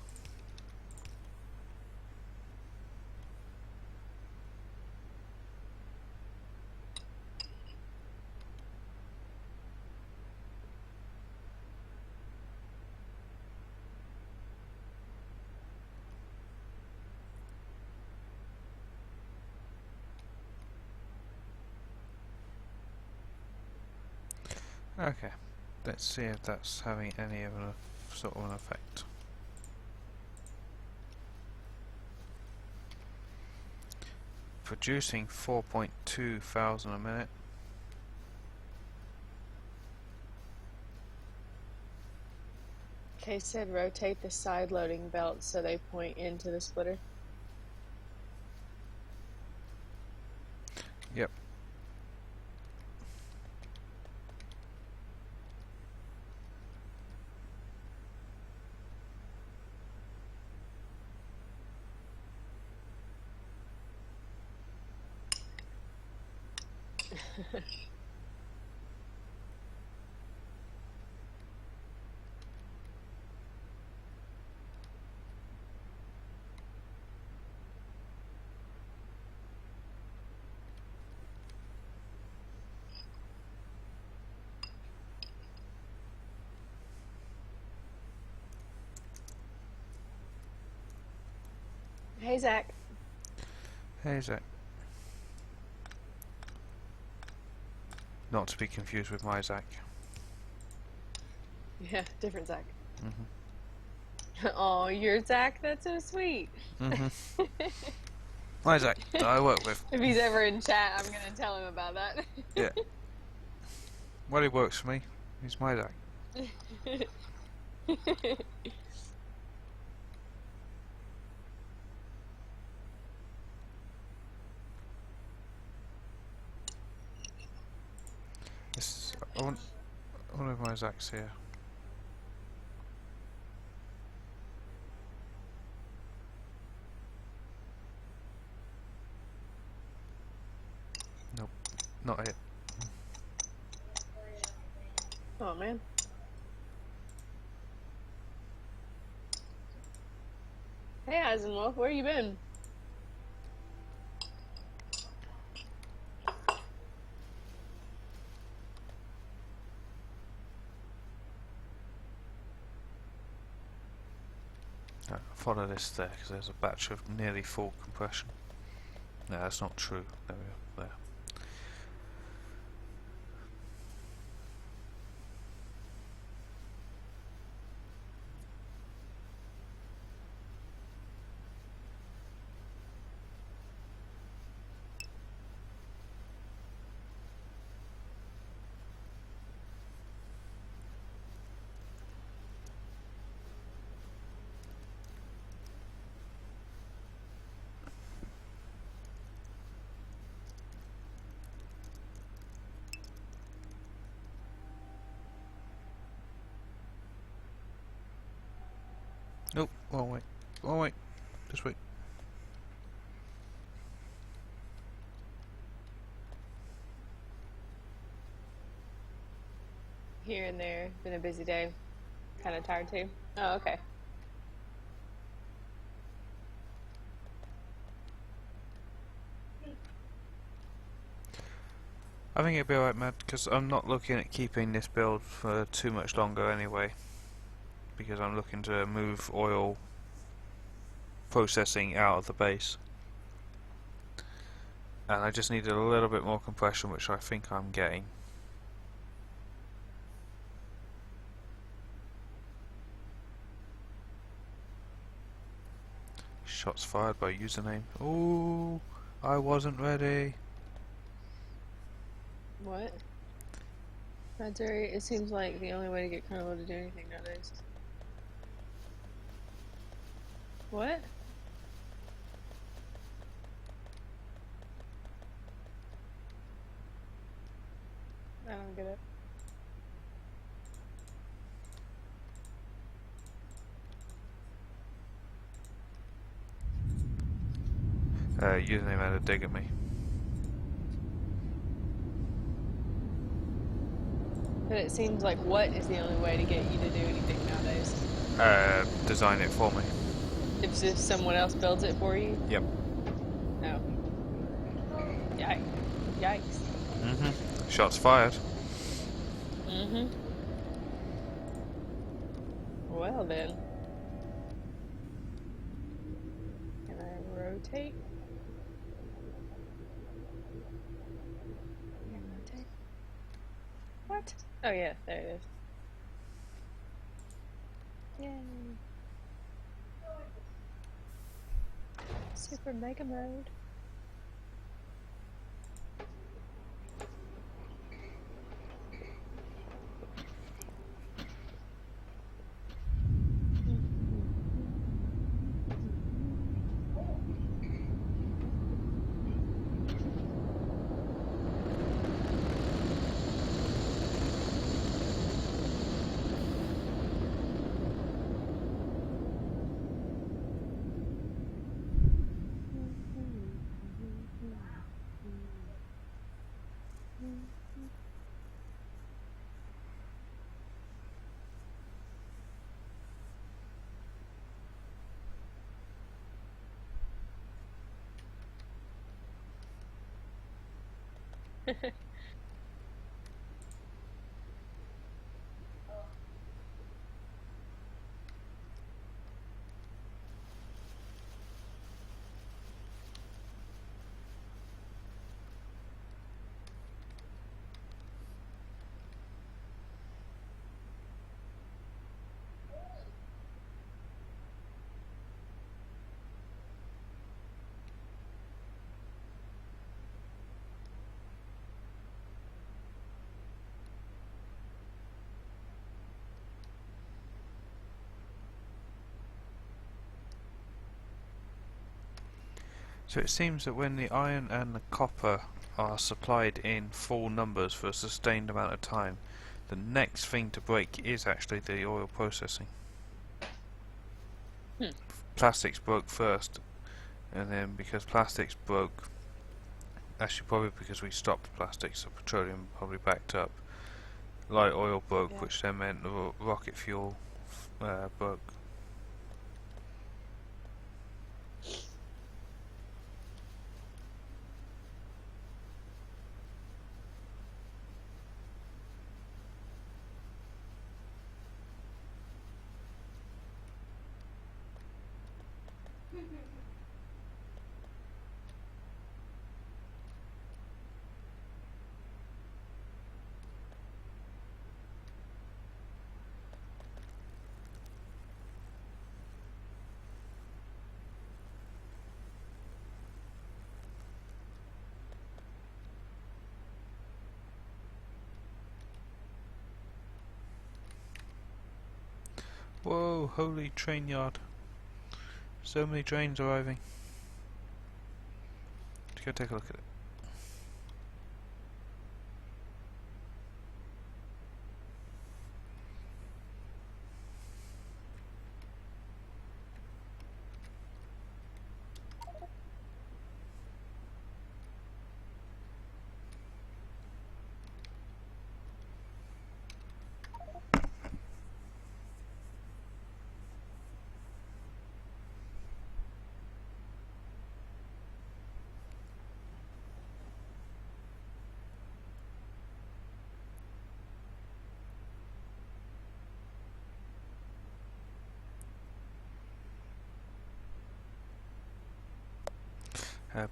Okay, let's see if that's having any of an sort of an effect. Producing 4.2 thousand a minute. Kay said rotate the side loading belts so they point into the splitter. Yep. Hey, Zach. Hey Zach. Not to be confused with my Zach. Yeah, different Zach. Mm-hmm. Oh, you're Zach? That's so sweet. Mm-hmm. My Zach that I work with. If he's ever in chat, I'm going to tell him about that. Yeah. Well, he works for me. He's my Zach. This, I want one of my Zachs here. Nope, not it. Oh, man. Hey, Eisenwolf, where you been? Follow this there because there's a batch of nearly full compression. No, that's not true. There we go. There. Nope, wrong way. Wrong way. This way. Here and there. Been a busy day. Kind of tired, too. Oh, okay. I think it'll be alright, Matt, because I'm not looking at keeping this build for too much longer anyway. Because I'm looking to move oil processing out of the base. And I just needed a little bit more compression, which I think I'm getting. Shots fired by username. Ooh, I wasn't ready. What? Factorio, it seems like the only way to get Carlo to do anything nowadays. What? I don't get it. Username had a dig at me. But it seems like what is the only way to get you to do anything nowadays? Design it for me. If someone else builds it for you? Yep. No. Yikes. Yikes. Shots fired. Well then. Can I rotate? Rotate. What? Oh yeah, there it is. Yay. Super Mega Mode. So it seems that when the iron and the copper are supplied in full numbers for a sustained amount of time, the next thing to break is actually the oil processing. Plastics broke first, and then because plastics broke, actually probably because we stopped plastics, so petroleum probably backed up. Light oil broke, Yeah. which then meant the rocket fuel broke. Whoa, holy train yard. So many trains arriving. Let's go take a look at it.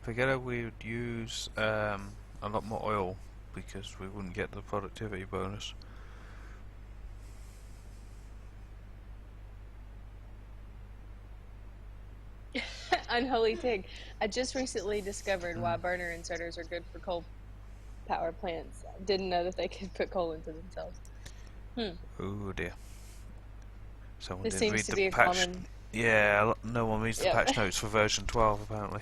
Pagetta, we would use a lot more oil because we wouldn't get the productivity bonus. Unholy Tig. I just recently discovered why burner inserters are good for coal power plants. I didn't know that they could put coal into themselves. Oh dear. Someone This did seems read to the be a patch. common. Yeah, no one reads the Yep. patch notes for version 12 apparently.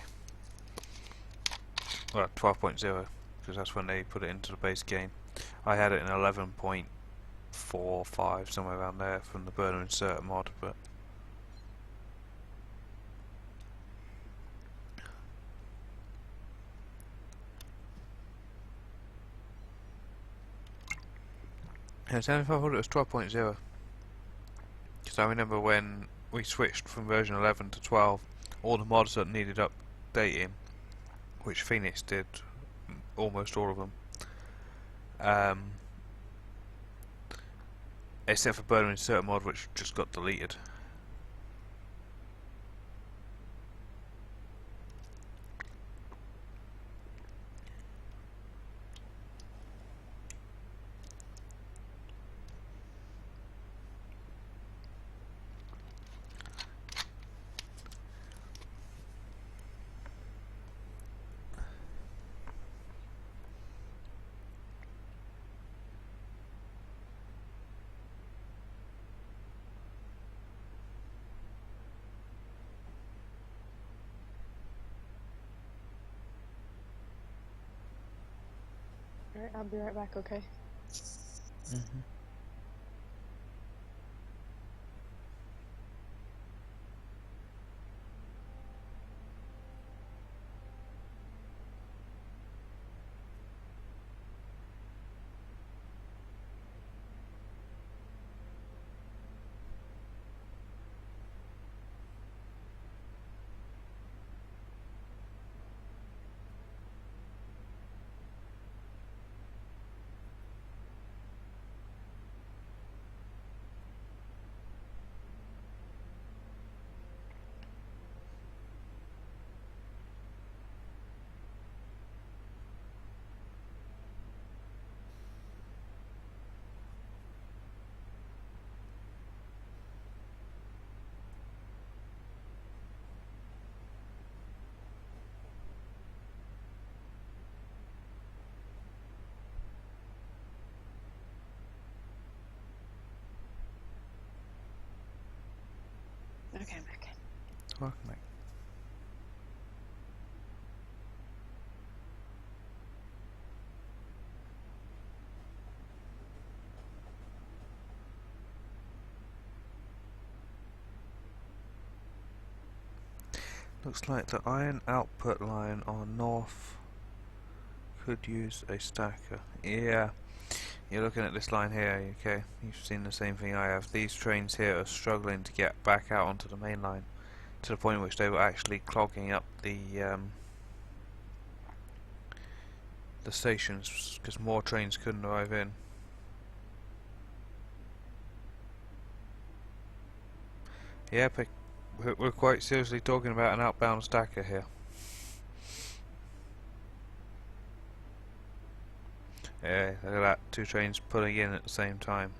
Well, 12.0, because that's when they put it into the base game. I had it in 11.45, somewhere around there, from the burner insert mod, but yeah, tell me if I thought it was 12.0. Because I remember when we switched from version 11 to 12, all the mods that needed updating, which Phoenix did, almost all of them, except for burner insert mod, which just got deleted. Alright, I'll be right back, okay? Okay, I'm back. Welcome, mate. Looks like the iron output line on north could use a stacker. Yeah, you're looking at this line here, okay? You've seen the same thing I have. These trains here are struggling to get back out onto the main line, to the point at which they were actually clogging up the stations because more trains couldn't arrive in. Yeah, we're quite seriously talking about an outbound stacker here. Yeah, look at that, 2 trains pulling in at the same time.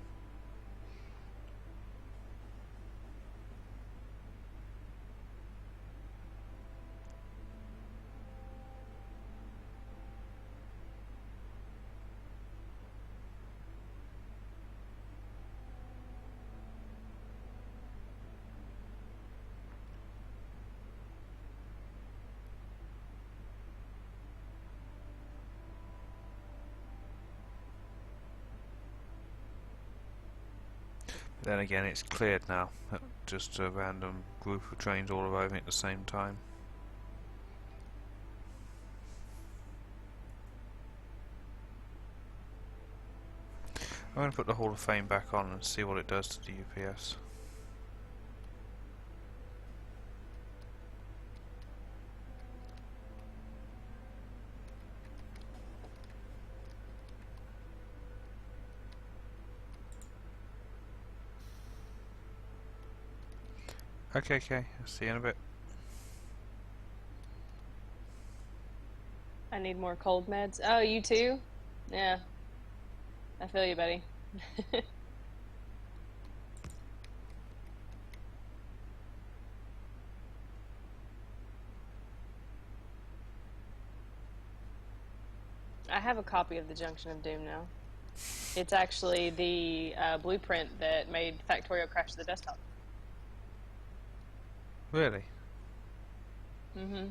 Then again, it's cleared now. Just a random group of trains all arriving at the same time. I'm going to put the Hall of Fame back on and see what it does to the UPS. Okay, I'll see you in a bit. I need more cold meds. Oh, you too? Yeah. I feel you, buddy. I have a copy of the Junction of Doom now. It's actually the blueprint that made Factorio crash the desktop. Really? Mm-hmm.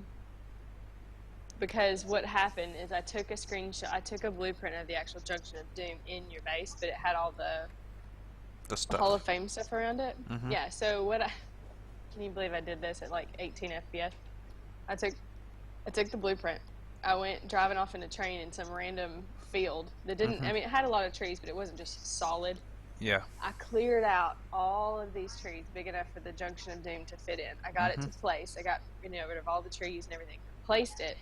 Because what happened is I took a screenshot. I took a blueprint of the actual Junction of Doom in your base, but it had all the stuff. Hall of Fame stuff around it. Mhm. Yeah. So can you believe I did this at like 18 FPS? I took the blueprint. I went driving off in a train in some random field that didn't. I mean, it had a lot of trees, but it wasn't just solid. Yeah. I cleared out all of these trees big enough for the Junction of Doom to fit in. I got it to place. I got rid of all the trees and everything. Placed it.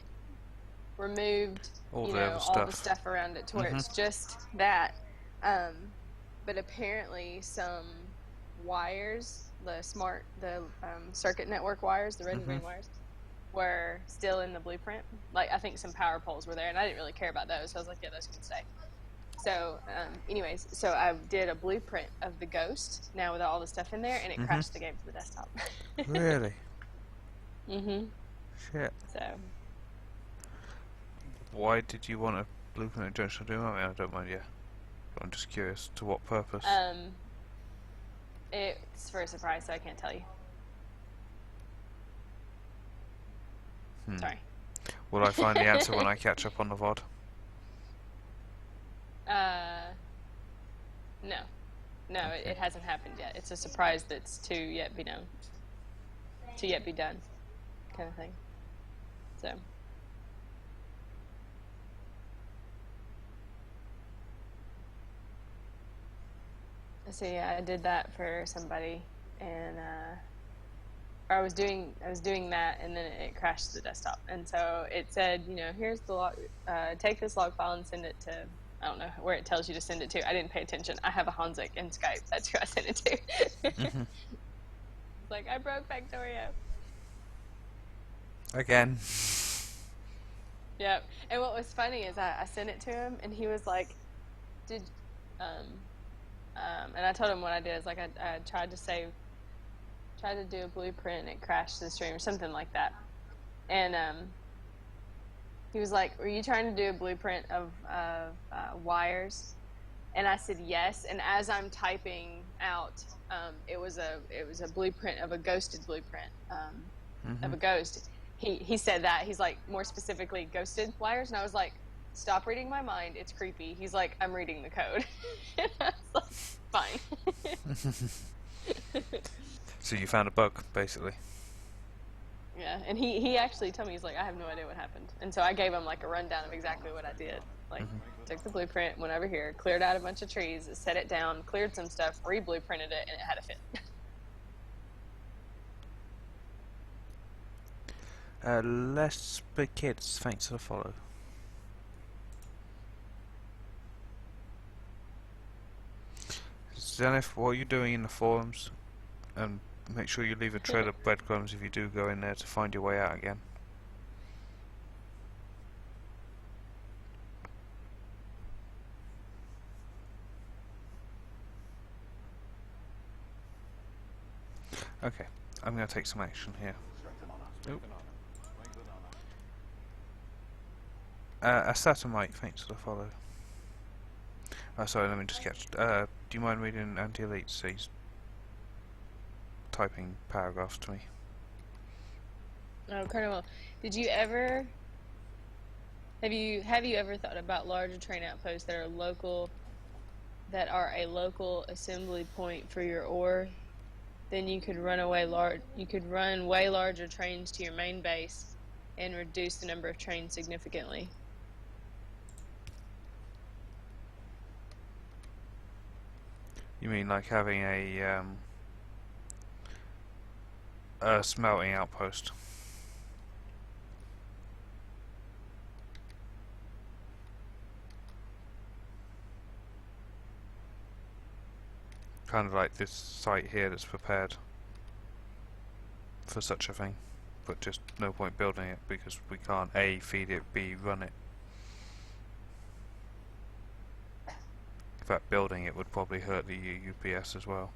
Removed All all the stuff around it to where it's just that. But apparently some wires, the circuit network wires, the red and green wires, were still in the blueprint. Like, I think some power poles were there, and I didn't really care about those, so I was like, yeah, those can stay. So, anyways, so I did a blueprint of the Ghost, now with all the stuff in there, and it crashed the game for the desktop. Really? Mm-hmm. Shit. So... Why did you want a blueprint of Junction of Doom? I mean, I don't mind, yeah. But I'm just curious, to what purpose? It's for a surprise, so I can't tell you. Sorry. Will I find the answer when I catch up on the VOD? No. No, Okay. it hasn't happened yet. It's a surprise that's to yet be known. To yet be done, kind of thing. So... So yeah, I did that for somebody, and I was doing that, and then it crashed the desktop. And so it said, here's the log. Take this log file and send it to. I don't know where it tells you to send it to. I didn't pay attention. I have a Hanzik in Skype. That's who I sent it to. It's like, I broke Factorio. Again. Yep. And what was funny is I sent it to him, and he was like, and I told him what I did. Is like I tried to do a blueprint, and it crashed the stream or something like that. And he was like, "Were you trying to do a blueprint of wires?" And I said yes. And as I'm typing out, it was a blueprint of a ghosted blueprint of a ghost. He said that. He's like, more specifically, ghosted wires. And I was like, stop reading my mind. It's creepy. He's like, I'm reading the code. And I was like, fine. So you found a bug, basically. Yeah, and he actually told me, he's like, I have no idea what happened. And so I gave him like a rundown of exactly what I did. Like, took the blueprint, went over here, cleared out a bunch of trees, set it down, cleared some stuff, re-blueprinted it, and it had a fit. Less big kids, thanks for the follow. Zenith, what are you doing in the forums? And make sure you leave a trail of breadcrumbs if you do go in there to find your way out again. Okay, I'm going to take some action here. Oop. Asatomite, thanks for the follow. Sorry, let me just catch. Do you mind reading Anti-Elite? So he's typing paragraphs to me. Oh, Colonel, did you ever... Have you ever thought about larger train outposts that are a local assembly point for your ore? Then you could run way larger trains to your main base and reduce the number of trains significantly. You mean like having a smelting outpost? Kind of like this site here that's prepared for such a thing, but just no point building it because we can't A, feed it, B, run it. In fact, building it would probably hurt the UPS as well.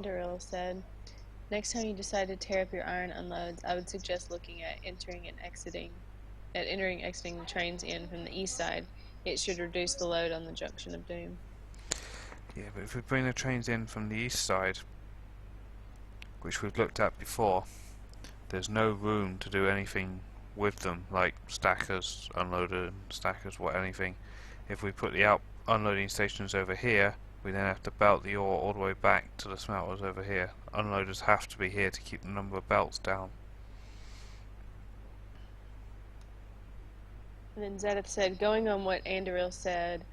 Andoril said, next time you decide to tear up your iron unloads, I would suggest looking at entering and exiting the trains in from the east side. It should reduce the load on the junction of Doom. Yeah, but if we bring the trains in from the east side, which we've looked at before, there's no room to do anything with them, like stackers, unloader, stackers, anything. If we put the unloading stations over here, we then have to belt the ore all the way back to the smelters over here. Unloaders have to be here to keep the number of belts down. And then Zedith said, going on what Andoril said,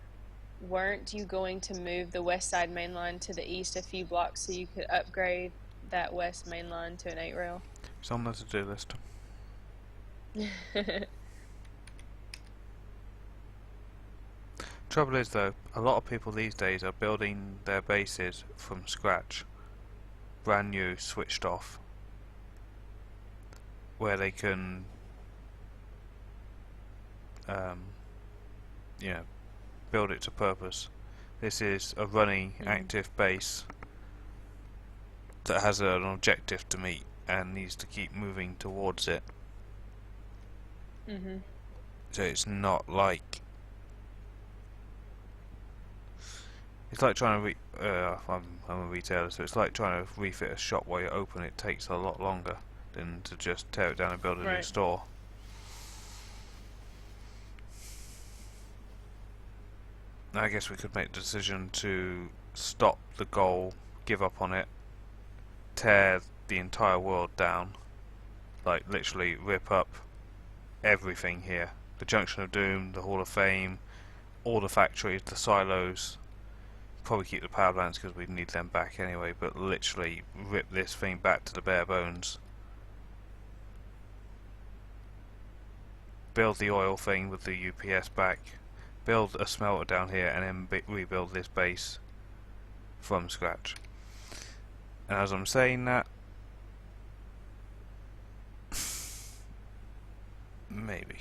weren't you going to move the west side main line to the east a few blocks so you could upgrade that west main line to an 8 rail? It's on the to-do list. Trouble is though, a lot of people these days are building their bases from scratch, brand new, switched off, where they can you know, build it to purpose. This is a running active base that has an objective to meet and needs to keep moving towards it. So it's not like it's like trying to I'm a retailer, so it's like trying to refit a shop while you're open. It takes a lot longer than to just tear it down and build a new store. I guess we could make the decision to stop the goal, give up on it, tear the entire world down, like literally rip up everything here. The Junction of Doom, the Hall of Fame, all the factories, the silos, probably keep the power plants because we need them back anyway, but literally rip this thing back to the bare bones. Build the oil thing with the UPS back. Build a smelter down here and then rebuild this base from scratch. And as I'm saying that, maybe.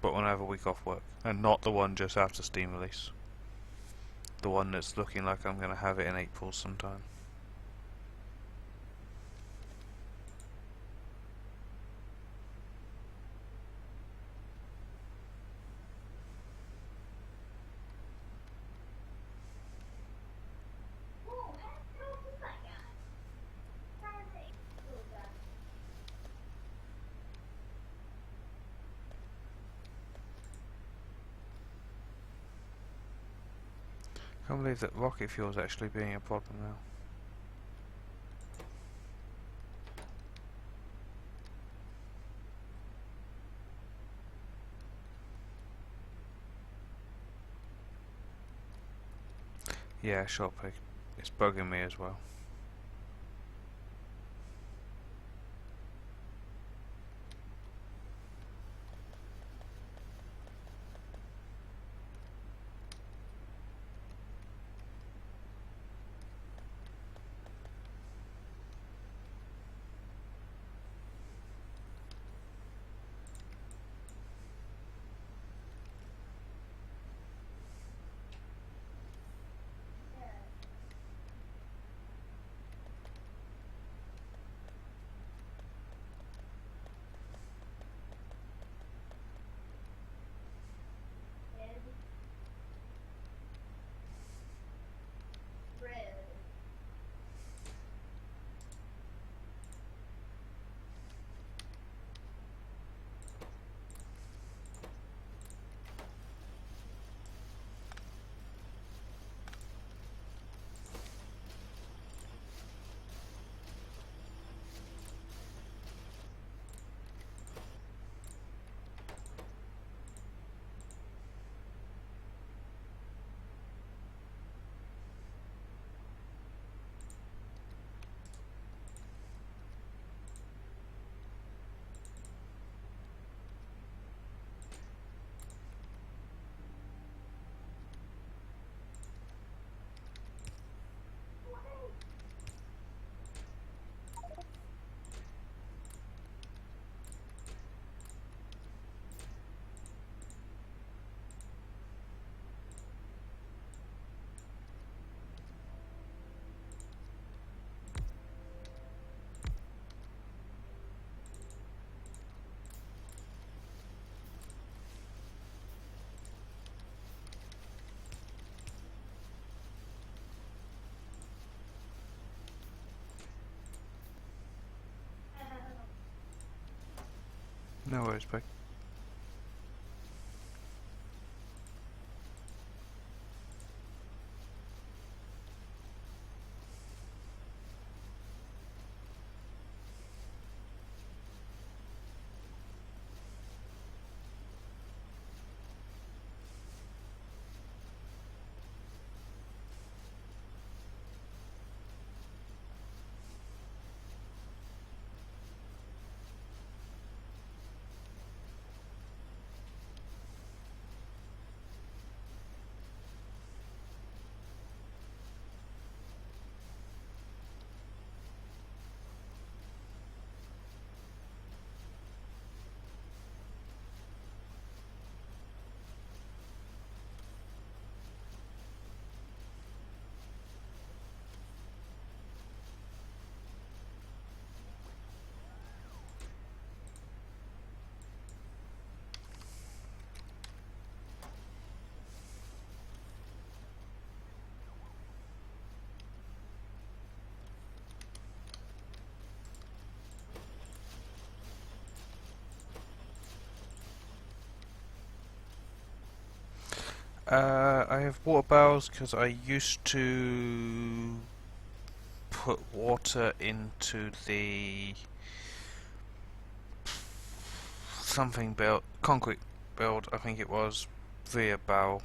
But when I have a week off work, and not the one just after Steam release. The one that's looking like I'm going to have it in April sometime. I can't believe that rocket fuel is actually being a problem now. Yeah, sure, Pig. It's bugging me as well. No worries, bye. I have water barrels because I used to put water into the something built, concrete build, I think it was, via barrel.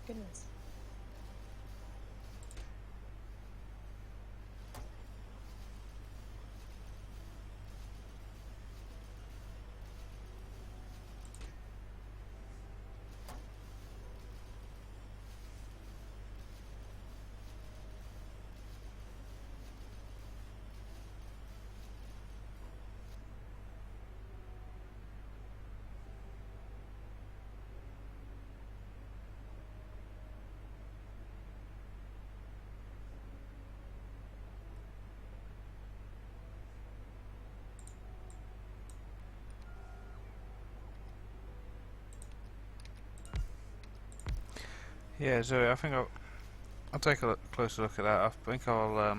Goodness. Yeah, Zoe, I think I'll take a closer look at that. I think I'll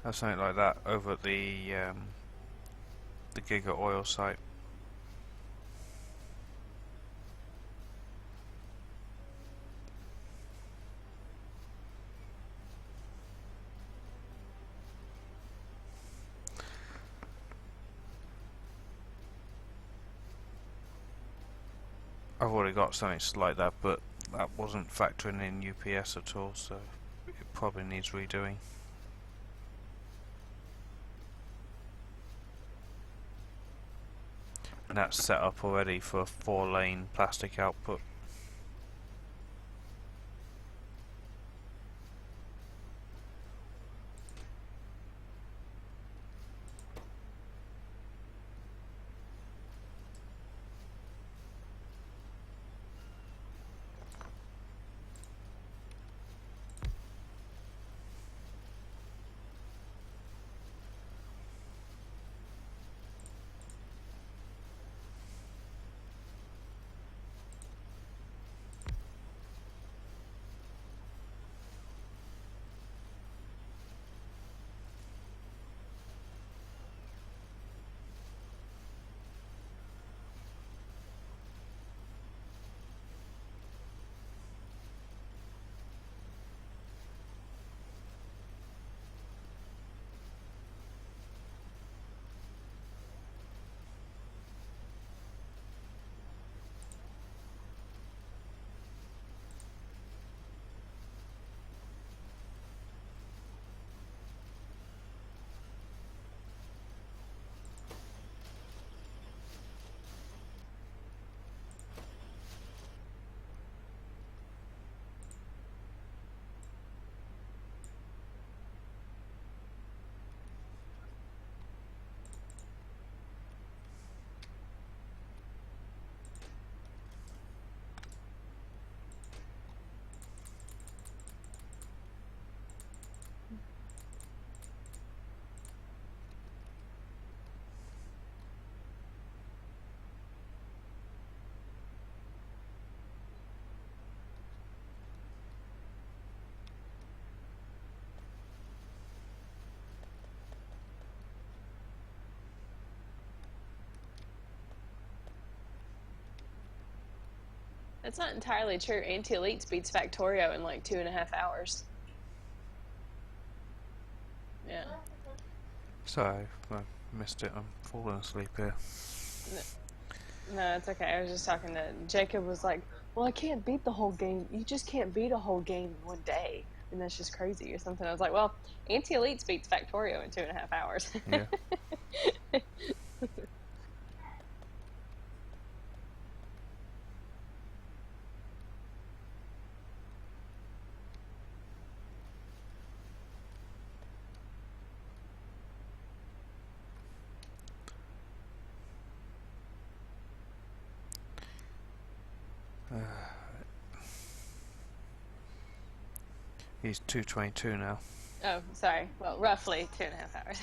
have something like that over at the Giga Oil site. I've already got something like that, but that wasn't factoring in UPS at all, so it probably needs redoing. And that's set up already for 4-lane plastic output. That's not entirely true. Anti-Elites beats Factorio in like 2.5 hours. Yeah. Sorry, I missed it. I'm falling asleep here. No, it's okay. I was just talking to Jacob. Was like, "Well, I can't beat the whole game. You just can't beat a whole game in one day, and that's just crazy or something." I was like, "Well, Anti-Elites beats Factorio in 2.5 hours." Yeah. He's 2:22 now. Oh, sorry. Well, roughly 2.5 hours.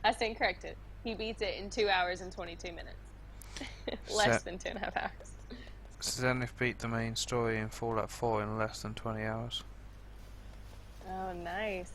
I stand corrected. He beats it in 2 hours and 22 minutes. Less than 2.5 hours. Zenith beat the main story in Fallout 4 in less than 20 hours. Oh, nice.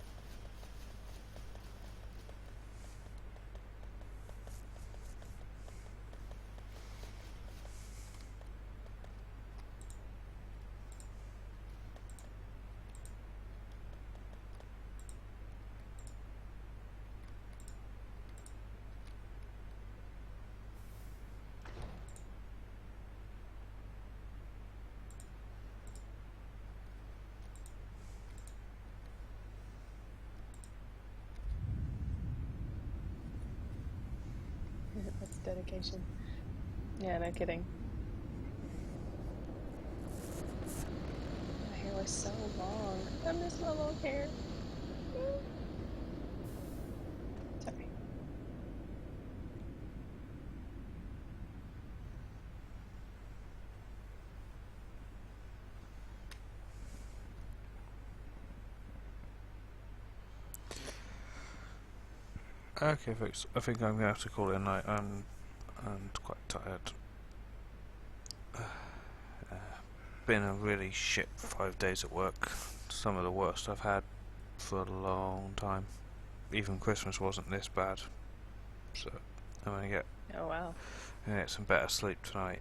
That's dedication. Yeah, no kidding. My hair was so long. I miss my long hair. Sorry. Okay, folks. I think I'm gonna have to call it a night. I'm quite tired. Been a really shit 5 days at work. Some of the worst I've had for a long time. Even Christmas wasn't this bad. So I'm gonna get Oh, wow. some better sleep tonight.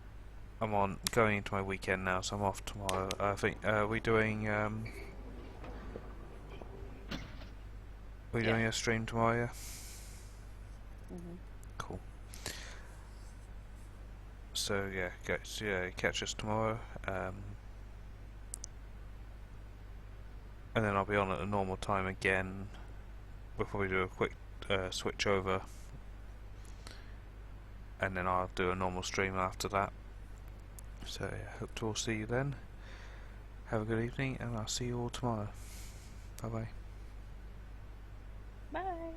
I'm going into my weekend now, so I'm off tomorrow. I think we doing doing a stream tomorrow, yeah? Cool. So yeah, catch us tomorrow. And then I'll be on at the normal time again. We'll probably do a quick switch over, and then I'll do a normal stream after that. So yeah, hope to all see you then. Have a good evening, and I'll see you all tomorrow. Bye bye. Bye.